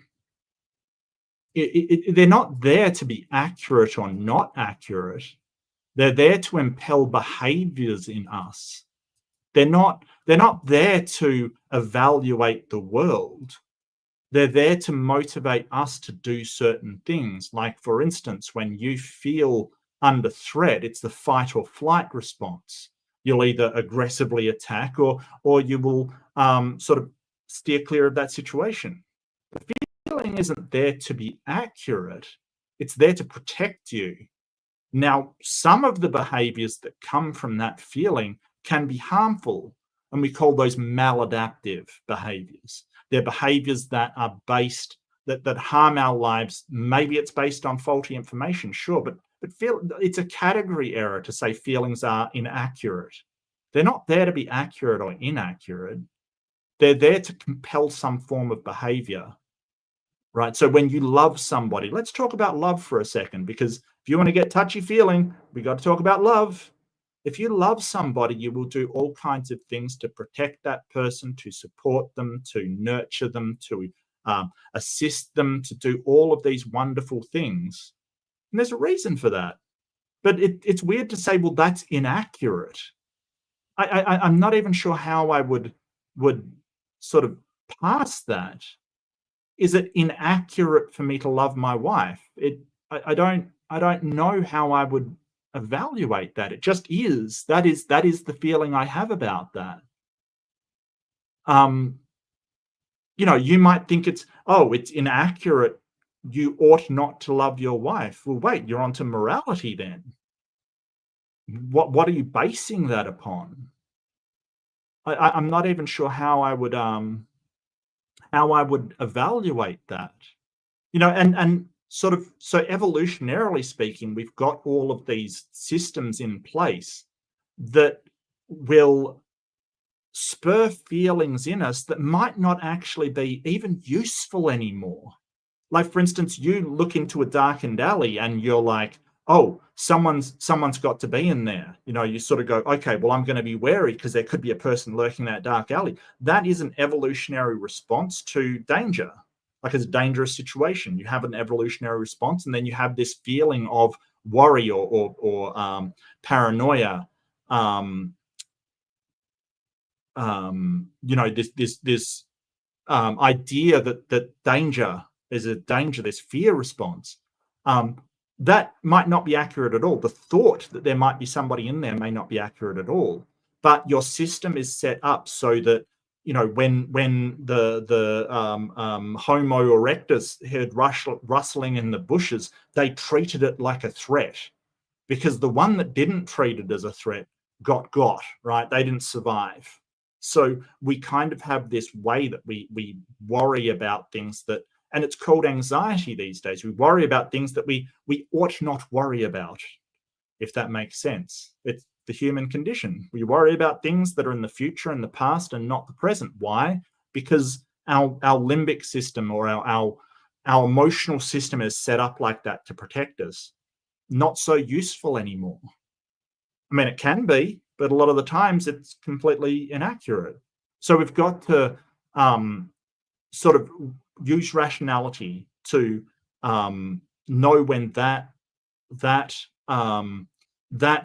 They're not there to be accurate or not accurate. They're there to impel behaviors in us. They're not there to evaluate the world. They're there to motivate us to do certain things. Like, for instance, when you feel under threat, it's the fight or flight response. You'll either aggressively attack or you will sort of steer clear of that situation. The feeling isn't there to be accurate. It's there to protect you. Now, some of the behaviors that come from that feeling can be harmful, and we call those maladaptive behaviors. They're behaviors that are based, that harm our lives. Maybe it's based on faulty information, sure, but it's a category error to say feelings are inaccurate. They're not there to be accurate or inaccurate. They're there to compel some form of behavior, right? So when you love somebody, let's talk about love for a second, because if you want to get touchy feeling, we got to talk about love. If you love somebody, you will do all kinds of things to protect that person, to support them, to nurture them, to assist them, to do all of these wonderful things. And there's a reason for that. But it's weird to say, well, that's inaccurate. I'm not even sure how I would sort of pass that. Is it inaccurate for me to love my wife? I don't know how I would evaluate that. It just is. That is the feeling I have about that. You know, you might think it's inaccurate. You ought not to love your wife. Well, wait, you're onto morality then. What are you basing that upon? I'm not even sure how I would evaluate that. You know, and sort of, so evolutionarily speaking, we've got all of these systems in place that will spur feelings in us that might not actually be even useful anymore. Like, for instance, you look into a darkened alley and you're like, oh, someone's got to be in there. You know, you sort of go, okay, well, I'm going to be wary because there could be a person lurking in that dark alley. That is an evolutionary response to danger. Like, it's a dangerous situation. You have an evolutionary response, and then you have this feeling of worry or paranoia. You know, this idea that danger is a danger, this fear response. That might not be accurate at all. The thought that there might be somebody in there may not be accurate at all. But your system is set up so that, you know, when the Homo erectus heard rustling in the bushes, they treated it like a threat, because the one that didn't treat it as a threat got, right? They didn't survive. So we kind of have this way that we worry about things that, and it's called anxiety these days. We worry about things that we ought not worry about, if that makes sense. It's the human condition. We worry about things that are in the future and the past and not the present. Why? Because our limbic system, or our emotional system, is set up like that to protect us. Not so useful anymore. I mean, it can be, but a lot of the times it's completely inaccurate. So we've got to sort of use rationality to know when that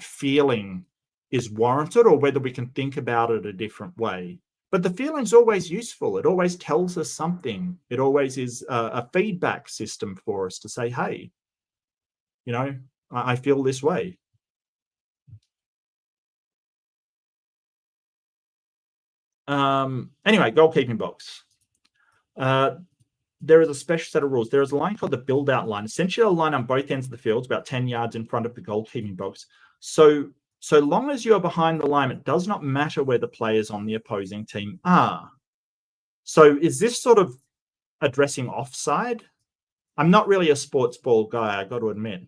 feeling is warranted, or whether we can think about it a different way. But the feeling's always useful. It always tells us something. It always is a feedback system for us to say, hey, you know, I feel this way. Anyway, goalkeeping box. There is a special set of rules. There is a line called the build-out line, essentially a line on both ends of the field, about 10 yards in front of the goalkeeping box. So long as you are behind the line, it does not matter where the players on the opposing team are. So is this sort of addressing offside? I'm not really a sports ball guy, I got to admit.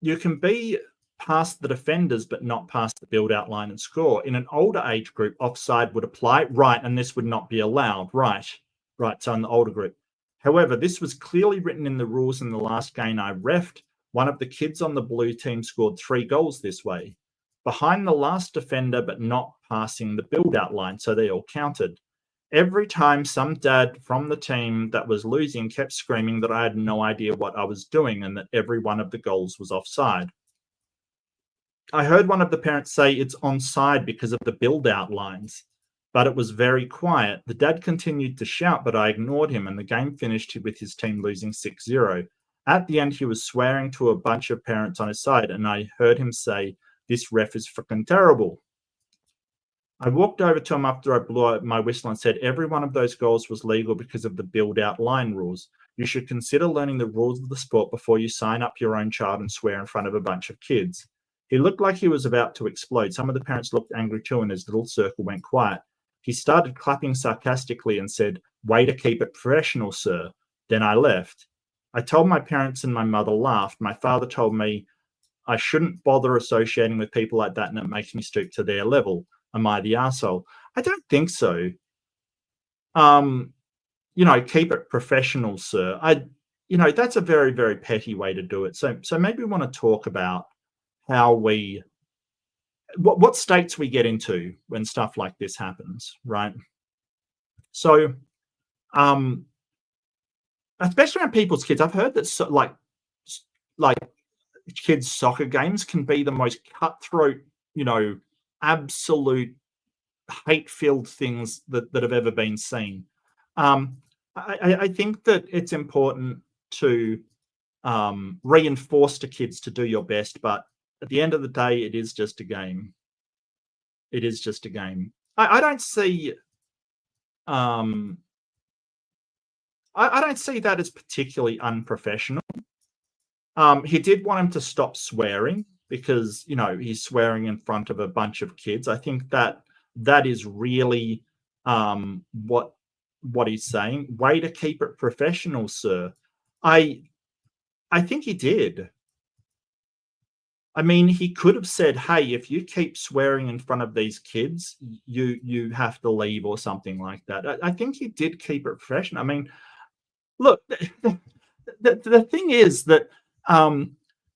You can be past the defenders but not past the build-out line and score. In an older age group, offside would apply, right, and this would not be allowed, right, so in the older group. However, this was clearly written in the rules in the last game I refed. One of the kids on the blue team scored 3 goals this way. Behind the last defender but not passing the build-out line, so they all counted. Every time some dad from the team that was losing kept screaming that I had no idea what I was doing and that every one of the goals was offside. I heard one of the parents say it's onside because of the build-out lines, but it was very quiet. The dad continued to shout, but I ignored him, and the game finished with his team losing 6-0. At the end, he was swearing to a bunch of parents on his side, and I heard him say, "This ref is freaking terrible." I walked over to him after I blew my whistle and said, every one of those goals was legal because of the build-out line rules. You should consider learning the rules of the sport before you sign up your own child and swear in front of a bunch of kids. He looked like he was about to explode. Some of the parents looked angry too, and his little circle went quiet. He started clapping sarcastically and said, "Way to keep it professional, sir." Then I left. I told my parents and my mother laughed. My father told me I shouldn't bother associating with people like that and it makes me stoop to their level. Am I the arsehole? I don't think so. Keep it professional, sir. That's a very, very petty way to do it. So maybe we want to talk about how what states we get into when stuff like this happens, right? So, especially on people's kids, I've heard that like kids' soccer games can be the most cutthroat, absolute hate-filled things that have ever been seen. I think that it's important to reinforce to kids to do your best, but at the end of the day, it is just a game. It is just a game. I don't see I don't see that as particularly unprofessional. He did want him to stop swearing because, he's swearing in front of a bunch of kids. I think that is really what he's saying. Way to keep it professional, sir. I think he did. I mean, he could have said, "Hey, if you keep swearing in front of these kids, you have to leave," or something like that. I think he did keep it professional. I mean, look, the thing is that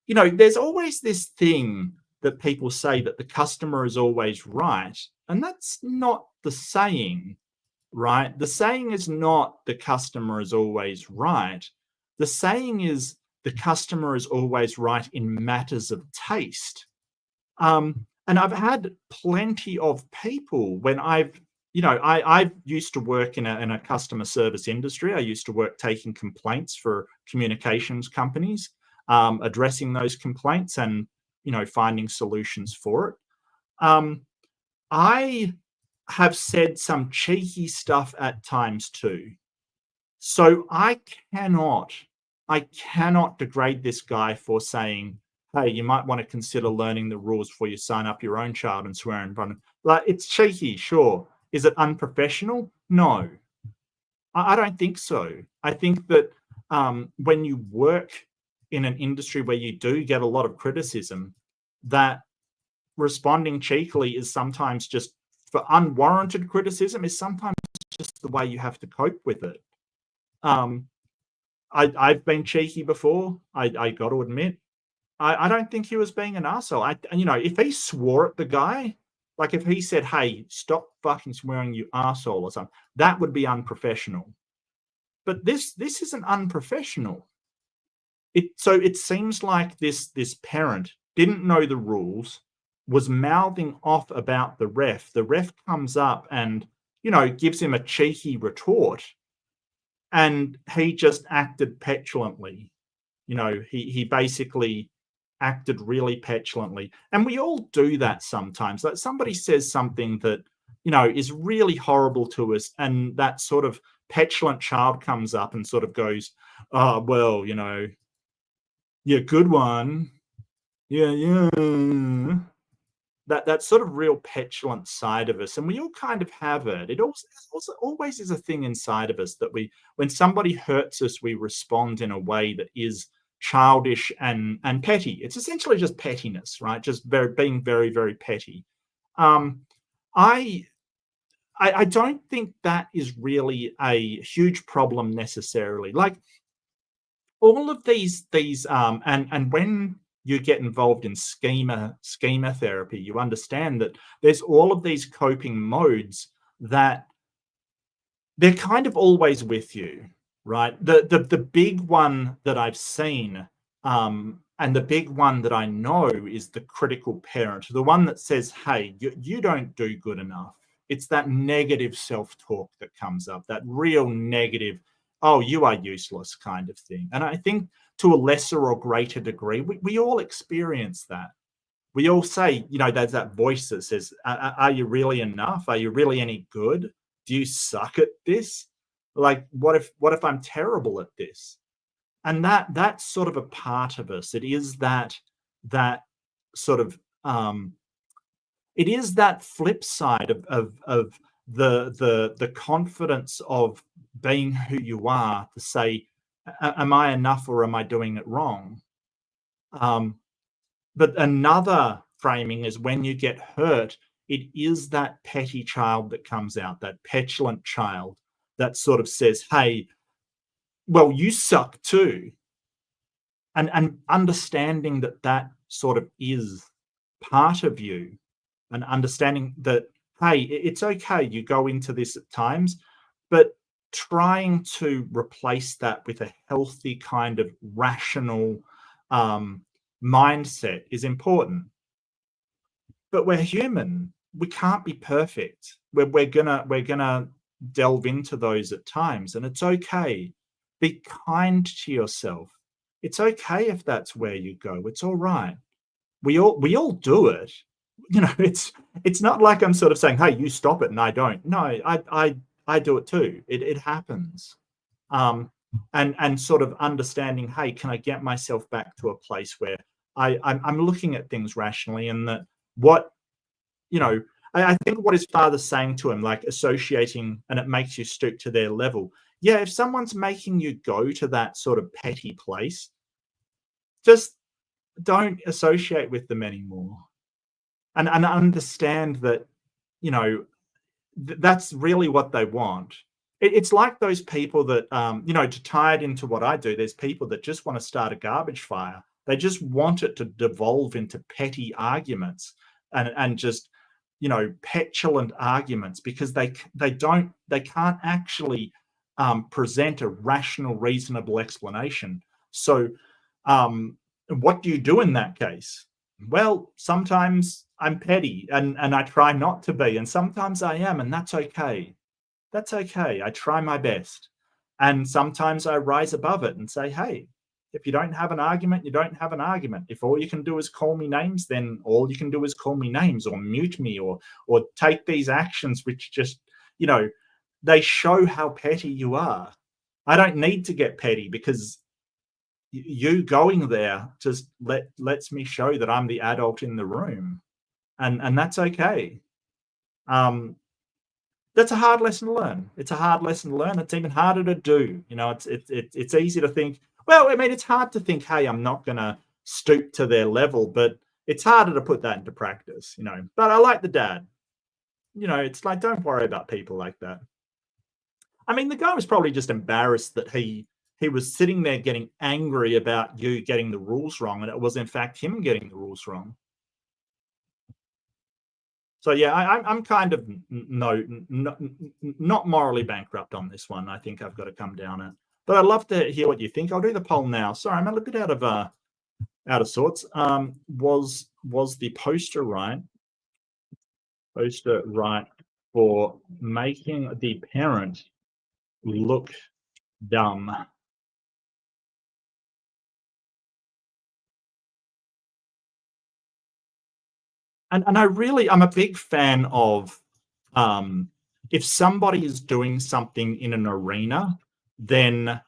there's always this thing that people say that the customer is always right, and that's not the saying, right? The saying is not the customer is always right. The saying is the customer is always right in matters of taste. And I've had plenty of people when I used to work in a customer service industry. I used to work taking complaints for communications companies, addressing those complaints and, finding solutions for it. I have said some cheeky stuff at times too. So I cannot degrade this guy for saying, "Hey, you might want to consider learning the rules before you sign up your own child and swear in front of." Like, it's cheeky, sure. Is it unprofessional? No, I don't think so. I think that when you work in an industry where you do get a lot of criticism, that responding cheekily is sometimes just for unwarranted criticism is sometimes just the way you have to cope with it. I've been cheeky before. I got to admit, I don't think he was being an arsehole. If he swore at the guy, like if he said, "Hey, stop fucking swearing, you arsehole," or something, that would be unprofessional. But this isn't unprofessional. So it seems like this parent didn't know the rules, was mouthing off about the ref. The ref comes up and, gives him a cheeky retort. And he just acted petulantly. He basically acted really petulantly. And we all do that sometimes. Like somebody says something that, is really horrible to us, and that sort of petulant child comes up and sort of goes, "Oh, well, yeah, good one. Yeah. That sort of real petulant side of us, and we all kind of have it. It also always is a thing inside of us that when somebody hurts us, we respond in a way that is childish and petty. It's essentially just pettiness, right? Just being very, very petty. I don't think that is really a huge problem necessarily. Like all of these and when you get involved in schema therapy, you understand that there's all of these coping modes that they're kind of always with you, right? The big one that I've seen, and the big one that I know is the critical parent, the one that says, "Hey, you don't do good enough." It's that negative self-talk that comes up, that real negative, "Oh, you are useless" kind of thing. And I think to a lesser or greater degree, we all experience that. We all say, there's that voice that says, "Are you really enough? Are you really any good? Do you suck at this?" Like, what if I'm terrible at this? And that's sort of a part of us. It is that sort of it is that flip side of the confidence of being who you are, to say, am I enough or am I doing it wrong? But another framing is when you get hurt, it is that petty child that comes out, that petulant child that sort of says, hey, well, you suck too. And understanding that that sort of is part of you, and understanding that, hey, it's okay, you go into this at times, but trying to replace that with a healthy kind of rational mindset is important. But we're human. We can't be perfect. We're gonna delve into those at times, and it's okay. Be kind to yourself. It's okay if that's where you go. It's all right. We all do it. You know, it's not like I'm sort of saying, hey, you stop it and I don't. No, I do it too. It happens. And sort of understanding, hey, can I get myself back to a place where I'm looking at things rationally, and that what, you know, I think what his father's saying to him, like associating, and it makes you stoop to their level. Yeah, if someone's making you go to that sort of petty place, just don't associate with them anymore. And understand that, you know, that's really what they want. It's like those people that, you know, to tie it into what I do, there's people that just want to start a garbage fire. They just want it to devolve into petty arguments, and just, you know, petulant arguments, because they can't actually present a rational, reasonable explanation. So what do you do in that case? Well, sometimes I'm petty, and I try not to be, and sometimes I am, and that's okay. That's okay. I try my best. And sometimes I rise above it and say, hey, if you don't have an argument, you don't have an argument. If all you can do is call me names, then all you can do is call me names, or mute me, or take these actions which just, you know, they show how petty you are. I don't need to get petty, because you going there just lets me show that I'm the adult in the room, and that's okay. That's a hard lesson to learn. It's a hard lesson to learn. It's even harder to do. You know, it's easy to think. Well, I mean, it's hard to think, hey, I'm not going to stoop to their level, but it's harder to put that into practice. You know, but I like the dad. You know, it's like, don't worry about people like that. I mean, the guy was probably just embarrassed that he was sitting there getting angry about you getting the rules wrong, and it was in fact him getting the rules wrong. So yeah, I'm kind of not morally bankrupt on this one. I think I've got to come down it. But I'd love to hear what you think. I'll do the poll now. Sorry, I'm a little bit out of sorts. Was the poster right? Poster right for making the parent look dumb? And I'm a big fan of, if somebody is doing something in an arena, then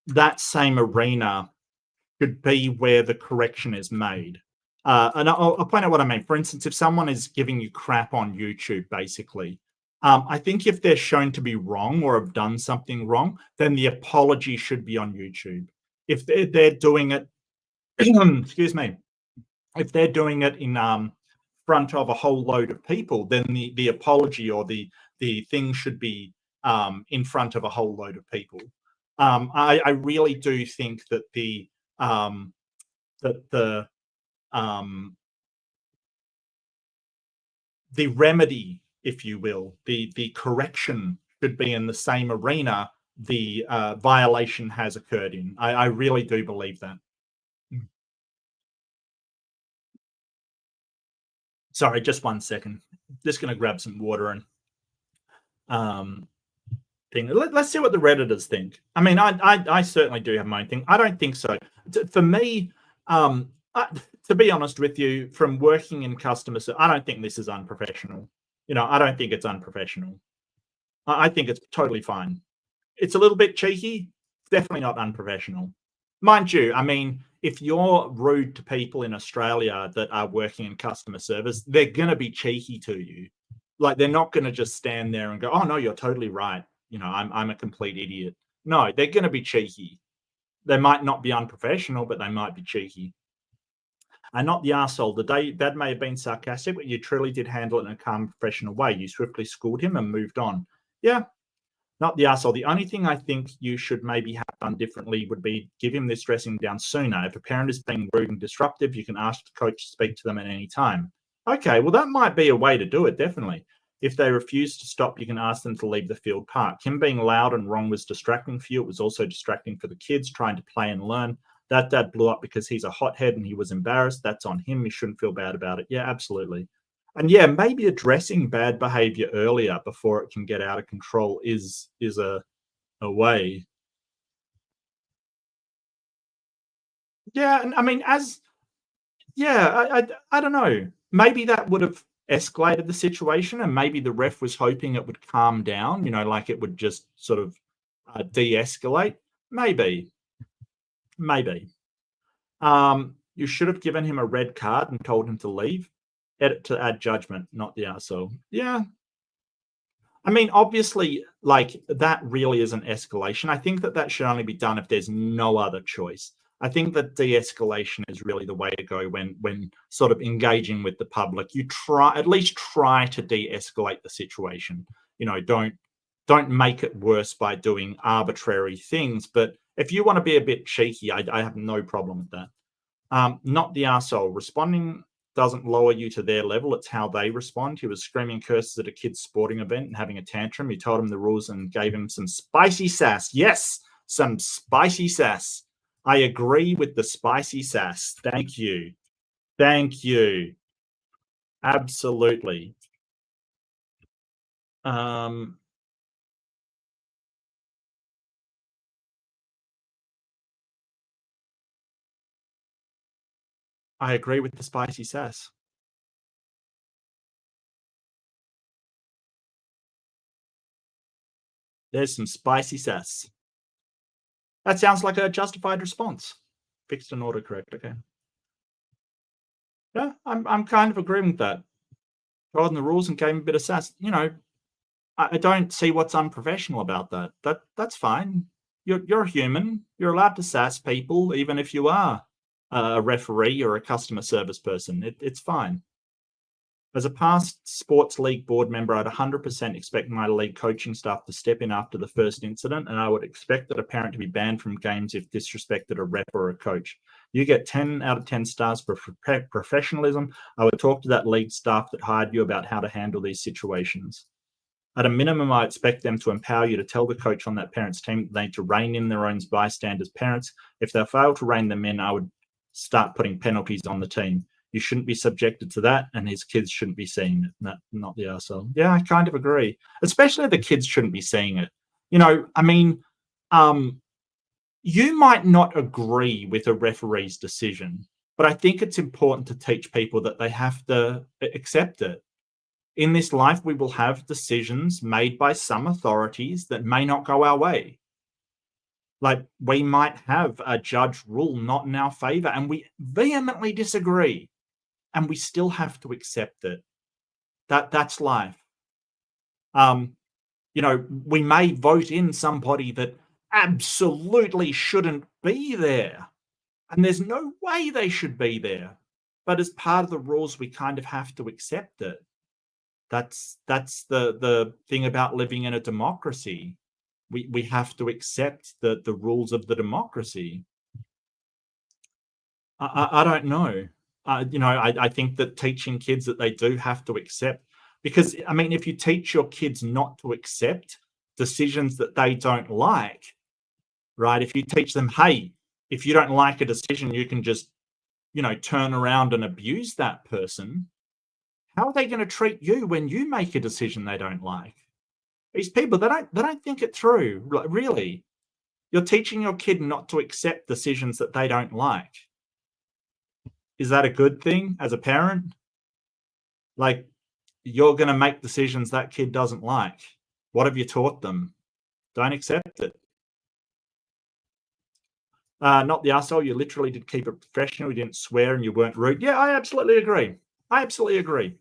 that same arena should be where the correction is made. And I'll point out what I mean. For instance, if someone is giving you crap on YouTube, basically, I think if they're shown to be wrong or have done something wrong, then the apology should be on YouTube. If they're doing it, excuse me, if they're doing it in front of a whole load of people, then the apology or the thing should be in front of a whole load of people. I really do think that the remedy, if you will, the correction should be in the same arena the violation has occurred in. I really do believe that. Sorry, just 1 second. Just going to grab some water and thing. Let's see what the Redditors think. I mean, I certainly do have my own thing. I don't think so. For me, to be honest with you, from working in customer service, I don't think this is unprofessional. You know, I don't think it's unprofessional. I think it's totally fine. it's a little bit cheeky. Definitely not unprofessional. Mind you, I mean, if you're rude to people in Australia that are working in customer service, they're going to be cheeky to you. Like, they're not going to just stand there and go, oh, no, you're totally right. You know, I'm a complete idiot. No, they're going to be cheeky. They might not be unprofessional, but they might be cheeky. And not the arsehole. Dad may have been sarcastic, but you truly did handle it in a calm, professional way. You swiftly schooled him and moved on. Yeah, not the arsehole. The only thing I think you should maybe have done differently would be give him this dressing down sooner. If a parent is being rude and disruptive, you can ask the coach to speak to them at any time. Okay, well, that might be a way to do it, definitely. If they refuse to stop, you can ask them to leave the field park. Him being loud and wrong was distracting for you. It was also distracting for the kids trying to play and learn. That dad blew up because he's a hothead and he was embarrassed. That's on him. He shouldn't feel bad about it. Yeah, absolutely. And yeah, maybe addressing bad behavior earlier before it can get out of control is a way. Yeah, and I mean, I don't know. Maybe that would have escalated the situation, and maybe the ref was hoping it would calm down. You know, like it would just sort of de-escalate. Maybe. You should have given him a red card and told him to leave. Edit to add judgment, not the arsehole. Yeah. I mean, obviously, like, that really is an escalation. I think that should only be done if there's no other choice. I think that de-escalation is really the way to go when sort of engaging with the public. You at least try to de-escalate the situation. You know, don't make it worse by doing arbitrary things. But if you want to be a bit cheeky, I have no problem with that. Not the arsehole. Responding doesn't lower you to their level. It's how they respond. He was screaming curses at a kid's sporting event and having a tantrum. You told him the rules and gave him some spicy sass. Yes, some spicy sass. I agree with the spicy sass. Thank you. Thank you. Absolutely. I agree with the spicy sass. There's some spicy sass. That sounds like a justified response. Fixed and autocorrect. Okay. Yeah, I'm kind of agreeing with that. Followed the rules and gave him a bit of sass. You know, I don't see what's unprofessional about that. That's fine. You're a human. You're allowed to sass people, even if you are a referee or a customer service person. It's fine. As a past sports league board member, I'd 100% expect my league coaching staff to step in after the first incident, and I would expect that a parent to be banned from games if disrespected a ref or a coach. You get 10 out of 10 stars for professionalism. I would talk to that league staff that hired you about how to handle these situations. At a minimum, I expect them to empower you to tell the coach on that parent's team that they need to rein in their own bystanders' parents. If they fail to rein them in, I would start putting penalties on the team. You shouldn't be subjected to that, and his kids shouldn't be seeing it. Not the arsehole. Yeah, I kind of agree. Especially the kids shouldn't be seeing it. You know, I mean, you might not agree with a referee's decision, but I think it's important to teach people that they have to accept it. In this life, we will have decisions made by some authorities that may not go our way. Like, we might have a judge rule not in our favor, and we vehemently disagree. And we still have to accept it. That's life. You know, we may vote in somebody that absolutely shouldn't be there, and there's no way they should be there. But as part of the rules, we kind of have to accept it. That's the thing about living in a democracy. We have to accept the rules of the democracy. I don't know. You know, I think that teaching kids that they do have to accept, because, I mean, if you teach your kids not to accept decisions that they don't like, right? If you teach them, hey, if you don't like a decision, you can just, you know, turn around and abuse that person. How are they going to treat you when you make a decision they don't like? These people, they don't think it through. Really, you're teaching your kid not to accept decisions that they don't like. Is that a good thing as a parent? Like, you're going to make decisions that kid doesn't like. What have you taught them? Don't accept it. Not the asshole. You literally did keep it professional. You didn't swear and you weren't rude. Yeah, I absolutely agree. I absolutely agree.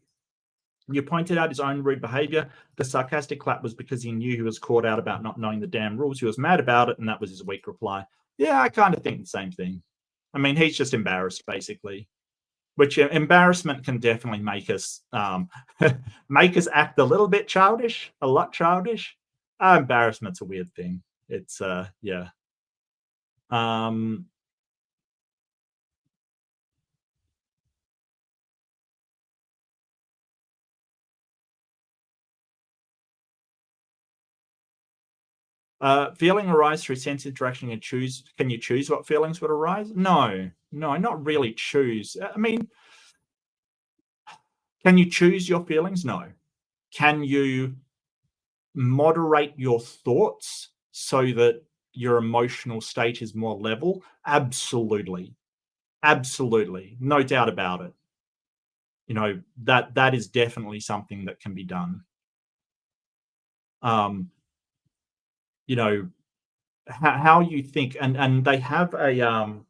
You pointed out his own rude behavior. The sarcastic clap was because he knew he was caught out about not knowing the damn rules. He was mad about it, and that was his weak reply. Yeah, I kind of think the same thing. I mean, he's just embarrassed, basically. Which embarrassment can definitely make us make us act a little bit childish, a lot childish. Embarrassment's a weird thing. It's yeah. Feeling arise through sense interaction. Can you choose what feelings would arise? No, not really choose. I mean, can you choose your feelings? No. Can you moderate your thoughts so that your emotional state is more level? Absolutely. Absolutely. No doubt about it. You know, that is definitely something that can be done. You know, how you think, and they have a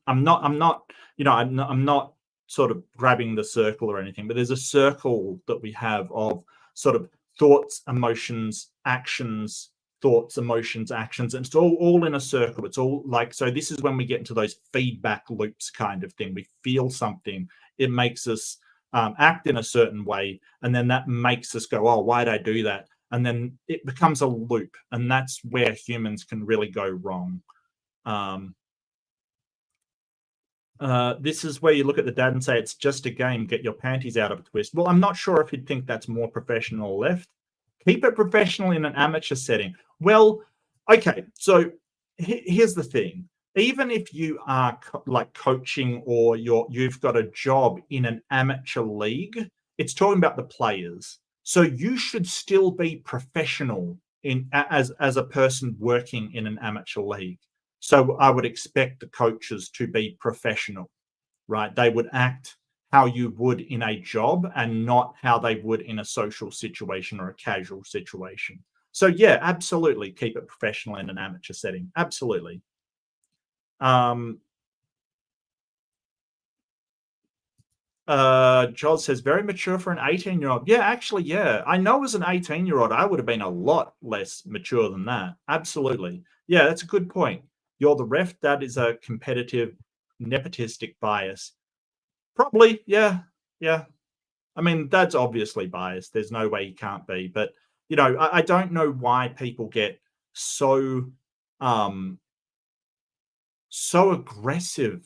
I'm not you know, I'm not sort of grabbing the circle or anything, but there's a circle that we have of sort of thoughts, emotions, actions, thoughts, emotions, actions, and it's all in a circle. It's all like, so this is when we get into those feedback loops kind of thing. We feel something, it makes us act in a certain way, and then that makes us go, oh, why did I do that? And then it becomes a loop, and that's where humans can really go wrong. This is where you look at the dad and say, it's just a game, get your panties out of a twist. Well, I'm not sure if you'd think that's more professional or left. Keep it professional in an amateur setting. Well, okay, so here's the thing. Even if you are like coaching, or you've got a job in an amateur league, it's talking about the players. So you should still be professional as a person working in an amateur league. So I would expect the coaches to be professional, right? They would act how you would in a job and not how they would in a social situation or a casual situation. So yeah, absolutely keep it professional in an amateur setting. Absolutely. Joel says, very mature for an 18-year-old. Yeah, actually, yeah. I know as an 18-year-old, I would have been a lot less mature than that. Absolutely. Yeah, that's a good point. You're the ref. That is a competitive, nepotistic bias. Probably, yeah. Yeah. I mean, that's obviously biased. There's no way he can't be. But, you know, I don't know why people get so aggressive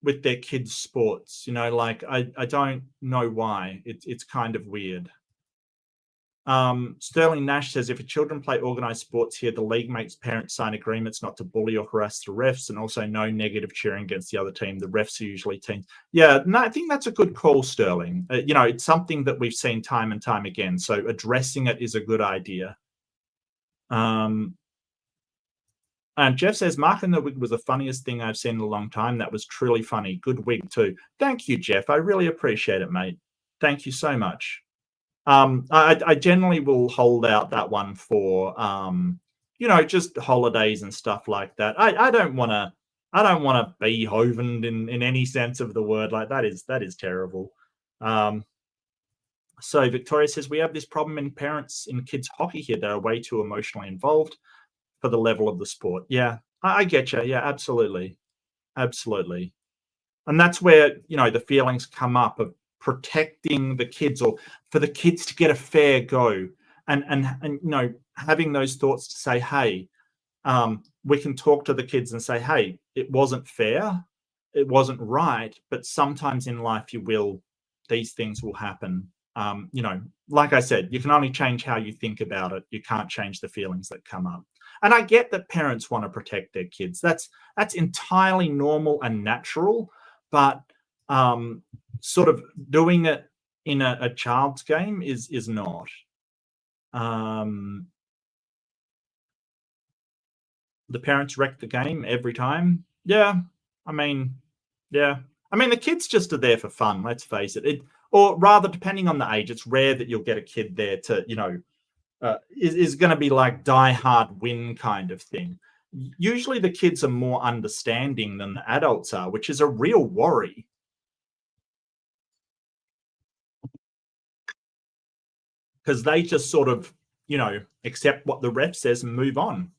with their kids' sports. You know, like I don't know why. It's kind of weird. Sterling Nash says, if your children play organized sports here, the league makes parents sign agreements not to bully or harass the refs, and also no negative cheering against the other team. The refs are usually teams. Yeah, no, I think that's a good call, Sterling. You know, it's something that we've seen time and time again. So addressing it is a good idea. And Jeff says, Mark in the wig was the funniest thing I've seen in a long time. That was truly funny. Good wig too. Thank you, Jeff. I really appreciate it, mate. Thank you so much. I generally will hold out that one for you know, just holidays and stuff like that. I don't want to be hovened in any sense of the word. Like that is terrible. So Victoria says, we have this problem in parents in kids hockey here. They're way too emotionally involved for the level of the sport. Yeah, I get you. Yeah, absolutely. Absolutely. And that's where, you know, the feelings come up of protecting the kids, or for the kids to get a fair go, and you know, having those thoughts to say, hey, we can talk to the kids and say, hey, it wasn't fair, it wasn't right, but sometimes in life these things will happen. You know, like I said, you can only change how you think about it. You can't change the feelings that come up. And I get that parents want to protect their kids. That's entirely normal and natural, but sort of doing it in a child's game is not. The parents wreck the game every time. Yeah, I mean, yeah. I mean, the kids just are there for fun, let's face it. Or rather, depending on the age, it's rare that you'll get a kid there to, you know, is going to be like die hard win kind of thing. Usually the kids are more understanding than the adults are, which is a real worry. Because they just sort of, accept what the ref says and move on.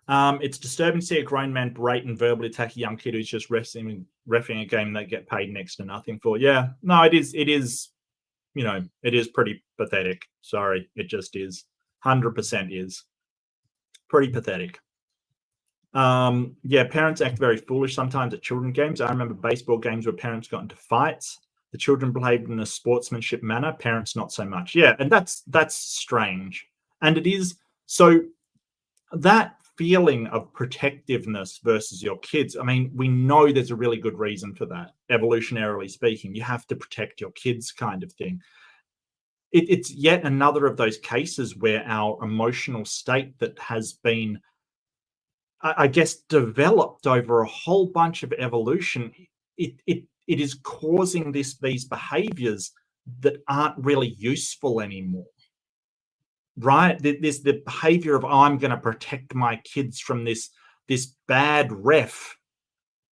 It's disturbing to see a grown man berate and verbally attack a young kid who's just reffing a game they get paid next to nothing for. Yeah, no, it is, it is pretty pathetic. Sorry, it just is. 100% is. Pretty pathetic. Yeah, parents act very foolish sometimes at children games. I remember baseball games where parents got into fights. The children behaved in a sportsmanship manner, parents not so much. Yeah, and that's strange. And it is so that feeling of protectiveness versus your kids. I mean, we know there's a really good reason for that, evolutionarily speaking. You have to protect your kids, kind of thing. It's yet another of those cases where our emotional state that has been, I guess, developed over a whole bunch of evolution, it is causing these behaviors that aren't really useful anymore. Right? There's the behavior of, oh, I'm going to protect my kids from this bad ref.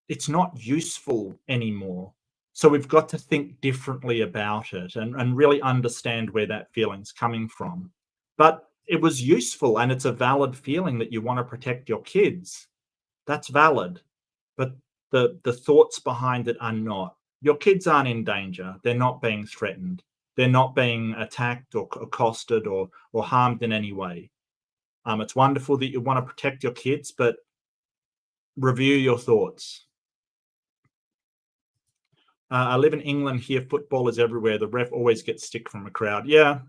It's not useful anymore. So we've got to think differently about it and really understand where that feeling's coming from. But it was useful, and it's a valid feeling that you want to protect your kids. That's valid. But the thoughts behind it are not. Your kids aren't in danger. They're not being threatened. They're not being attacked or accosted or harmed in any way. It's wonderful that you want to protect your kids, but review your thoughts. I live in England here. Football is everywhere. The ref always gets stick from a crowd. Yeah.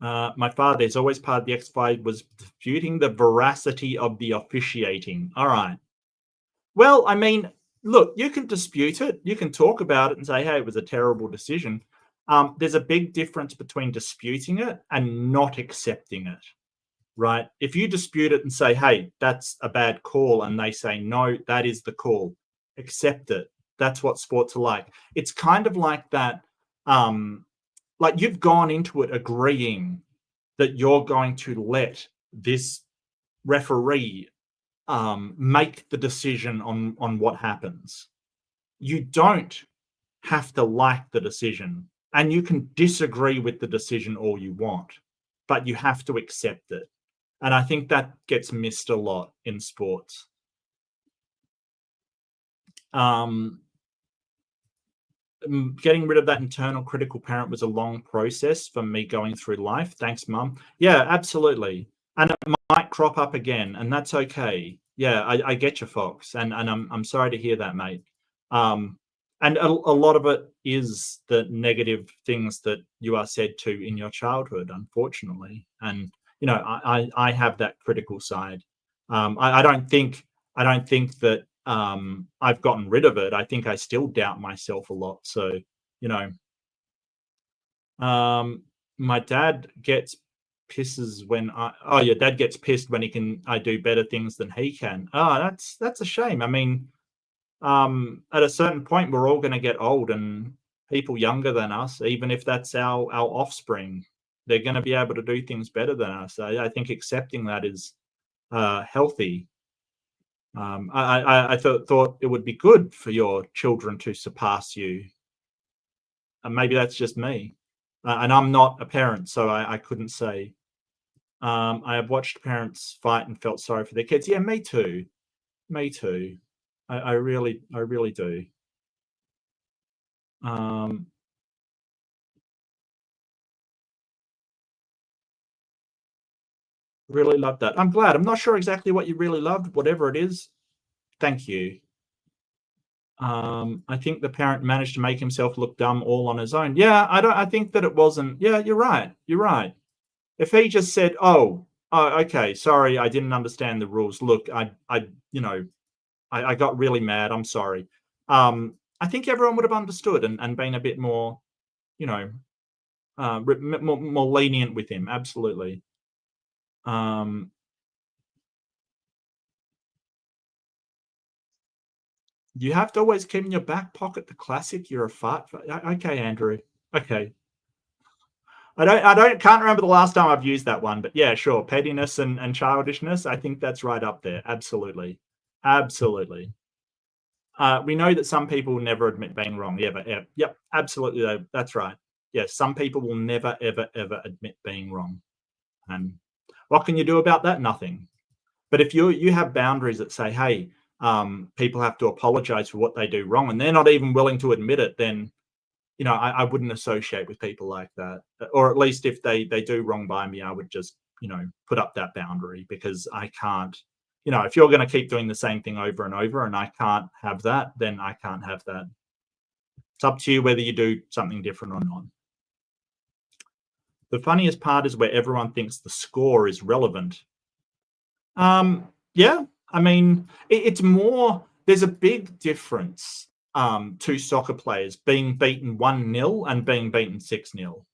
My father is always part of the X5 was disputing the veracity of the officiating. All right. Well, I mean, look, you can dispute it. You can talk about it and say, hey, it was a terrible decision. There's a big difference between disputing it and not accepting it, right? If you dispute it and say, hey, that's a bad call, and they say, no, that is the call, accept it. That's what sports are like. It's kind of like that, like you've gone into it agreeing that you're going to let this referee make the decision on what happens. You don't have to like the decision, and you can disagree with the decision all you want, but you have to accept it. And I think that gets missed a lot in sports. Getting rid of that internal critical parent was a long process for me going through life. Thanks, Mum. Yeah, absolutely. And it might crop up again, and that's okay. Yeah, I get you, Fox, and I'm sorry to hear that, mate. And a lot of it is the negative things that you are said to in your childhood, unfortunately. And I have that critical side. I don't think that I've gotten rid of it. I think I still doubt myself a lot. So, my dad gets pisses when your dad gets pissed when I do better things than he can. Oh, that's a shame. I mean, at a certain point, we're all going to get old, and people younger than us, even if that's our offspring, they're going to be able to do things better than us. I think accepting that is healthy. I thought it would be good for your children to surpass you. And maybe that's just me. And I'm not a parent, so I couldn't say. I have watched parents fight and felt sorry for their kids. Yeah, me too. Me too. I really do. Really love that. I'm glad. I'm not sure exactly what you really loved, whatever it is. Thank you. I think the parent managed to make himself look dumb all on his own. Yeah, I think that it wasn't. Yeah, you're right. If he just said, oh, okay, sorry, I didn't understand the rules. Look, I got really mad. I'm sorry. I think everyone would have understood and been a bit more, more lenient with him. Absolutely. You have to always keep in your back pocket the classic, you're a fart. Okay, Andrew. Okay. Can't remember the last time I've used that one, but yeah, sure. Pettiness and childishness. I think that's right up there. Absolutely. Absolutely. We know that some people will never admit being wrong. Yeah, but yep, absolutely. That's right. Yes, some people will never, ever, ever admit being wrong. And what can you do about that? Nothing. But if you have boundaries that say, hey, people have to apologize for what they do wrong, and they're not even willing to admit it, then I wouldn't associate with people like that. Or at least if they do wrong by me, I would just put up that boundary, because I can't. If you're going to keep doing the same thing over and over, and I can't have that, then I can't have that. It's up to you whether you do something different or not. The funniest part is where everyone thinks the score is relevant. Yeah, I mean, it's more, there's a big difference to soccer players being beaten 1-0 and being beaten 6-0.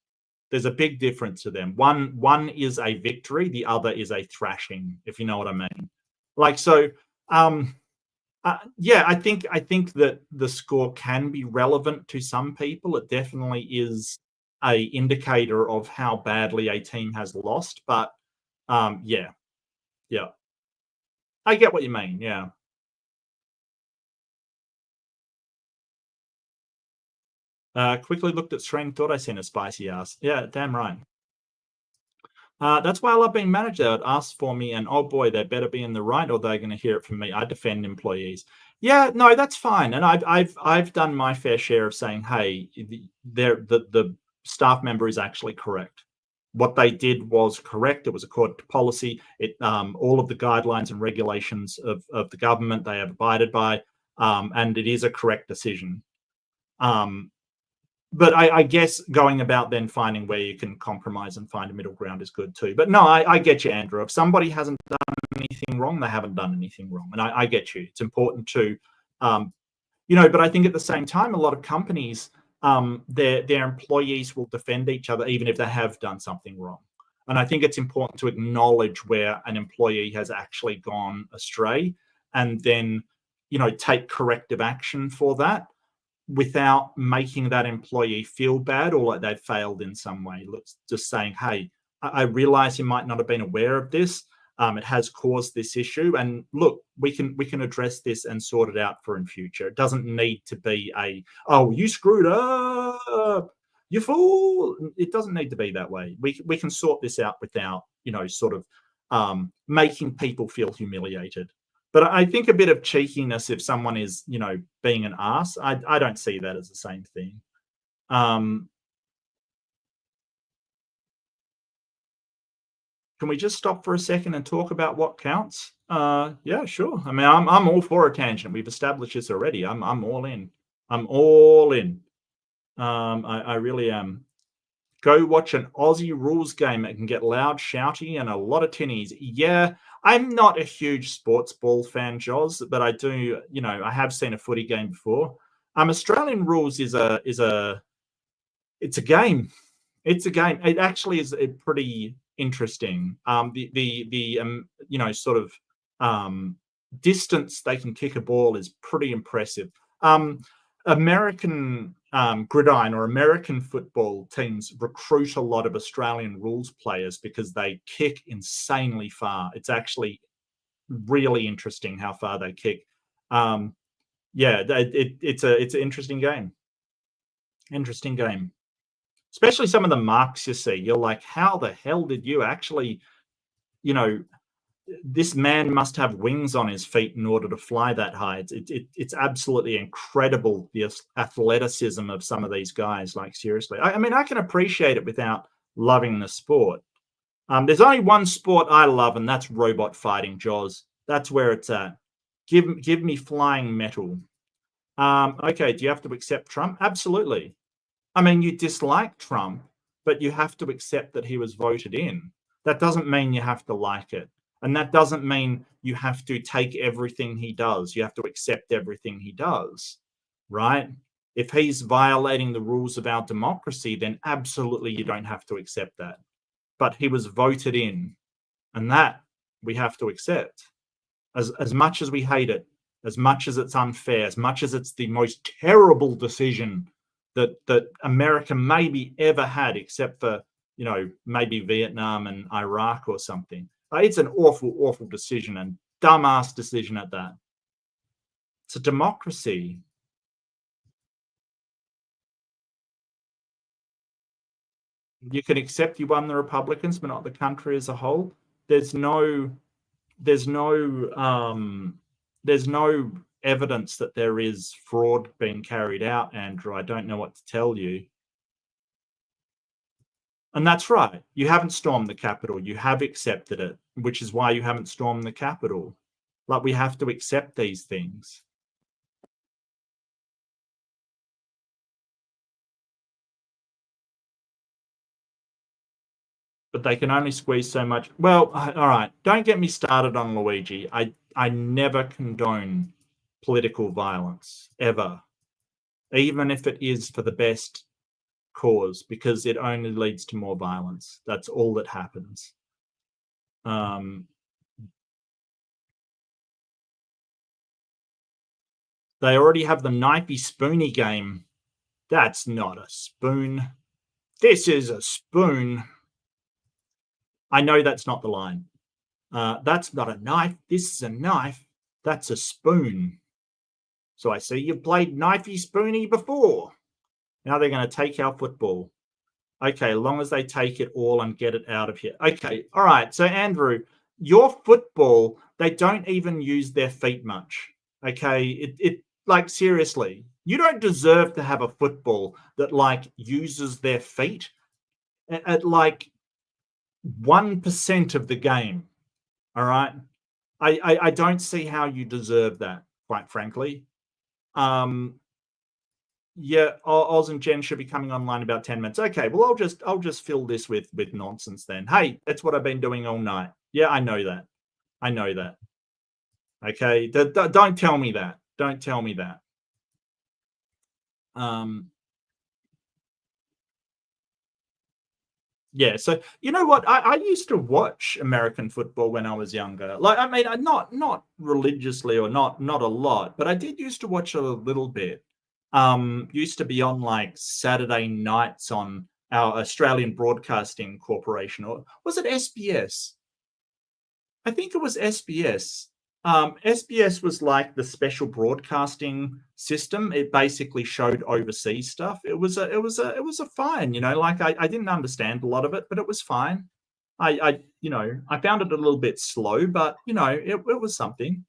There's a big difference to them. One is a victory, the other is a thrashing, if you know what I mean. Like, so, yeah, I think that the score can be relevant to some people. It definitely is a indicator of how badly a team has lost. But yeah, I get what you mean. Yeah. Quickly looked at stream, thought I seen a spicy ass. Yeah, damn right. That's why I love being manager. It asks for me, and oh boy, they better be in the right, or they're going to hear it from me. I defend employees. Yeah, no, that's fine. And I've done my fair share of saying, hey, the staff member is actually correct. What they did was correct. It was according to policy. It all of the guidelines and regulations of the government they have abided by, and it is a correct decision. But I guess going about then finding where you can compromise and find a middle ground is good too. But no, I get you, Andrew. If somebody hasn't done anything wrong, they haven't done anything wrong. And I get you. It's important to, but I think at the same time, a lot of companies, their employees will defend each other even if they have done something wrong. And I think it's important to acknowledge where an employee has actually gone astray, and then, take corrective action for that, without making that employee feel bad or like they've failed in some way. Just saying, hey, I realize you might not have been aware of this. It has caused this issue, and look, we can address this and sort it out for in future. It doesn't need to be you screwed up, you fool. It doesn't need to be that way. We can sort this out without sort of making people feel humiliated. But I think a bit of cheekiness, if someone is, being an ass, I don't see that as the same thing. Can we just stop for a second and talk about what counts? Yeah, sure. I mean, I'm all for a tangent. We've established this already. I'm all in. I'm all in. I really am. Go watch an Aussie rules game. It can get loud, shouty, and a lot of tinnies. Yeah, I'm not a huge sports ball fan, Joz, but I do, I have seen a footy game before. Australian rules it's a game. It's a game. It actually is pretty interesting. The sort of distance they can kick a ball is pretty impressive. American gridiron or American football teams recruit a lot of Australian rules players because they kick insanely far. It's actually really interesting how far they kick. Yeah, it's an interesting game. Interesting game. Especially some of the marks you see. You're like, how the hell did you actually, this man must have wings on his feet in order to fly that high. It's absolutely incredible, the athleticism of some of these guys. Like, seriously, I mean, I can appreciate it without loving the sport. There's only one sport I love, and that's robot fighting, Jaws. That's where it's at. Give me flying metal. Okay, do you have to accept Trump? Absolutely. I mean, you dislike Trump, but you have to accept that he was voted in. That doesn't mean you have to like it. And that doesn't mean you have to take everything he does. You have to accept everything he does, right? If he's violating the rules of our democracy, then absolutely you don't have to accept that. But he was voted in, and that we have to accept. As much as we hate it, as much as it's unfair, as much as it's the most terrible decision that America maybe ever had, except for you know, maybe Vietnam and Iraq or something. It's an awful, awful decision, and dumbass decision at that. It's a democracy. You can accept you won the Republicans, but not the country as a whole. There's no evidence that there is fraud being carried out, Andrew. I don't know what to tell you. And that's right. You haven't stormed the Capitol. You have accepted it, which is why you haven't stormed the Capitol. Like, we have to accept these things. But they can only squeeze so much. Well, all right. Don't get me started on Luigi. I never condone political violence, ever. Even if it is for the best cause, because it only leads to more violence. That's all that happens. They already have the knifey spoony game. That's not a spoon. This is a spoon. I know that's not the line. That's not a knife. This is a knife. That's a spoon. So I see you've played knifey spoony before. Now they're going to take our football. Okay, as long as they take it all and get it out of here. Okay, all right. So, Andrew, your football, they don't even use their feet much. Okay, it like, seriously, you don't deserve to have a football that, like, uses their feet at like 1% of the game. All right. I don't see how you deserve that, quite frankly. Yeah, Oz and Jen should be coming online in about 10 minutes. Okay, well, I'll just fill this with nonsense then. Hey, that's what I've been doing all night. Yeah, I know that. I know that. Okay, don't tell me that. Don't tell me that. Yeah, so you know what? I used to watch American football when I was younger. Like, I mean, not religiously or not a lot, but I did used to watch a little bit. Used to be on like Saturday nights on our Australian Broadcasting Corporation, or was it SBS? I think it was SBS. SBS was like the special broadcasting system. It basically showed overseas stuff. It was a fine, you know, like I didn't understand a lot of it, but it was fine. I you know, I found it a little bit slow, but you know, it was something.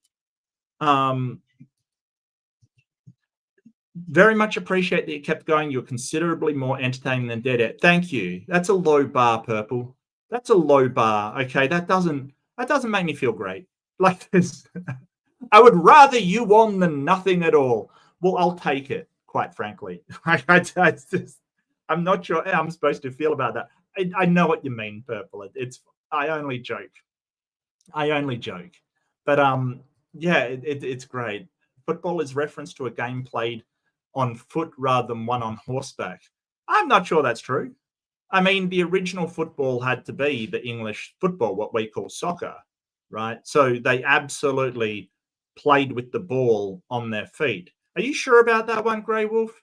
Very much appreciate that you kept going. You're considerably more entertaining than Dead Air. Thank you. That's a low bar, Purple. That's a low bar. Okay, that doesn't make me feel great. Like this, I would rather you won than nothing at all. Well, I'll take it, quite frankly. I'm not sure how I'm supposed to feel about that. I know what you mean, Purple. I only joke. But yeah, it's great. Football is reference to a game played on foot rather than one on horseback. I'm not sure that's true. I mean, the original football had to be the English football, what we call soccer, right? So they absolutely played with the ball on their feet. Are you sure about that one, Grey Wolf?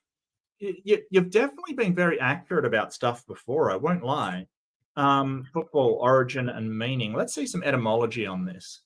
You've definitely been very accurate about stuff before, I won't lie. Football origin and meaning. Let's see some etymology on this.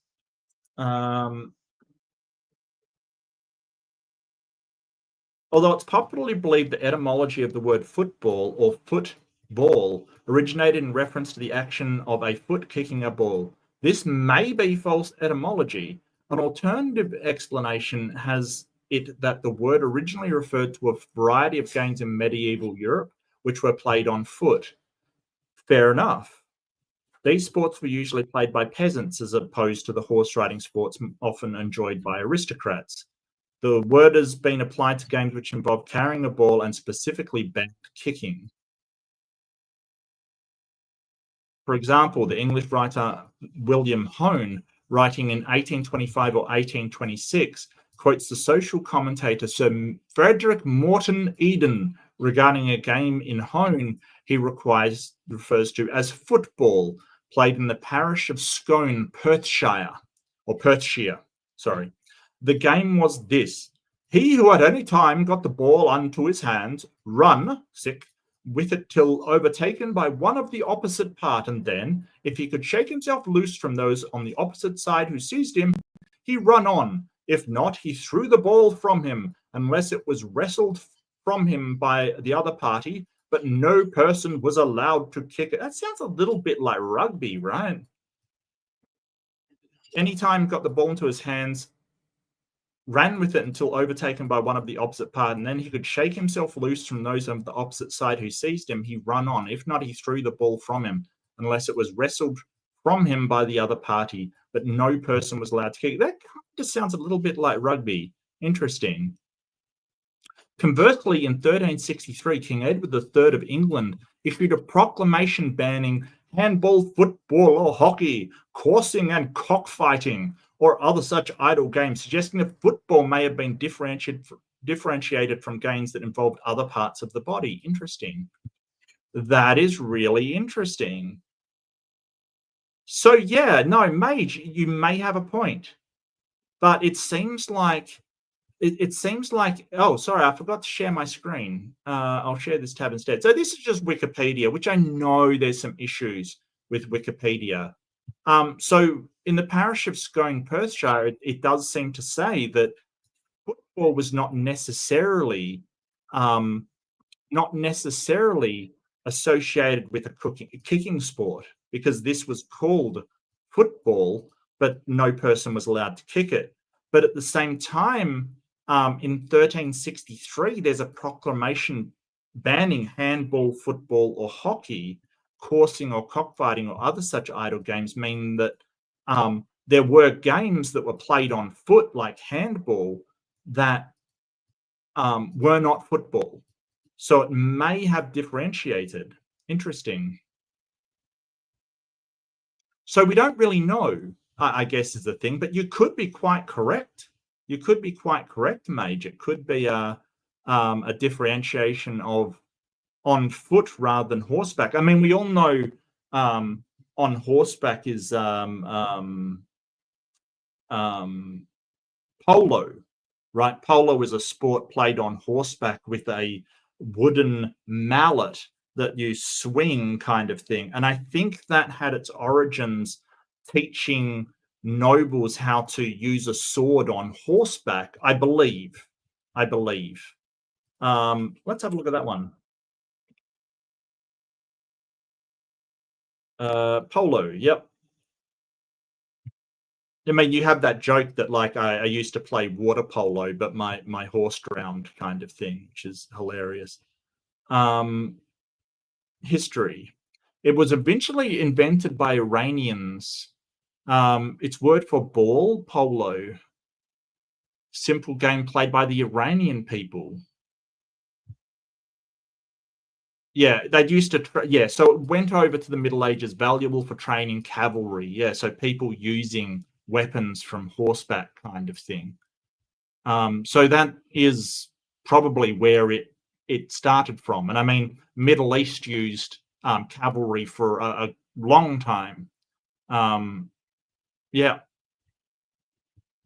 Although it's popularly believed the etymology of the word football or football originated in reference to the action of a foot kicking a ball. This may be false etymology. An alternative explanation has it that the word originally referred to a variety of games in medieval Europe which were played on foot. Fair enough. These sports were usually played by peasants as opposed to the horse riding sports often enjoyed by aristocrats. The word has been applied to games which involve carrying a ball and specifically banked kicking. For example, the English writer William Hone, writing in 1825 or 1826, quotes the social commentator Sir Frederick Morton Eden regarding a game in Hone he refers to as football, played in the parish of Scone, Perthshire. The game was this: he who at any time got the ball unto his hands, run, with it till overtaken by one of the opposite part, and then, if he could shake himself loose from those on the opposite side who seized him, he run on. If not, he threw the ball from him, unless it was wrestled from him by the other party, but no person was allowed to kick it. That sounds a little bit like rugby, right? Anytime got the ball into his hands, ran with it until overtaken by one of the opposite part, and then he could shake himself loose from those of the opposite side who seized him, he run on. If not, he threw the ball from him, unless it was wrestled from him by the other party, but no person was allowed to kick. That just sounds a little bit like rugby. Interesting. Conversely, in 1363, King Edward III of England issued a proclamation banning handball, football, or hockey, coursing and cockfighting, or other such idle games, suggesting that football may have been differentiated from games that involved other parts of the body. Interesting. That is really interesting. So yeah, no, Mage, you may have a point, but it seems like oh, sorry, I forgot to share my screen. I'll share this tab instead. So this is just Wikipedia, which I know there's some issues with Wikipedia. So in the parish of Scone, Perthshire, it does seem to say that football was not necessarily associated with a kicking sport, because this was called football, but no person was allowed to kick it. But at the same time, in 1363, there's a proclamation banning handball, football, or hockey, coursing or cockfighting, or other such idle games, meaning that there were games that were played on foot, like handball, that were not football. So it may have differentiated. Interesting. So we don't really know, I guess, is the thing, but you could be quite correct. You could be quite correct, Mage. It could be a differentiation of on foot rather than horseback. I mean, we all know on horseback is polo, right? Polo is a sport played on horseback with a wooden mallet that you swing, kind of thing. And I think that had its origins teaching nobles how to use a sword on horseback, I believe. Let's have a look at that one. Polo, yep. I mean, you have that joke that, like, I used to play water polo, but my horse drowned, kind of thing, which is hilarious. History. It was eventually invented by Iranians. Its word for ball, polo. Simple game played by the Iranian people. Yeah, they used to, yeah, so it went over to the Middle Ages, valuable for training cavalry. Yeah, so people using weapons from horseback, kind of thing. So that is probably where it started from. And I mean, Middle East used cavalry for a long time. Yeah.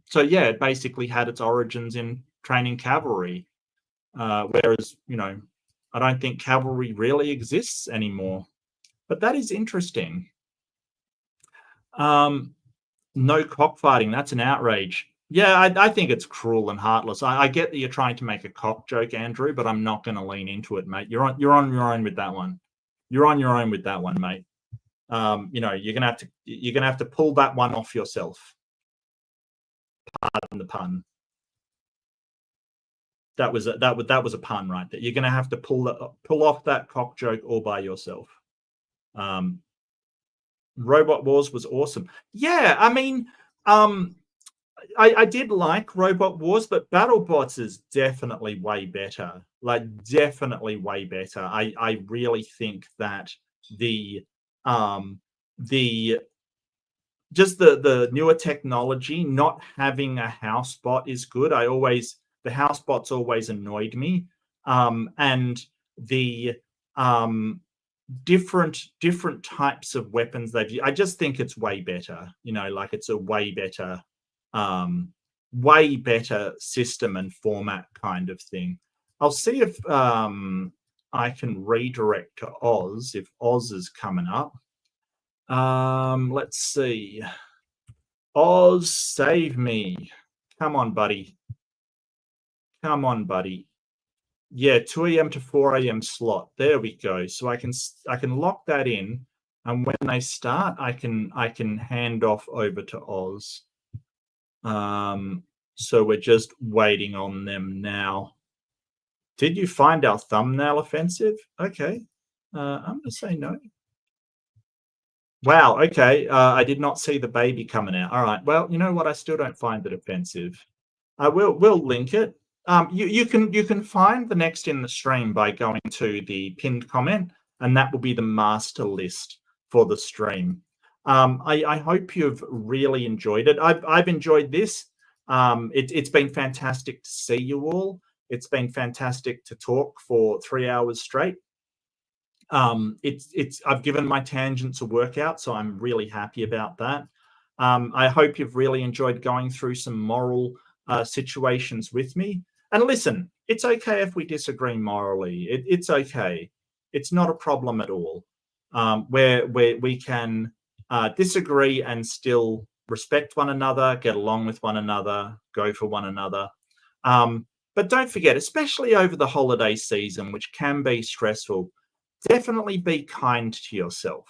So yeah, it basically had its origins in training cavalry, whereas, you know, I don't think cavalry really exists anymore. But that is interesting. No cockfighting, that's an outrage. Yeah, I think it's cruel and heartless. I get that you're trying to make a cock joke, Andrew, but I'm not going to lean into it, mate. You're on your own with that one. You're on your own with that one, mate. You know, you're gonna have to pull that one off yourself. Pardon the pun. That was a pun, right? That you're gonna have to pull off that cock joke all by yourself. Robot Wars was awesome. Yeah, I mean, I did like Robot Wars, but BattleBots is definitely way better. Like, definitely way better. I really think that the newer technology, not having a house bot is good. The house bots always annoyed me. And the different types of weapons they've used, I just think it's way better. You know, like, it's a way better system and format, kind of thing. I'll see if I can redirect to Oz if Oz is coming up. Let's see. Oz, save me. Come on, buddy. Come on, buddy. Yeah, 2 a.m. to 4 a.m. slot. There we go. So I can lock that in, and when they start, I can hand off over to Oz. So we're just waiting on them now. Did you find our thumbnail offensive? Okay. I'm going to say no. Wow. Okay. I did not see the baby coming out. All right. Well, you know what? I still don't find it offensive. We'll link it. You can find the next in the stream by going to the pinned comment, and that will be the master list for the stream. I hope you've really enjoyed it. I've enjoyed this. It's been fantastic to see you all. It's been fantastic to talk for 3 hours straight. I've given my tangents a workout, so I'm really happy about that. I hope you've really enjoyed going through some moral situations with me. And listen, it's okay if we disagree morally. It's okay. It's not a problem at all. Where we can disagree and still respect one another, get along with one another, go for one another. But don't forget, especially over the holiday season, which can be stressful, definitely be kind to yourself.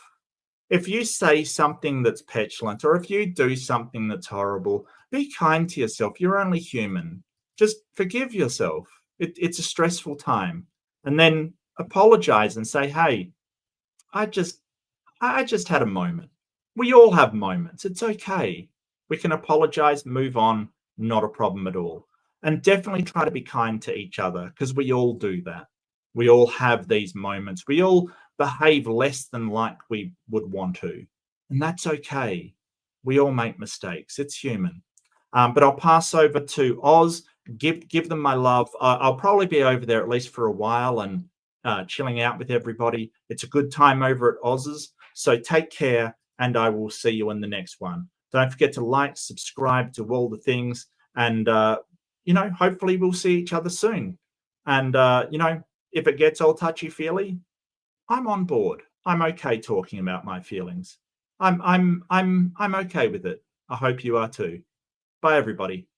If you say something that's petulant, or if you do something that's horrible, be kind to yourself. You're only human. Just forgive yourself. It's a stressful time. And then apologize and say, hey, I just had a moment. We all have moments. It's okay. We can apologize, move on, not a problem at all. And definitely try to be kind to each other, because we all do that. We all have these moments. We all behave less than like we would want to. And that's okay. We all make mistakes. It's human. But I'll pass over to Oz. Give them my love. I'll probably be over there at least for a while and chilling out with everybody. It's a good time over at Oz's. So take care, and I will see you in the next one. Don't forget to like, subscribe, do all the things. And, hopefully we'll see each other soon. And, if it gets all touchy-feely, I'm on board. I'm okay talking about my feelings. I'm okay with it. I hope you are too. Bye, everybody.